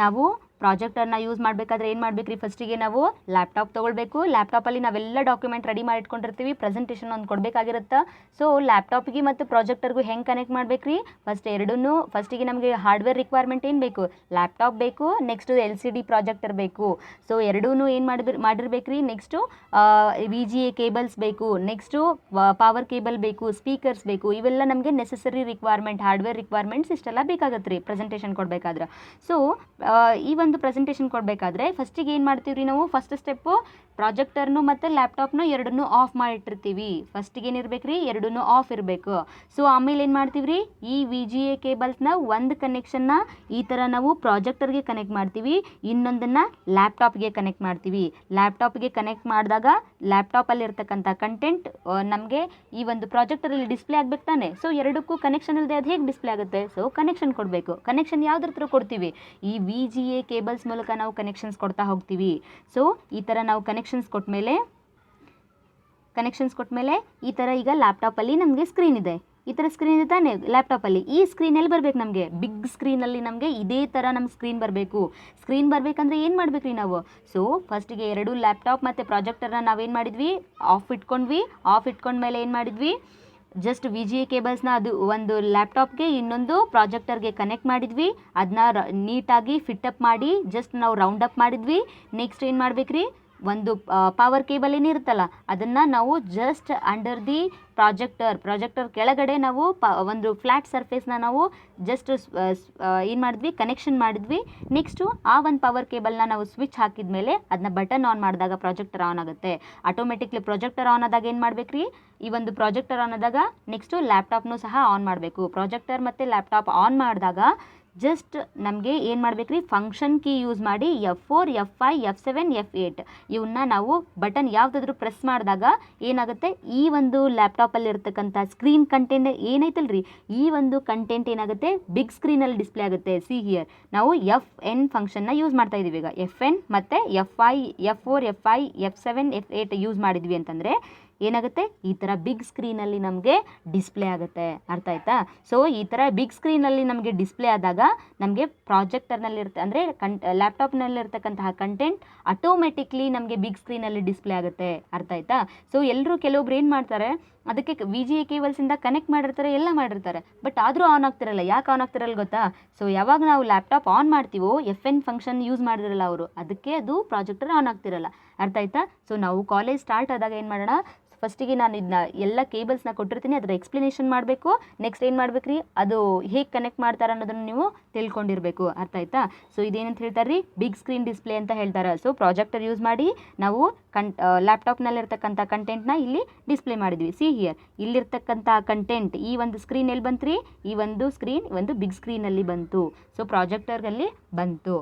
Speaker 1: ನಾವು ಪ್ರಾಜೆಕ್ಟರ್ನ ಯೂಸ್ ಮಾಡಬೇಕಾದ್ರೆ ಏನು ಮಾಡಬೇಕ್ರಿ, ಫಸ್ಟಿಗೆ ನಾವು ಲ್ಯಾಪ್ಟಾಪ್ ತೊಗೊಳ್ಬೇಕು. ಲ್ಯಾಪ್ಟಾಪಲ್ಲಿ ನಾವೆಲ್ಲ ಡಾಕ್ಯುಮೆಂಟ್ ರೆಡಿ ಮಾಡಿ ಇಟ್ಕೊಂಡಿರ್ತೀವಿ, ಪ್ರೆಸೆಂಟೇಷನ್ ಒಂದು ಕೊಡಬೇಕಾಗಿರುತ್ತೆ. ಸೊ ಲ್ಯಾಪ್ಟಾಪಿಗೆ ಮತ್ತು ಪ್ರಾಜೆಕ್ಟರ್ಗೂ ಹೆಂಗೆ ಕನೆಕ್ಟ್ ಮಾಡಬೇಕ್ರಿ, ಫಸ್ಟಿಗೆ ನಮಗೆ ಹಾರ್ಡ್ವೇರ್ ರಿಕ್ವೈರ್ಮೆಂಟ್ ಏನು ಬೇಕು, ಲ್ಯಾಪ್ಟಾಪ್ ಬೇಕು, ನೆಕ್ಸ್ಟು LCD ಪ್ರಾಜೆಕ್ಟರ್ ಬೇಕು. ಸೊ ಎರಡೂ ಏನು ಮಾಡಿರ್ಬೇಕ್ರಿ. ನೆಕ್ಸ್ಟು VGA ಕೇಬಲ್ಸ್ ಬೇಕು, ನೆಕ್ಸ್ಟು ಪವರ್ ಕೇಬಲ್ ಬೇಕು, ಸ್ಪೀಕರ್ಸ್ ಬೇಕು. ಇವೆಲ್ಲ ನಮಗೆ ನೆಸೆಸರಿ ರಿಕ್ವೈರ್ಮೆಂಟ್, ಹಾರ್ಡ್ವೇರ್ ರಿಕ್ವೈರ್ಮೆಂಟ್ಸ್ ಇಷ್ಟೆಲ್ಲ ಬೇಕಾಗತ್ತೆ ರೀ ಪ್ರೆಸೆಂಟೇಷನ್ ಕೊಡಬೇಕಾದ್ರೆ. ಸೊ ಈ ಒಂದು ಪ್ರೆಸೆಂಟೇಷನ್ ಕೊಡಬೇಕಾದ್ರೆ ಫಸ್ಟಿಗೆ ಏನು ಮಾಡ್ತೀವಿ ರೀ ನಾವು, ಫಸ್ಟ್ ಸ್ಟೆಪ್ಪು ಪ್ರಾಜೆಕ್ಟರ್ನು ಮತ್ತು ಲ್ಯಾಪ್ಟಾಪ್ನು ಎರಡನ್ನೂ ಆಫ್ ಮಾಡಿಟ್ಟಿರ್ತೀವಿ. ಫಸ್ಟಿಗೆ ಏನಿರ್ಬೇಕು ರೀ ಎರಡನ್ನೂ ಆಫ್ ಇರಬೇಕು. ಸೊ ಆಮೇಲೆ ಏನು ಮಾಡ್ತೀವಿ ರೀ ಈ VGA ಕೇಬಲ್ಸ್ನ ಒಂದು ಕನೆಕ್ಷನ್ನ ಈ ಥರ ನಾವು ಪ್ರಾಜೆಕ್ಟರ್ಗೆ ಕನೆಕ್ಟ್ ಮಾಡ್ತೀವಿ, ಇನ್ನೊಂದನ್ನು ಲ್ಯಾಪ್ಟಾಪ್ಗೆ ಕನೆಕ್ಟ್ ಮಾಡ್ತೀವಿ. ಲ್ಯಾಪ್ಟಾಪ್ಗೆ ಕನೆಕ್ಟ್ ಮಾಡಿದಾಗ ಲ್ಯಾಪ್ಟಾಪಲ್ಲಿ ಇರ್ತಕ್ಕಂಥ ಕಂಟೆಂಟ್ ನಮಗೆ ಈ ಒಂದು ಪ್ರಾಜೆಕ್ಟರಲ್ಲಿ ಡಿಸ್ಪ್ಲೇ ಆಗ್ಬೇಕು ತಾನೆ. ಸೊ ಎರಡಕ್ಕೂ ಕನೆಕ್ಷನ್ ಇಲ್ಲದೆ ಅದು ಹೇಗೆ ಡಿಸ್ಪ್ಲೇ ಆಗುತ್ತೆ, ಸೊ ಕನೆಕ್ಷನ್ ಕೊಡಬೇಕು. ಕನೆಕ್ಷನ್ ಯಾವುದ್ರ ಥರ ಕೊಡ್ತೀವಿ, ಈ VGA ಕೇಬಲ್ಸ್ ಮೂಲಕ ನಾವು ಕನೆಕ್ಷನ್ಸ್ ಕೊಡ್ತಾ ಹೋಗ್ತೀವಿ. ಸೊ ಈ ಥರ ನಾವು ಕನೆಕ್ಷನ್ಸ್ ಕೊಟ್ಮೇಲೆ ಈ ಥರ ಈಗ ಲ್ಯಾಪ್ಟಾಪಲ್ಲಿ ನಮಗೆ ಸ್ಕ್ರೀನ್ ಇದೆ, ಈ ಥರ ಸ್ಕ್ರೀನ್ ಇದೆ ತಾನೆ ಲ್ಯಾಪ್ಟಾಪಲ್ಲಿ. ಈ ಸ್ಕ್ರೀನಲ್ಲಿ ಬರಬೇಕು ನಮಗೆ, ಬಿಗ್ ಸ್ಕ್ರೀನಲ್ಲಿ ನಮಗೆ ಇದೇ ಥರ ನಮ್ಮ ಸ್ಕ್ರೀನ್ ಬರಬೇಕು. ಸ್ಕ್ರೀನ್ ಬರಬೇಕಂದ್ರೆ ಏನು ಮಾಡಬೇಕು ರೀ ನಾವು, ಸೊ ಫಸ್ಟಿಗೆ ಎರಡು ಲ್ಯಾಪ್ಟಾಪ್ ಮತ್ತು ಪ್ರಾಜೆಕ್ಟರ್ನ ನಾವೇನು ಮಾಡಿದ್ವಿ ಆಫ್ ಇಟ್ಕೊಂಡ್ಮೇಲೆ ಏನು ಮಾಡಿದ್ವಿ, ಜಸ್ಟ್ VGA ಕೇಬಲ್ಸ್ನ ಅದು ಒಂದು ಲ್ಯಾಪ್ಟಾಪ್ಗೆ ಇನ್ನೊಂದು ಪ್ರಾಜೆಕ್ಟರ್ಗೆ ಕನೆಕ್ಟ್ ಮಾಡಿದ್ವಿ. ಅದನ್ನ ನೀಟಾಗಿ ಫಿಟ್ಟಪ್ ಮಾಡಿ ಜಸ್ಟ್ ನಾವು ರೌಂಡ್ ಅಪ್ ಮಾಡಿದ್ವಿ. ನೆಕ್ಸ್ಟ್ ಏನು ಮಾಡ್ಬೇಕ್ರಿ, ಒಂದು ಪವರ್ ಕೇಬಲ್ ಏನಿರುತ್ತಲ್ಲ ಅದನ್ನು ನಾವು ಜಸ್ಟ್ ಅಂಡರ್ ದಿ ಪ್ರಾಜೆಕ್ಟರ್ ಕೆಳಗಡೆ ನಾವು ಒಂದು ಫ್ಲ್ಯಾಟ್ ಸರ್ಫೇಸ್ನ ನಾವು ಜಸ್ಟ್ ಏನು ಮಾಡಿದ್ವಿ ಕನೆಕ್ಷನ್ ಮಾಡಿದ್ವಿ. ನೆಕ್ಸ್ಟು ಆ ಒಂದು ಪವರ್ ಕೇಬಲ್ನ ನಾವು ಸ್ವಿಚ್ ಹಾಕಿದ್ಮೇಲೆ ಅದನ್ನ ಬಟನ್ ಆನ್ ಮಾಡಿದಾಗ ಪ್ರಾಜೆಕ್ಟರ್ ಆನ್ ಆಗುತ್ತೆ. ಆಟೋಮೆಟಿಕ್ಲಿ ಪ್ರಾಜೆಕ್ಟರ್ ಆನ್ ಆದಾಗ ಏನು ಮಾಡಬೇಕ್ರಿ, ಈ ಒಂದು ಪ್ರಾಜೆಕ್ಟರ್ ಆನ್ ಆದಾಗ ನೆಕ್ಸ್ಟು ಲ್ಯಾಪ್ಟಾಪ್ನೂ ಸಹ ಆನ್ ಮಾಡಬೇಕು. ಪ್ರಾಜೆಕ್ಟರ್ ಮತ್ತು ಲ್ಯಾಪ್ಟಾಪ್ ಆನ್ ಮಾಡಿದಾಗ ಜಸ್ಟ್ ನಮಗೆ ಏನು ಮಾಡಬೇಕ್ರಿ, ಫಂಕ್ಷನ್ ಕೀ ಯೂಸ್ ಮಾಡಿ F4 F5 F7 F8 ಇವನ್ನ ನಾವು ಬಟನ್ ಯಾವುದಾದ್ರೂ ಪ್ರೆಸ್ ಮಾಡಿದಾಗ ಏನಾಗುತ್ತೆ, ಈ ಒಂದು ಲ್ಯಾಪ್ಟಾಪಲ್ಲಿ ಇರ್ತಕ್ಕಂಥ ಸ್ಕ್ರೀನ್ ಕಂಟೆಂಟ್ ಏನೈತಲ್ರಿ, ಈ ಒಂದು ಕಂಟೆಂಟ್ ಏನಾಗುತ್ತೆ ಬಿಗ್ ಸ್ಕ್ರೀನಲ್ಲಿ ಡಿಸ್ಪ್ಲೇ ಆಗುತ್ತೆ. ಸಿ ಹಿಯರ್ ನಾವು FN ಫಂಕ್ಷನ್ನ ಯೂಸ್ ಮಾಡ್ತಾ ಇದ್ದೀವಿ. ಈಗ FN ಮತ್ತು F4 F5 F7 F8 use ಮಾಡಿದ್ವಿ ಅಂತಂದರೆ ಏನಾಗುತ್ತೆ, ಈ ಥರ ಬಿಗ್ ಸ್ಕ್ರೀನಲ್ಲಿ ನಮಗೆ ಡಿಸ್ಪ್ಲೇ ಆಗುತ್ತೆ. ಅರ್ಥ ಆಯ್ತಾ? ಸೊ ಈ ಥರ ಬಿಗ್ ಸ್ಕ್ರೀನಲ್ಲಿ ನಮಗೆ ಡಿಸ್ಪ್ಲೇ ಆದಾಗ ನಮಗೆ ಅಂದರೆ ಲ್ಯಾಪ್ಟಾಪ್ನಲ್ಲಿರ್ತಕ್ಕಂತಹ ಕಂಟೆಂಟ್ ಆಟೋಮೆಟಿಕ್ಲಿ ನಮಗೆ ಬಿಗ್ ಸ್ಕ್ರೀನಲ್ಲಿ ಡಿಸ್ಪ್ಲೇ ಆಗುತ್ತೆ. ಅರ್ಥ ಆಯ್ತಾ? ಸೊ ಕೆಲವೊಬ್ರು ಏನು ಮಾಡ್ತಾರೆ, ಅದಕ್ಕೆ VGA ಕೇಬಲ್ಸಿಂದ ಕನೆಕ್ಟ್ ಎಲ್ಲ ಮಾಡಿರ್ತಾರೆ, ಬಟ್ ಆದರೂ ಆನ್ ಆಗ್ತಿರಲ್ಲ. ಯಾಕೆ ಆನ್ ಆಗ್ತಿರಲ್ಲ ಗೊತ್ತಾ? ಸೊ ಯಾವಾಗ ನಾವು ಲ್ಯಾಪ್ಟಾಪ್ ಆನ್ ಮಾಡ್ತೀವೋ FN ಫಂಕ್ಷನ್ ಯೂಸ್ ಮಾಡಿರಲ್ಲ ಅವರು, ಅದಕ್ಕೆ ಅದು ಪ್ರಾಜೆಕ್ಟರ್ ಆನ್ ಆಗ್ತಿರಲ್ಲ. ಅರ್ಥ ಆಯ್ತಾ? ಸೊ ನಾವು ಕಾಲೇಜ್ ಸ್ಟಾರ್ಟ್ ಆದಾಗ ಏನು ಮಾಡೋಣ, ಫಸ್ಟಿಗೆ ನಾನು ಇದನ್ನ ಎಲ್ಲ ಕೇಬಲ್ಸ್ನ ಕೊಟ್ಟಿರ್ತೀನಿ, ಅದರ ಎಕ್ಸ್ಪ್ಲನೇಷನ್ ಮಾಡಬೇಕು. ನೆಕ್ಸ್ಟ್ ಏನು ಮಾಡ್ಬೇಕ್ರಿ, ಅದು ಹೇಗೆ ಕನೆಕ್ಟ್ ಮಾಡ್ತಾರೆ ಅನ್ನೋದನ್ನು ನೀವು ತಿಳ್ಕೊಂಡಿರಬೇಕು. ಅರ್ಥ ಆಯ್ತಾ? ಸೊ ಇದೇನಂತ ಹೇಳ್ತಾರೆ ರೀ, ಬಿಗ್ ಸ್ಕ್ರೀನ್ ಡಿಸ್ಪ್ಲೇ ಅಂತ ಹೇಳ್ತಾರೆ. ಸೊ ಪ್ರಾಜೆಕ್ಟರ್ ಯೂಸ್ ಮಾಡಿ ನಾವು ಲ್ಯಾಪ್ಟಾಪ್ನಲ್ಲಿರ್ತಕ್ಕಂಥ ಕಂಟೆಂಟ್ನ ಇಲ್ಲಿ ಡಿಸ್ಪ್ಲೇ ಮಾಡಿದ್ವಿ. ಸಿ ಹಿಯರ್ ಇಲ್ಲಿರ್ತಕ್ಕಂಥ ಕಂಟೆಂಟ್ ಈ ಒಂದು ಸ್ಕ್ರೀನ್ ಎಲ್ಲಿ ಬಂತು ರೀ, ಈ ಒಂದು ಸ್ಕ್ರೀನ್ ಒಂದು ಬಿಗ್ ಸ್ಕ್ರೀನಲ್ಲಿ ಬಂತು. ಸೊ ಪ್ರಾಜೆಕ್ಟರ್ಗಲ್ಲಿ ಬಂತು.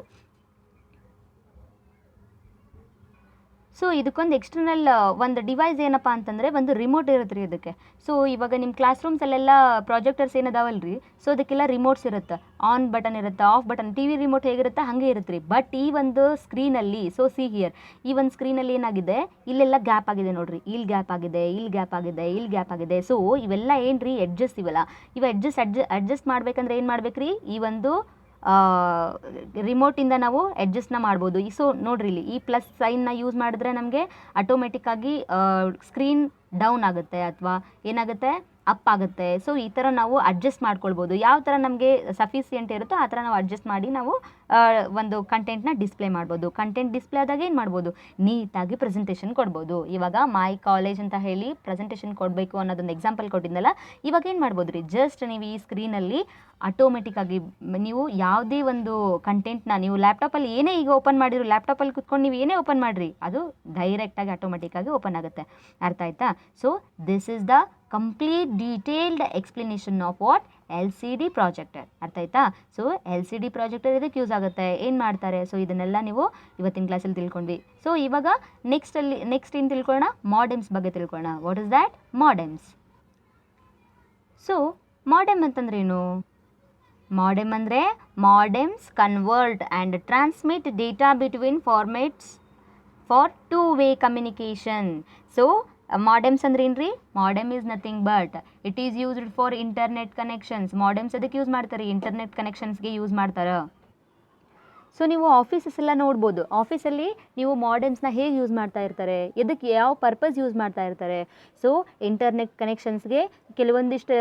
Speaker 1: ಸೊ ಇದಕ್ಕೊಂದು ಎಕ್ಸ್ಟರ್ನಲ್ ಒಂದು ಡಿವೈಸ್ ಏನಪ್ಪ ಅಂತಂದರೆ ಒಂದು ರಿಮೋಟ್ ಇರುತ್ತೆ ರೀ ಅದಕ್ಕೆ. ಸೊ ಇವಾಗ ನಿಮ್ಮ ಕ್ಲಾಸ್ ರೂಮ್ಸಲ್ಲೆಲ್ಲ ಪ್ರಾಜೆಕ್ಟರ್ಸ್ ಏನದಾವಲ್ಲ ರೀ, ಸೊ ಅದಕ್ಕೆಲ್ಲ ರಿಮೋಟ್ಸ್ ಇರುತ್ತೆ, ಆನ್ ಬಟನ್ ಇರುತ್ತೆ, ಆಫ್ ಬಟನ್, TV ರಿಮೋಟ್ ಹೇಗಿರುತ್ತೆ ಹಾಗೆ ಇರುತ್ತೆ ರೀ. ಬಟ್ ಈ ಒಂದು ಸ್ಕ್ರೀನಲ್ಲಿ, ಸೊ ಸಿ ಹಿಯರ್ ಈ ಒಂದು ಸ್ಕ್ರೀನಲ್ಲಿ ಏನಾಗಿದೆ, ಇಲ್ಲೆಲ್ಲ ಗ್ಯಾಪ್ ಆಗಿದೆ ನೋಡ್ರಿ, ಇಲ್ಲಿ ಗ್ಯಾಪ್ ಆಗಿದೆ, ಇಲ್ಲಿ ಗ್ಯಾಪ್ ಆಗಿದೆ, ಇಲ್ಲಿ ಗ್ಯಾಪ್ ಆಗಿದೆ. ಸೊ ಇವೆಲ್ಲ ಏನು ರೀ ಎಡ್ಜಸ್ ಇವೆಲ್ಲ, ಅಡ್ಜಸ್ಟ್ ಮಾಡ್ಬೇಕಂದ್ರೆ ಏನು ಮಾಡ್ಬೇಕ್ರಿ, ಈ ಒಂದು ರಿಮೋಟಿಂದ ನಾವು ಅಡ್ಜಸ್ಟ್ನ ಮಾಡ್ಬೋದು. ಸೊ ನೋಡ್ರಿ ಇಲ್ಲಿ ಈ ಪ್ಲಸ್ ಸೈನ್ನ ಯೂಸ್ ಮಾಡಿದ್ರೆ ನಮಗೆ ಆಟೋಮೆಟಿಕ್ಕಾಗಿ ಸ್ಕ್ರೀನ್ ಡೌನ್ ಆಗುತ್ತೆ ಅಥವಾ ಏನಾಗುತ್ತೆ ಅಪ್ ಆಗುತ್ತೆ. ಸೊ ಈ ಥರ ನಾವು ಅಡ್ಜಸ್ಟ್ ಮಾಡ್ಕೊಳ್ಬೋದು. ಯಾವ ಥರ ನಮಗೆ ಸಫಿಸಿಯೆಂಟ್ ಇರುತ್ತೋ ಆ ಥರ ನಾವು ಅಡ್ಜಸ್ಟ್ ಮಾಡಿ ನಾವು ಒಂದು ಕಂಟೆಂಟ್ನ ಡಿಸ್ಪ್ಲೇ ಮಾಡ್ಬೋದು. ಕಂಟೆಂಟ್ ಡಿಸ್ಪ್ಲೇ ಆದಾಗ ಏನು ಮಾಡ್ಬೋದು, ನೀಟಾಗಿ ಪ್ರೆಸೆಂಟೇಷನ್ ಕೊಡ್ಬೋದು. ಇವಾಗ ಮೈ ಕಾಲೇಜ್ ಅಂತ ಹೇಳಿ ಪ್ರೆಸೆಂಟೇಷನ್ ಕೊಡಬೇಕು ಅನ್ನೋದೊಂದು ಎಕ್ಸಾಂಪಲ್ ಕೊಟ್ಟಿದ್ದಲ್ಲ. ಇವಾಗ ಏನು ಮಾಡ್ಬೋದು ರೀ, ಜಸ್ಟ್ ನೀವು ಈ ಸ್ಕ್ರೀನಲ್ಲಿ ಆಟೋಮೆಟಿಕ್ಕಾಗಿ ನೀವು ಯಾವುದೇ ಒಂದು ಕಂಟೆಂಟ್ನ ನೀವು ಲ್ಯಾಪ್ಟಾಪಲ್ಲಿ ಏನೇ ಈಗ ಓಪನ್ ಮಾಡಿದ್ರು, ಲ್ಯಾಪ್ಟಾಪಲ್ಲಿ ಕುತ್ಕೊಂಡು ನೀವು ಏನೇ ಓಪನ್ ಮಾಡಿರಿ ಅದು ಡೈರೆಕ್ಟಾಗಿ ಆಟೋಮೆಟಿಕ್ಕಾಗಿ ಓಪನ್ ಆಗುತ್ತೆ. ಅರ್ಥ ಆಯ್ತಾ? So this is the complete detailed explanation of what LCD projector. ಅರ್ಥ ಆಯ್ತಾ? ಸೊ LCD ಪ್ರಾಜೆಕ್ಟರ್ ಇದಕ್ಕೆ ಯೂಸ್ ಆಗುತ್ತೆ. ಏನು ಮಾಡ್ತಾರೆ, ಸೊ ಇದನ್ನೆಲ್ಲ ನೀವು ಇವತ್ತಿನ ಕ್ಲಾಸಲ್ಲಿ ತಿಳ್ಕೊಂಡ್ವಿ. ಸೊ ಇವಾಗ ನೆಕ್ಸ್ಟ್ ಏನು ತಿಳ್ಕೊಳ್ಳೋಣ, ಮಾಡೆಮ್ಸ್ ಬಗ್ಗೆ ತಿಳ್ಕೊಳ್ಳೋಣ. What is that? Modems. So modem ಅಂತಂದ್ರೇನು? ಮಾಡೆಮ್ ಅಂದರೆ modems convert and transmit data between formats for 2-way communication. So modems ಅಂದ್ರೆ ಏನು ರೀ? Modem is nothing but it is used for internet connections. Modems ಅದಕ್ಕೆ use ಮಾಡ್ತಾರೆ, internet ಕನೆಕ್ಷನ್ಸ್ಗೆ use ಮಾಡ್ತಾರೆ. So ನೀವು ಆಫೀಸಸ್ ಎಲ್ಲ ನೋಡ್ಬೋದು, ಆಫೀಸಲ್ಲಿ ನೀವು ಮಾಡೆಮ್ಸ್ನ ಹೇಗೆ ಯೂಸ್ ಮಾಡ್ತಾ ಇರ್ತಾರೆ, ಇದಕ್ಕೆ ಯಾವ ಪರ್ಪಸ್ ಯೂಸ್ ಮಾಡ್ತಾ ಇರ್ತಾರೆ. ಸೊ ಇಂಟರ್ನೆಟ್ ಕನೆಕ್ಷನ್ಸ್ಗೆ ಕೆಲವೊಂದಿಷ್ಟು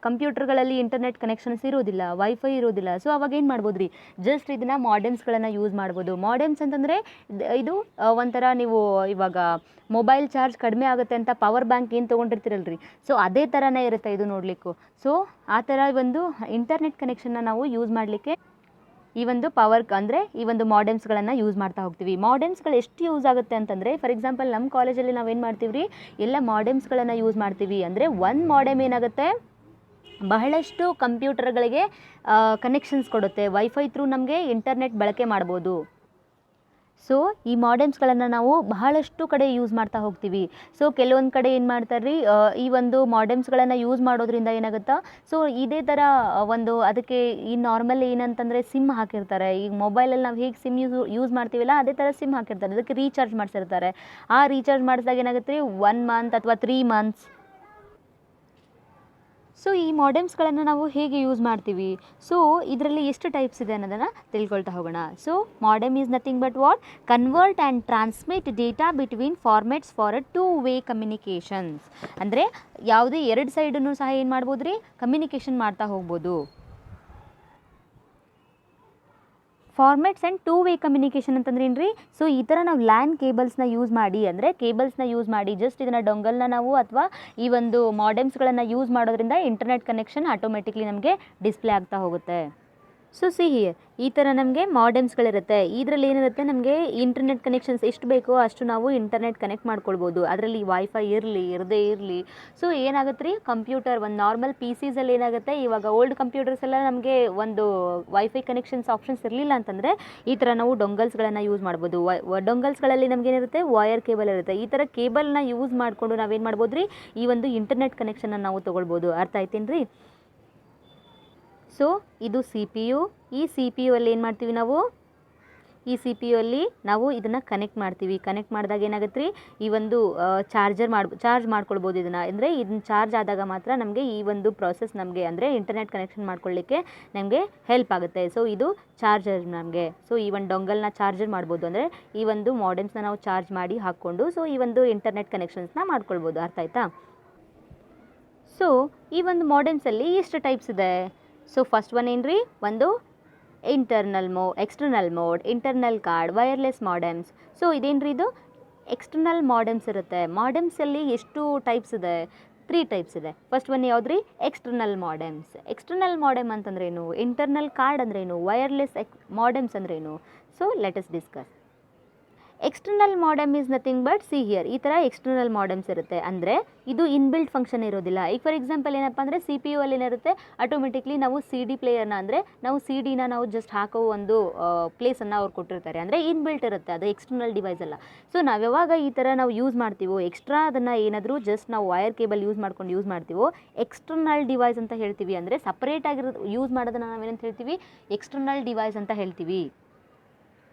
Speaker 1: ಕಂಪ್ಯೂಟರ್ಗಳಲ್ಲಿ ಇಂಟರ್ನೆಟ್ ಕನೆಕ್ಷನ್ಸ್ ಇರೋದಿಲ್ಲ, ವೈಫೈ ಇರೋದಿಲ್ಲ. ಸೊ ಅವಾಗ ಏನು ಮಾಡ್ಬೋದು ರೀ, ಜಸ್ಟ್ ಇದನ್ನು ಮಾಡೆಮ್ಸ್ಗಳನ್ನು ಯೂಸ್ ಮಾಡ್ಬೋದು. ಮಾಡೆಮ್ಸ್ ಅಂತಂದರೆ ಇದು ಒಂಥರ ನೀವು ಇವಾಗ ಮೊಬೈಲ್ ಚಾರ್ಜ್ ಕಡಿಮೆ ಆಗುತ್ತೆ ಅಂತ ಪವರ್ ಬ್ಯಾಂಕ್ ಏನು ತೊಗೊಂಡಿರ್ತೀರಲ್ರಿ, ಸೊ ಅದೇ ಥರನೇ ಇರುತ್ತೆ ಇದು ನೋಡಲಿಕ್ಕೂ. ಸೊ ಆ ಥರ ಒಂದು ಇಂಟರ್ನೆಟ್ ಕನೆಕ್ಷನ್ನ ನಾವು ಯೂಸ್ ಮಾಡಲಿಕ್ಕೆ ಈ ಒಂದು ಪವರ್ ಅಂದರೆ ಈ ಒಂದು ಮಾಡೆಮ್ಸ್ಗಳನ್ನು ಯೂಸ್ ಮಾಡ್ತಾ ಹೋಗ್ತೀವಿ. ಮಾಡೆಮ್ಸ್ಗಳು ಎಷ್ಟು ಯೂಸ್ ಆಗುತ್ತೆ ಅಂತಂದರೆ, ಫಾರ್ ಎಕ್ಸಾಂಪಲ್ ನಮ್ಮ ಕಾಲೇಜಲ್ಲಿ ನಾವೇನು ಮಾಡ್ತೀವಿ ರೀ, ಎಲ್ಲ ಮಾಡೆಮ್ಸ್ಗಳನ್ನು ಯೂಸ್ ಮಾಡ್ತೀವಿ. ಅಂದರೆ ಒಂದು ಮಾಡೆಮ್ ಏನಾಗುತ್ತೆ, ಬಹಳಷ್ಟು ಕಂಪ್ಯೂಟರ್ಗಳಿಗೆ ಕನೆಕ್ಷನ್ಸ್ ಕೊಡುತ್ತೆ. ವೈಫೈ ಥ್ರೂ ನಮಗೆ ಇಂಟರ್ನೆಟ್ ಬಳಕೆ ಮಾಡ್ಬೋದು. ಸೊ ಈ ಮಾಡೆಮ್ಸ್ಗಳನ್ನು ನಾವು ಬಹಳಷ್ಟು ಕಡೆ ಯೂಸ್ ಮಾಡ್ತಾ ಹೋಗ್ತೀವಿ. ಸೊ ಕೆಲವೊಂದು ಕಡೆ ಏನು ಮಾಡ್ತಾರೆ ರೀ, ಈ ಒಂದು ಮಾಡೆಮ್ಸ್ಗಳನ್ನು ಯೂಸ್ ಮಾಡೋದ್ರಿಂದ ಏನಾಗುತ್ತಾ, ಸೊ ಇದೇ ಥರ ಒಂದು ಅದಕ್ಕೆ ಈ ನಾರ್ಮಲ್ ಏನಂತಂದರೆ ಸಿಮ್ ಹಾಕಿರ್ತಾರೆ. ಈಗ ಮೊಬೈಲಲ್ಲಿ ನಾವು ಹೇಗೆ ಸಿಮ್ ಯೂಸ್ ಮಾಡ್ತೀವಲ್ಲ ಅದೇ ಥರ ಸಿಮ್ ಹಾಕಿರ್ತಾರೆ, ಅದಕ್ಕೆ ರೀಚಾರ್ಜ್ ಮಾಡಿಸಿರ್ತಾರೆ. ಆ ರೀಚಾರ್ಜ್ ಮಾಡಿಸಿದಾಗ ಏನಾಗುತ್ತೆ ರೀ, 1 ಮಂತ್ ಅಥವಾ 3 ಮಂತ್ಸ್. ಸೊ ಈ ಮಾಡೆಮ್ಸ್ಗಳನ್ನು ನಾವು ಹೇಗೆ ಯೂಸ್ ಮಾಡ್ತೀವಿ, ಸೊ ಇದರಲ್ಲಿ ಎಷ್ಟು ಟೈಪ್ಸ್ ಇದೆ ಅನ್ನೋದನ್ನು ತಿಳ್ಕೊಳ್ತಾ ಹೋಗೋಣ. So modem is nothing but what, convert and transmit data between formats for a 2-way communications. ಅಂದರೆ ಯಾವುದೇ ಎರಡು ಸೈಡನ್ನು ಸಹ ಏನು ಮಾಡ್ಬೋದು ರೀ, ಕಮ್ಯುನಿಕೇಷನ್ ಮಾಡ್ತಾ ಹೋಗ್ಬೋದು. ಫಾರ್ಮೆಟ್ಸ್ ಆ್ಯಂಡ್ 2-way ಕಮ್ಯುನಿಕೇಷನ್ ಅಂತಂದ್ರೆ ಏನು ರೀ, ಸೊ ಈ ಥರ ನಾವು ಲ್ಯಾನ್ ಕೇಬಲ್ಸ್ನ ಯೂಸ್ ಮಾಡಿ, ಅಂದರೆ ಕೇಬಲ್ಸ್ನ ಯೂಸ್ ಮಾಡಿ ಜಸ್ಟ್ ಇದನ್ನು ಡೊಂಗಲ್ನ ನಾವು ಅಥವಾ ಈ ಒಂದು ಮಾಡೆಮ್ಸ್ಗಳನ್ನು ಯೂಸ್ ಮಾಡೋದ್ರಿಂದ ಇಂಟರ್ನೆಟ್ ಕನೆಕ್ಷನ್ ಆಟೋಮೆಟಿಕ್ಲಿ ನಮಗೆ ಡಿಸ್ಪ್ಲೇ ಆಗ್ತಾ ಹೋಗುತ್ತೆ. ಸೊ ಸಿ ಹಿಯರ್ ಈ ಥರ ನಮಗೆ ಮಾಡೆಮ್ಸ್ಗಳಿರುತ್ತೆ. ಇದರಲ್ಲಿ ಏನಿರುತ್ತೆ, ನಮಗೆ ಇಂಟರ್ನೆಟ್ ಕನೆಕ್ಷನ್ಸ್ ಎಷ್ಟು ಬೇಕೋ ಅಷ್ಟು ನಾವು ಇಂಟರ್ನೆಟ್ ಕನೆಕ್ಟ್ ಮಾಡ್ಕೊಳ್ಬೋದು. ಅದರಲ್ಲಿ ವೈಫೈ ಇರಲಿ ಇರದೇ ಇರಲಿ. ಸೊ ಏನಾಗುತ್ತೆ ರೀ, ಕಂಪ್ಯೂಟರ್ ಒಂದು ನಾರ್ಮಲ್ PCಸಲ್ಲಿ ಏನಾಗುತ್ತೆ, ಇವಾಗ ಓಲ್ಡ್ ಕಂಪ್ಯೂಟರ್ಸ್ ಎಲ್ಲ ನಮಗೆ ಒಂದು ವೈಫೈ ಕನೆಕ್ಷನ್ಸ್ ಆಪ್ಷನ್ಸ್ ಇರಲಿಲ್ಲ ಅಂತಂದರೆ ಈ ಥರ ನಾವು ಡೊಂಗಲ್ಸ್ಗಳನ್ನು ಯೂಸ್ ಮಾಡ್ಬೋದು. ಡೊಂಗಲ್ಸ್ಗಳಲ್ಲಿ ನಮಗೇನಿರುತ್ತೆ, ವಯರ್ ಕೇಬಲ್ ಇರುತ್ತೆ. ಈ ಥರ ಕೇಬಲ್ನ ಯೂಸ್ ಮಾಡಿಕೊಂಡು ನಾವೇನು ಮಾಡ್ಬೋದು ರೀ, ಈ ಒಂದು ಇಂಟರ್ನೆಟ್ ಕನೆಕ್ಷನ್ನ ನಾವು ತೊಗೊಳ್ಬೋದು. ಅರ್ಥ ಆಯ್ತೇನು ರೀ? ಸೊ ಇದು CPU. ಈ CPU ಅಲ್ಲಿ ಏನು ಮಾಡ್ತೀವಿ ನಾವು, ಈ CPU ಅಲ್ಲಿ ನಾವು ಇದನ್ನು ಕನೆಕ್ಟ್ ಮಾಡ್ತೀವಿ. ಕನೆಕ್ಟ್ ಮಾಡಿದಾಗ ಏನಾಗುತ್ತೆ ರೀ, ಈ ಒಂದು ಚಾರ್ಜ್ ಮಾಡ್ಕೊಳ್ಬೋದು ಇದನ್ನು. ಅಂದರೆ ಇದನ್ನ ಚಾರ್ಜ್ ಆದಾಗ ಮಾತ್ರ ನಮಗೆ ಈ ಒಂದು ಪ್ರಾಸೆಸ್ ನಮಗೆ ಅಂದರೆ ಇಂಟರ್ನೆಟ್ ಕನೆಕ್ಷನ್ ಮಾಡ್ಕೊಳ್ಳಿಕ್ಕೆ ನಮಗೆ ಹೆಲ್ಪ್ ಆಗುತ್ತೆ. ಸೊ ಇದು ಚಾರ್ಜರ್ ನಮಗೆ. ಸೊ ಈ ಒಂದು ಡೊಂಗಲ್ನ ಚಾರ್ಜರ್ ಮಾಡ್ಬೋದು, ಅಂದರೆ ಈ ಒಂದು ಮಾಡೆಮ್ಸ್ನ ನಾವು ಚಾರ್ಜ್ ಮಾಡಿ ಹಾಕ್ಕೊಂಡು ಸೊ ಈ ಒಂದು ಇಂಟರ್ನೆಟ್ ಕನೆಕ್ಷನ್ಸ್ನ ಮಾಡ್ಕೊಳ್ಬೋದು. ಅರ್ಥ ಆಯ್ತಾ? ಸೊ ಈ ಒಂದು ಮಾಡೆಮ್ಸಲ್ಲಿ ಎಷ್ಟು ಟೈಪ್ಸ್ ಇದೆ. ಸೊ ಫಸ್ಟ್ ಒನ್ ಏನು ರೀ, ಒಂದು external mode, internal card, wireless modems. So ಇದೇನು ರೀ, ಇದು ಎಕ್ಸ್ಟರ್ನಲ್ ಮಾಡೆಮ್ಸ್ ಇರುತ್ತೆ. ಮಾಡೆಮ್ಸಲ್ಲಿ ಎಷ್ಟು ಟೈಪ್ಸ್ ಇದೆ, 3 ಟೈಪ್ಸ್ ಇದೆ. ಫಸ್ಟ್ ಒನ್ ಯಾವ್ದು ರೀ, ಎಕ್ಸ್ಟರ್ನಲ್ ಮಾಡೆಮ್ಸ್. ಎಕ್ಸ್ಟರ್ನಲ್ ಮಾಡೆಮ್ ಅಂತಂದ್ರೇನು, ಇಂಟರ್ನಲ್ ಕಾರ್ಡ್ ಅಂದ್ರೇನು, ವೈರ್ಲೆಸ್ ಮಾಡೆಮ್ಸ್ ಅಂದ್ರೇನು. So let us discuss. External modem is nothing but C here, ಈ ಥರ ಎಕ್ಸ್ಟರ್ನಲ್ ಮಾಡೆಮ್ಸ್ ಇರುತ್ತೆ. ಅಂದರೆ ಇದು ಇನ್ಬಿಲ್ಟ್ ಫಂಕ್ಷನ್ ಇರೋದಿಲ್ಲ. ಈಗ ಫಾರ್ ಎಕ್ಸಾಂಪಲ್ ಏನಪ್ಪ ಅಂದರೆ CPU ಅಲ್ಲಿ ಏನಿರುತ್ತೆ, ಆಟೋಮೆಟಿಕ್ಲಿ ನಾವು CD ಪ್ಲೇಯರ್ನ ಅಂದರೆ ನಾವು CD-ನ ನಾವು ಜಸ್ಟ್ ಹಾಕೋ ಒಂದು ಪ್ಲೇಸನ್ನು ಅವ್ರು ಕೊಟ್ಟಿರ್ತಾರೆ. ಅಂದರೆ ಇನ್ಬಿಲ್ಟ್ ಇರುತ್ತೆ, ಅದು ಎಕ್ಸ್ಟರ್ನಲ್ ಡಿವೈಸ್ ಅಲ್ಲ. ಸೊ ನಾವು ಯಾವಾಗ ಈ ಥರ ನಾವು ಯೂಸ್ ಮಾಡ್ತೀವೋ, ಎಕ್ಸ್ಟ್ರಾ ಅದನ್ನು ಏನಾದರೂ ಜಸ್ಟ್ ನಾವು ವೈರ್ ಕೇಬಲ್ ಯೂಸ್ ಮಾಡ್ಕೊಂಡು ಯೂಸ್ ಮಾಡ್ತೀವೋ, ಎಕ್ಸ್ಟರ್ನಲ್ ಡಿವೈಸ್ ಅಂತ ಹೇಳ್ತೀವಿ. ಅಂದರೆ ಸಪ್ರೇಟ್ ಆಗಿರೋದು ಯೂಸ್ ಮಾಡೋದನ್ನು ನಾವೇನಂತ ಹೇಳ್ತೀವಿ, ಎಕ್ಸ್ಟರ್ನಲ್ ಡಿವೈಸ್ ಅಂತ ಹೇಳ್ತೀವಿ.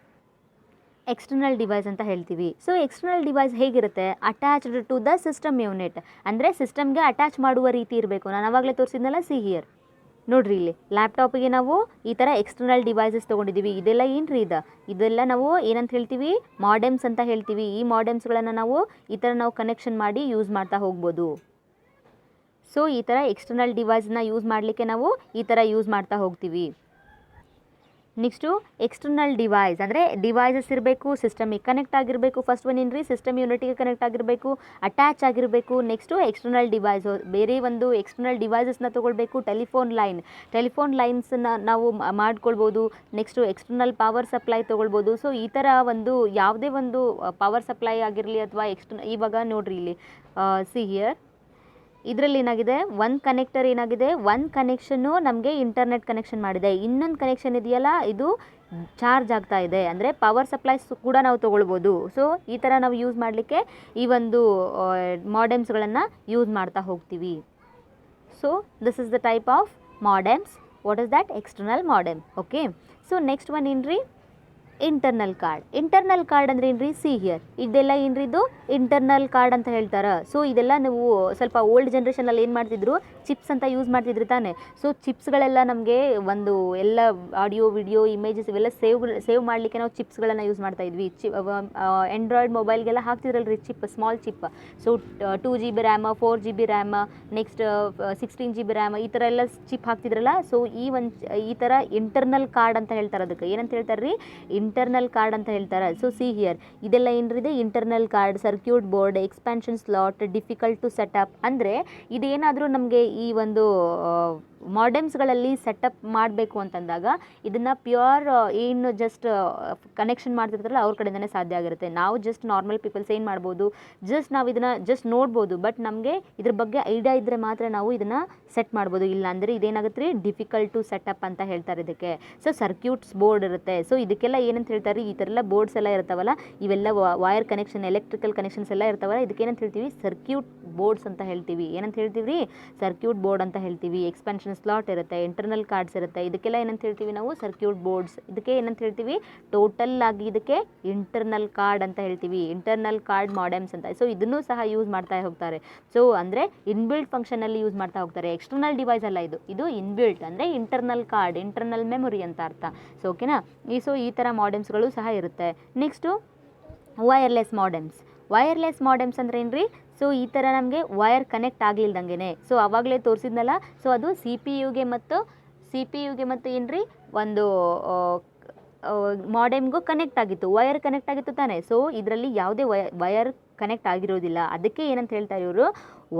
Speaker 1: ಎಕ್ಸ್ಟರ್ನಲ್ ಡಿವೈಸ್ ಅಂತ ಹೇಳ್ತೀವಿ. ಸೊ ಎಕ್ಸ್ಟರ್ನಲ್ ಡಿವೈಸ್ ಹೇಗಿರುತ್ತೆ, attached to the system unit. ಅಂದರೆ ಸಿಸ್ಟಮ್ಗೆ ಅಟ್ಯಾಚ್ ಮಾಡುವ ರೀತಿ ಇರಬೇಕು. ನಾನು ಆವಾಗಲೇ ತೋರಿಸಿದ್ನಲ್ಲ, ಸಿ ಹಿಯರ್ ನೋಡ್ರಿ ಇಲ್ಲಿ ಲ್ಯಾಪ್ಟಾಪಿಗೆ ನಾವು ಈ ಥರ ಎಕ್ಸ್ಟರ್ನಲ್ ಡಿವೈಸಸ್ ತೊಗೊಂಡಿದ್ದೀವಿ. ಇದೆಲ್ಲ ಏನ್ರಿ ಇದೆಲ್ಲ ನಾವು ಏನಂತ ಹೇಳ್ತೀವಿ, ಮಾಡೆಮ್ಸ್ ಅಂತ ಹೇಳ್ತೀವಿ. ಈ ಮಾಡೆಮ್ಸ್ಗಳನ್ನು ನಾವು ಈ ಥರ ನಾವು ಕನೆಕ್ಷನ್ ಮಾಡಿ ಯೂಸ್ ಮಾಡ್ತಾ ಹೋಗ್ಬೋದು. ಸೊ ಈ ಥರ ಎಕ್ಸ್ಟರ್ನಲ್ ಡಿವೈಸ್ನ ಯೂಸ್ ಮಾಡಲಿಕ್ಕೆ ನಾವು ಈ ಥರ ಯೂಸ್ ಮಾಡ್ತಾ ಹೋಗ್ತೀವಿ. ನೆಕ್ಸ್ಟು ಎಕ್ಸ್ಟರ್ನಲ್ ಡಿವೈಸ್ ಅಂದರೆ ಡಿವೈಸಸ್ ಇರಬೇಕು, ಸಿಸ್ಟಮಿಗೆ ಕನೆಕ್ಟ್ ಆಗಿರಬೇಕು. ಫಸ್ಟ್ ಒನ್ ಏನ್ರಿ, ಸಿಸ್ಟಮ್ ಯೂನಿಟಿಗೆ ಕನೆಕ್ಟ್ ಆಗಿರಬೇಕು, ಅಟ್ಯಾಚ್ ಆಗಿರಬೇಕು. ನೆಕ್ಸ್ಟು ಎಕ್ಸ್ಟರ್ನಲ್ ಡಿವೈಸ್, ಬೇರೆ ಒಂದು ಎಕ್ಸ್ಟರ್ನಲ್ ಡಿವೈಸಸ್ನ ತೊಗೊಳ್ಬೇಕು. ಟೆಲಿಫೋನ್ ಲೈನ್ಸನ್ನು ನಾವು ಮಾಡ್ಕೊಳ್ಬೋದು. ನೆಕ್ಸ್ಟು ಎಕ್ಸ್ಟರ್ನಲ್ ಪವರ್ ಸಪ್ಲೈ ತೊಗೊಳ್ಬೋದು. ಸೊ ಈ ಥರ ಒಂದು ಯಾವುದೇ ಒಂದು ಪವರ್ ಸಪ್ಲೈ ಆಗಿರಲಿ ಅಥವಾ ಇವಾಗ ನೋಡ್ರಿ ಇಲ್ಲಿ ಸಿ ಹಿಯರ್, ಇದರಲ್ಲಿ ಏನಾಗಿದೆ, ಒಂದು ಕನೆಕ್ಟರ್ ಏನಾಗಿದೆ, ಒಂದು ಕನೆಕ್ಷನ್ನು ನಮಗೆ ಇಂಟರ್ನೆಟ್ ಕನೆಕ್ಷನ್ ಮಾಡಿದೆ. ಇನ್ನೊಂದು ಕನೆಕ್ಷನ್ ಇದೆಯಲ್ಲ, ಇದು ಚಾರ್ಜ್ ಆಗ್ತಾ ಇದೆ. ಅಂದರೆ ಪವರ್ ಸಪ್ಲೈಸ್ ಕೂಡ ನಾವು ತೊಗೊಳ್ಬೋದು. ಸೊ ಈ ಥರ ನಾವು ಯೂಸ್ ಮಾಡಲಿಕ್ಕೆ ಈ ಒಂದು ಮಾಡೆಮ್ಸ್ಗಳನ್ನು ಯೂಸ್ ಮಾಡ್ತಾ ಹೋಗ್ತೀವಿ. So this is the type of modems. What is that? External modem. Okay. So next one ಏನ್ರಿ, ಇಂಟರ್ನಲ್ ಕಾರ್ಡ್ ಅಂದರೆ ಏನ್ರಿ, ಸಿ ಹಿಯರ್, ಇದೆಲ್ಲ ಏನ್ರಿ, ಇದು ಇಂಟರ್ನಲ್ ಕಾರ್ಡ್ ಅಂತ ಹೇಳ್ತಾರೆ. ಸೊ ಇದೆಲ್ಲ ನೀವು ಸ್ವಲ್ಪ ಓಲ್ಡ್ ಜನ್ರೇಷನಲ್ಲಿ ಏನು ಮಾಡ್ತಿದ್ರು, ಚಿಪ್ಸ್ ಅಂತ ಯೂಸ್ ಮಾಡ್ತಿದ್ರು ತಾನೆ. ಸೊ ಚಿಪ್ಸ್ಗಳೆಲ್ಲ ನಮಗೆ ಒಂದು ಎಲ್ಲ ಆಡಿಯೋ ವಿಡಿಯೋ ಇಮೇಜಸ್ ಇವೆಲ್ಲ ಸೇವ್ ಮಾಡಲಿಕ್ಕೆ ನಾವು ಚಿಪ್ಸ್ಗಳನ್ನು ಯೂಸ್ ಮಾಡ್ತಾ ಇದ್ವಿ. ಆಂಡ್ರಾಯ್ಡ್ ಮೊಬೈಲ್ಗೆಲ್ಲ ಹಾಕ್ತಿದ್ರಲ್ರಿ chip, small chip. So 2 GB RAM, 4 GB RAM, next 16 GB RAM, ಈ ಥರ ಎಲ್ಲ ಚಿಪ್ ಹಾಕ್ತಿದ್ರಲ್ಲ. ಸೊ ಈ ಥರ ಇಂಟರ್ನಲ್ ಕಾರ್ಡ್ ಅಂತ ಹೇಳ್ತಾರೆ. ಅದಕ್ಕೆ ಏನಂತ ಹೇಳ್ತಾರೆ ರೀ, ಇಂಟರ್ನಲ್ ಕಾರ್ಡ್ ಅಂತ ಹೇಳ್ತಾರೆ. ಸೊ ಸಿ ಹಿಯರ್, ಇದೆಲ್ಲ ಏನ್ರಿದೆ, internal card, circuit board, expansion slot, difficult to set up. ಅಂದರೆ ಇದೇನಾದರೂ ನಮಗೆ ಈ ಒಂದು ಮಾಡೆಮ್ಸ್ಗಳಲ್ಲಿ ಸೆಟಪ್ ಮಾಡಬೇಕು ಅಂತಂದಾಗ ಇದನ್ನು ಪ್ಯೂರ್ ಏನು ಜಸ್ಟ್ ಕನೆಕ್ಷನ್ ಮಾಡ್ತಿರ್ತಾರಲ್ಲ ಅವ್ರ ಕಡೆಯಿಂದನೇ ಸಾಧ್ಯ ಆಗಿರುತ್ತೆ. ನಾವು ಜಸ್ಟ್ ನಾರ್ಮಲ್ ಪೀಪಲ್ಸ್ ಏನು ಮಾಡ್ಬೋದು, ಜಸ್ಟ್ ನಾವು ಇದನ್ನು ಜಸ್ಟ್ ನೋಡ್ಬೋದು. ಬಟ್ ನಮಗೆ ಇದ್ರ ಬಗ್ಗೆ ಐಡಿಯಾ ಇದ್ದರೆ ಮಾತ್ರ ನಾವು ಇದನ್ನು ಸೆಟ್ ಮಾಡ್ಬೋದು. ಇಲ್ಲ ಅಂದರೆ ಇದೇನಾಗುತ್ತೆ ರೀ, ಡಿಫಿಕಲ್ಟ್ ಟು ಸೆಟಪ್ ಅಂತ ಹೇಳ್ತಾರೆ ಇದಕ್ಕೆ. ಸೊ ಸರ್ಕ್ಯೂಟ್ಸ್ ಬೋರ್ಡ್ ಇರುತ್ತೆ. ಸೊ ಇದಕ್ಕೆಲ್ಲ ಏನಂತ ಹೇಳ್ತಾರೆ, ಈ ಥರ ಎಲ್ಲ ಬೋರ್ಡ್ಸ್ ಎಲ್ಲ ಇರ್ತಾವಲ್ಲ, ಇವೆಲ್ಲ ವೈರ್ ಕನೆಕ್ಷನ್, ಎಲೆಕ್ಟ್ರಿಕಲ್ ಕನೆಕ್ಷನ್ಸ್ ಎಲ್ಲ ಇರ್ತಾವಲ್ಲ, ಇದಕ್ಕೆ ಏನಂತ ಹೇಳ್ತೀವಿ, ಸರ್ಕ್ಯೂಟ್ ಬೋರ್ಡ್ಸ್ ಅಂತ ಹೇಳ್ತೀವಿ. ಏನಂತ ಹೇಳ್ತೀವಿ ರೀ, ಸರ್ಕ್ಯೂಟ್ ಬೋರ್ಡ್ ಅಂತ ಹೇಳ್ತೀವಿ. ಎಕ್ಸ್ಪಾನ್ಷನ್ ಸ್ಲಾಟ್ ಇರುತ್ತೆ, ಇಂಟರ್ನಲ್ ಕಾರ್ಡ್ಸ್ ಇರುತ್ತೆ, ಇದಕ್ಕೆಲ್ಲ ಏನಂತ ಹೇಳ್ತೀವಿ ನಾವು, ಸರ್ಕ್ಯೂಟ್ ಬೋರ್ಡ್ಸ್. ಇದಕ್ಕೆ ಏನಂತ ಹೇಳ್ತೀವಿ, ಟೋಟಲ್ ಆಗಿ ಇದಕ್ಕೆ ಇಂಟರ್ನಲ್ ಕಾರ್ಡ್ ಅಂತ ಹೇಳ್ತೀವಿ, ಇಂಟರ್ನಲ್ ಕಾರ್ಡ್ ಮಾಡೆಮ್ಸ್ ಅಂತ. ಸೊ ಇದನ್ನು ಸಹ ಯೂಸ್ ಮಾಡ್ತಾ ಹೋಗ್ತಾರೆ. ಸೊ ಅಂದರೆ ಇನ್ಬಿಲ್ಟ್ ಫಂಕ್ಷನಲ್ಲಿ ಯೂಸ್ ಮಾಡ್ತಾ ಹೋಗ್ತಾರೆ. ಎಕ್ಸ್ಟರ್ನಲ್ ಡಿವೈಸ್ ಅಲ್ಲ ಇದು ಇನ್ಬಿಲ್ಟ್ ಅಂದರೆ ಇಂಟರ್ನಲ್ ಕಾರ್ಡ್, ಇಂಟರ್ನಲ್ ಮೆಮೊರಿ ಅಂತ ಅರ್ಥ. ಸೊ ಓಕೆನಾ. ಸೊ ಈ ಥರ ಮಾಡೆಮ್ಸ್ಗಳು ಸಹ ಇರುತ್ತೆ. ನೆಕ್ಸ್ಟು ವೈರ್ಲೆಸ್ ಮಾಡೆಮ್ಸ್ ಅಂದರೆ ಏನ್ರಿ, ಸೊ ಈ ಥರ ನಮಗೆ ವೈರ್ ಕನೆಕ್ಟ್ ಆಗಲಿಲ್ದಂಗೆ, ಸೊ ಆವಾಗಲೇ ತೋರಿಸಿದ್ನಲ್ಲ, ಸೊ ಅದು ಸಿ ಪಿ ಯುಗೆ ಮತ್ತು ಏನ್ರಿ ಒಂದು ಮಾಡೆಮ್ಗೂ ಕನೆಕ್ಟ್ ಆಗಿತ್ತು, ವೈರ್ ಕನೆಕ್ಟ್ ಆಗಿತ್ತು ತಾನೆ. ಸೊ ಇದರಲ್ಲಿ ಯಾವುದೇ ವೈರ್ ಕನೆಕ್ಟ್ ಆಗಿರೋದಿಲ್ಲ. ಅದಕ್ಕೆ ಏನಂತ ಹೇಳ್ತಾರೆ ಇವರು,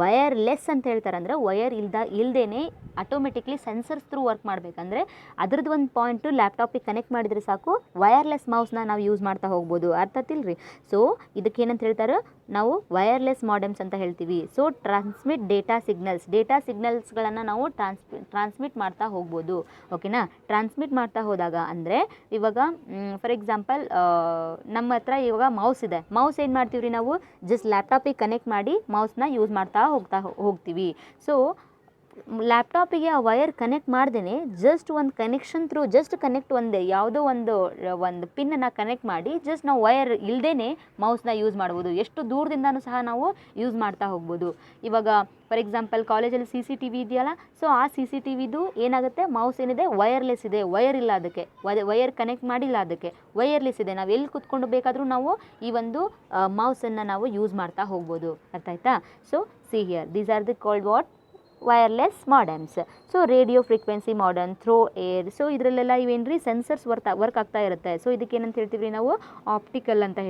Speaker 1: ವಯರ್ಲೆಸ್ ಅಂತ ಹೇಳ್ತಾರೆ. ಅಂದರೆ ವಯರ್ ಇಲ್ದೇನೆ ಆಟೋಮೆಟಿಕ್ಲಿ ಸೆನ್ಸರ್ಸ್ ಥ್ರೂ ವರ್ಕ್ ಮಾಡಬೇಕಂದ್ರೆ ಅದರದ್ದು ಒಂದು ಪಾಯಿಂಟು ಲ್ಯಾಪ್ಟಾಪಿಗೆ ಕನೆಕ್ಟ್ ಮಾಡಿದರೆ ಸಾಕು, ವಯರ್ಲೆಸ್ ಮೌಸ್ನ ನಾವು ಯೂಸ್ ಮಾಡ್ತಾ ಹೋಗ್ಬೋದು. ಅರ್ಥ ಆತಿಲ್ರಿ. ಸೊ ಇದಕ್ಕೆ ಏನಂತ ಹೇಳ್ತಾರೆ, ನಾವು ವಯರ್ಲೆಸ್ ಮಾಡೆಮ್ಸ್ ಅಂತ ಹೇಳ್ತೀವಿ. ಸೊ ಟ್ರಾನ್ಸ್ಮಿಟ್ ಡೇಟಾ ಸಿಗ್ನಲ್ಸ್ಗಳನ್ನು ನಾವು ಟ್ರಾನ್ಸ್ಮಿಟ್ ಮಾಡ್ತಾ ಹೋಗ್ಬೋದು. ಓಕೆನಾ. ಟ್ರಾನ್ಸ್ಮಿಟ್ ಮಾಡ್ತಾ ಹೋದಾಗ ಅಂದರೆ ಇವಾಗ ಫಾರ್ ಎಕ್ಸಾಂಪಲ್ ನಮ್ಮ ಹತ್ರ ಇವಾಗ ಮೌಸ್ ಇದೆ. ಮೌಸ್ ಏನು ಮಾಡ್ತೀವಿ ರೀ, ನಾವು ಜಸ್ಟ್ ಲ್ಯಾಪ್ಟಾಪಿಗೆ ಕನೆಕ್ಟ್ ಮಾಡಿ ಮೌಸ್ನ ಯೂಸ್ ಮಾಡ್ತಾ ಹೋಗ್ತೀವಿ. ಸೊ ಲ್ಯಾಪ್ಟಾಪಿಗೆ ಆ ವೈರ್ ಕನೆಕ್ಟ್ ಮಾಡ್ದೇ ಜಸ್ಟ್ ಒಂದು ಕನೆಕ್ಷನ್ ಥ್ರೂ ಜಸ್ಟ್ ಕನೆಕ್ಟ್ ಯಾವುದೋ ಒಂದು ಪಿನ್ನನ್ನು ಕನೆಕ್ಟ್ ಮಾಡಿ ಜಸ್ಟ್ ನಾವು ವೈರ್ ಇಲ್ಲದೇ ಮೌಸ್ನ ಯೂಸ್ ಮಾಡ್ಬೋದು. ಎಷ್ಟು ದೂರದಿಂದನೂ ಸಹ ನಾವು ಯೂಸ್ ಮಾಡ್ತಾ ಹೋಗ್ಬೋದು. ಇವಾಗ ಫಾರ್ ಎಕ್ಸಾಂಪಲ್ ಕಾಲೇಜಲ್ಲಿ CCTV ಇದೆಯಲ್ಲ, ಸೊ ಆ CCTVದು ಏನಾಗುತ್ತೆ, ಮೌಸ್ ಏನಿದೆ ವೈರ್ಲೆಸ್ ಇದೆ, ವೈರ್ ಇಲ್ಲ, ಅದಕ್ಕೆ ವೈರ್ ಕನೆಕ್ಟ್ ಮಾಡಿಲ್ಲ, ಅದಕ್ಕೆ ವೈರ್ಲೆಸ್ ಇದೆ. ನಾವು ಎಲ್ಲಿ ಕೂತ್ಕೊಂಡು ಬೇಕಾದರೂ ನಾವು ಈ ಒಂದು ಮೌಸನ್ನು ನಾವು ಯೂಸ್ ಮಾಡ್ತಾ ಹೋಗ್ಬೋದು. ಅರ್ಥ ಆಯ್ತಾ. So see here, these are the called what, wireless modems. So radio frequency modem, through air. So ಇದರಲ್ಲೆಲ್ಲ ಇವೇನ್ರಿ ಸೆನ್ಸರ್ಸ್ ವರ್ಕ್ ಆಗ್ತಾ ಇರುತ್ತೆ. ಸೊ ಇದಕ್ಕೆ ಏನಂತ ಹೇಳ್ತೀವಿ ನಾವು, ಆಪ್ಟಿಕಲ್ ಅಂತ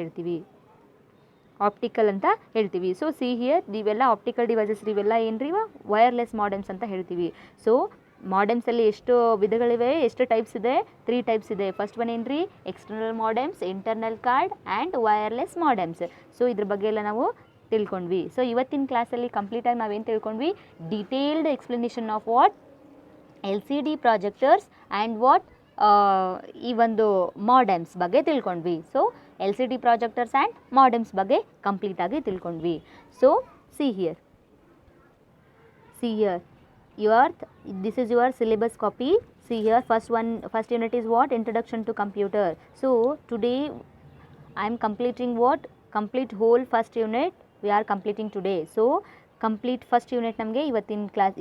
Speaker 1: ಹೇಳ್ತೀವಿ. ಸೊ ಸಿ ಹಿಯರ್, ಇವೆಲ್ಲ ಆಪ್ಟಿಕಲ್ ಡಿವೈಸಸ್, ಇವೆಲ್ಲ ಏನ್ರಿ ವೈರ್ಲೆಸ್ ಮಾಡೆಮ್ಸ್ ಅಂತ ಹೇಳ್ತೀವಿ. ಸೊ ಮಾಡೆಮ್ಸಲ್ಲಿ ಎಷ್ಟು ವಿಧಗಳಿವೆ, ಎಷ್ಟು ಟೈಪ್ಸ್ ಇದೆ, 3 ಟೈಪ್ಸ್ ಇದೆ. ಫಸ್ಟ್ ಒನ್ ಏನ್ರಿ, external modems, internal card and wireless modems. So ಇದ್ರ ಬಗ್ಗೆ ಎಲ್ಲ ನಾವು ತಿಳ್ಕೊಂಡ್ವಿ. ಸೊ ಇವತ್ತಿನ ಕ್ಲಾಸಲ್ಲಿ ಕಂಪ್ಲೀಟಾಗಿ ನಾವೇನು ತಿಳ್ಕೊಂಡ್ವಿ, detailed explanation of what LCD projectors and what ಈ ಒಂದು ಮಾಡೆಮ್ಸ್ ಬಗ್ಗೆ ತಿಳ್ಕೊಂಡ್ವಿ. So LCD projectors and modems ಬಗ್ಗೆ ಕಂಪ್ಲೀಟಾಗಿ ತಿಳ್ಕೊಂಡ್ವಿ. So see here, this is your syllabus copy. See here, first unit is what, introduction to computer. So today I am completing what, complete whole first unit we are completing today. So complete first unit ನಮಗೆ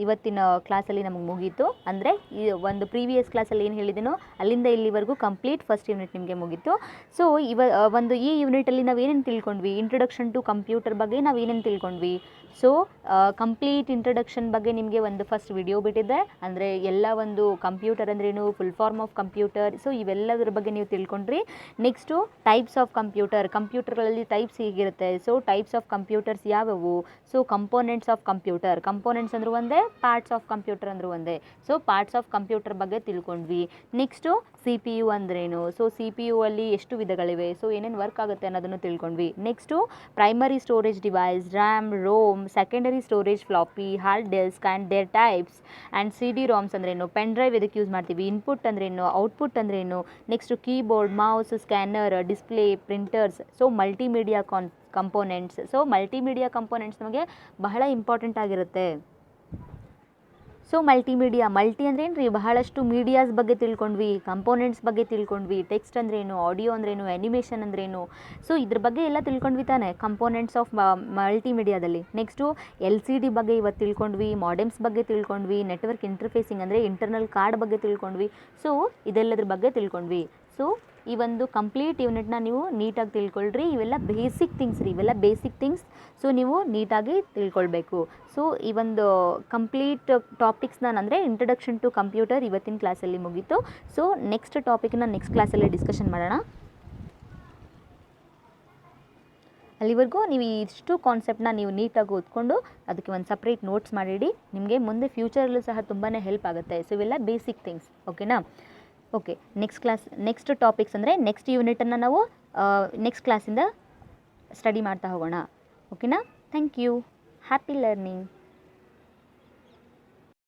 Speaker 1: ಇವತ್ತಿನ ಕ್ಲಾಸಲ್ಲಿ ನಮಗೆ ಮುಗೀತು. ಅಂದರೆ ಈ ಒಂದು previous ಕ್ಲಾಸಲ್ಲಿ ಏನು ಹೇಳಿದ್ದೀನೋ ಅಲ್ಲಿಂದ ಇಲ್ಲಿವರೆಗೂ ಕಂಪ್ಲೀಟ್ ಫಸ್ಟ್ ಯೂನಿಟ್ ನಿಮಗೆ ಮುಗೀತು. ಸೊ ಈ ಯೂನಿಟಲ್ಲಿ ನಾವು ಏನೇನು ತಿಳ್ಕೊಂಡ್ವಿ, ಇಂಟ್ರೊಡಕ್ಷನ್ ಟು ಕಂಪ್ಯೂಟರ್ ಬಗ್ಗೆ ನಾವು ಏನೇನು ತಿಳ್ಕೊಂಡ್ವಿ. ಸೊ ಕಂಪ್ಲೀಟ್ ಇಂಟ್ರೊಡಕ್ಷನ್ ಬಗ್ಗೆ ನಿಮಗೆ ಒಂದು ಫಸ್ಟ್ ವಿಡಿಯೋ ಬಿಟ್ಟಿದ್ದೆ. ಅಂದರೆ ಎಲ್ಲ ಒಂದು ಕಂಪ್ಯೂಟರ್ ಅಂದ್ರೇನು, full form of computer, so ಇವೆಲ್ಲದರ ಬಗ್ಗೆ ನೀವು ತಿಳ್ಕೊಂಡ್ರಿ. ನೆಕ್ಸ್ಟು ಟೈಪ್ಸ್ ಆಫ್ ಕಂಪ್ಯೂಟರ್ಗಳಲ್ಲಿ ಟೈಪ್ಸ್ ಹೀಗಿರುತ್ತೆ. ಸೊ ಟೈಪ್ಸ್ ಆಫ್ ಕಂಪ್ಯೂಟರ್ಸ್ ಯಾವುವು. ಸೊ ಕಂಪೋನೆಂಟ್ಸ್ ಆಫ್ ಕಂಪೋನೆಂಟ್ಸ್ ಅಂದರೂ ಒಂದೇ, ಪಾರ್ಟ್ಸ್ ಆಫ್ ಕಂಪ್ಯೂಟರ್ ಅಂದರೂ ಒಂದೇ. ಸೊ ಪಾರ್ಟ್ಸ್ ಆಫ್ ಕಂಪ್ಯೂಟರ್ ಬಗ್ಗೆ ತಿಳ್ಕೊಂಡ್ವಿ. ನೆಕ್ಸ್ಟು CPU ಅಂದ್ರೇನು, ಸೊ CPU ಅಲ್ಲಿ ಎಷ್ಟು ವಿಧಗಳಿವೆ, ಸೊ ಏನೇನು ವರ್ಕ್ ಆಗುತ್ತೆ ಅನ್ನೋದನ್ನು ತಿಳ್ಕೊಂಡ್ವಿ. Next primary storage device, RAM, ROM, secondary storage floppy, hard disk and their types and CD-ROMs ಅಂದ್ರೇನು, ಪೆನ್ ಡ್ರೈವ್ ಇದಕ್ಕೆ ಯೂಸ್ ಮಾಡ್ತೀವಿ, ಇನ್ಪುಟ್ ಅಂದ್ರೇನು, ಔಟ್ಪುಟ್ ಅಂದ್ರೇನು, next keyboard, mouse, scanner, display, printers, so multimedia components. So multimedia components ನಮಗೆ ಬಹಳ important ಆಗಿರುತ್ತೆ. So multi ಅಂದ್ರೆ ಏನು ರೀ, ಬಹಳಷ್ಟು ಮೀಡಿಯಾಸ್ ಬಗ್ಗೆ ತಿಳ್ಕೊಂಡ್ವಿ, ಕಂಪೋನೆಂಟ್ಸ್ ಬಗ್ಗೆ ತಿಳ್ಕೊಂಡ್ವಿ, ಟೆಕ್ಸ್ಟ್ ಅಂದ್ರೇನು, ಆಡಿಯೋ ಅಂದ್ರೇನು, ಆ್ಯನಿಮೇಷನ್ ಅಂದ್ರೇನು, ಸೊ ಇದ್ರ ಬಗ್ಗೆ ಎಲ್ಲ ತಿಳ್ಕೊಂಡ್ವಿ ತಾನೆ ಕಂಪೋನೆಂಟ್ಸ್ ಆಫ್ ಮಲ್ಟಿಮೀಡಿಯಾದಲ್ಲಿ. ನೆಕ್ಸ್ಟು LCD ಬಗ್ಗೆ ಇವತ್ತು ತಿಳ್ಕೊಂಡ್ವಿ, ಮಾಡೆಮ್ಸ್ ಬಗ್ಗೆ ತಿಳ್ಕೊಂಡ್ವಿ, ನೆಟ್ವರ್ಕ್ ಇಂಟರ್ಫೇಸಿಂಗ್ ಅಂದರೆ ಇಂಟರ್ನಲ್ ಕಾರ್ಡ್ ಬಗ್ಗೆ ತಿಳ್ಕೊಂಡ್ವಿ. ಸೊ ಇದೆಲ್ಲದ್ರ ಬಗ್ಗೆ ತಿಳ್ಕೊಂಡ್ವಿ. ಸೊ ಈ ಒಂದು ಕಂಪ್ಲೀಟ್ ಯೂನಿಟ್ನ ನೀವು ನೀಟಾಗಿ ತಿಳ್ಕೊಳ್ರಿ. ಇವೆಲ್ಲ ಬೇಸಿಕ್ ಥಿಂಗ್ಸ್ ರೀ, ಇವೆಲ್ಲ ಬೇಸಿಕ್ ಥಿಂಗ್ಸ್. ಸೊ ನೀವು ನೀಟಾಗಿ ತಿಳ್ಕೊಳ್ಬೇಕು. ಸೊ ಈ ಒಂದು ಕಂಪ್ಲೀಟ್ ಟಾಪಿಕ್ಸ್ನ ಅಂದರೆ ಇಂಟ್ರಡಕ್ಷನ್ ಟು ಕಂಪ್ಯೂಟರ್ ಇವತ್ತಿನ ಕ್ಲಾಸಲ್ಲಿ ಮುಗೀತು. ಸೊ ನೆಕ್ಸ್ಟ್ ಟಾಪಿಕ್ನ ನೆಕ್ಸ್ಟ್ ಕ್ಲಾಸಲ್ಲಿ ಡಿಸ್ಕಷನ್ ಮಾಡೋಣ. ಅಲ್ಲಿವರೆಗೂ ನೀವು ಇಷ್ಟು ಕಾನ್ಸೆಪ್ಟನ್ನ ನೀವು ನೀಟಾಗಿ ಓದ್ಕೊಂಡು ಅದಕ್ಕೆ ಒಂದು ಸಪ್ರೇಟ್ ನೋಟ್ಸ್ ಮಾಡಿಡಿ. ನಿಮಗೆ ಮುಂದೆ ಫ್ಯೂಚರಲ್ಲೂ ಸಹ ತುಂಬಾ ಹೆಲ್ಪ್ ಆಗುತ್ತೆ. ಸೊ ಇವೆಲ್ಲ ಬೇಸಿಕ್ ಥಿಂಗ್ಸ್. ಓಕೆನಾ? ಓಕೆ, ನೆಕ್ಸ್ಟ್ ಟಾಪಿಕ್ಸ್ ಅಂದರೆ ನೆಕ್ಸ್ಟ್ ಯೂನಿಟನ್ನು ನಾವು ನೆಕ್ಸ್ಟ್ ಕ್ಲಾಸಿಂದ ಸ್ಟಡಿ ಮಾಡ್ತಾ ಹೋಗೋಣ. ಓಕೆನಾ? Thank you. Happy learning.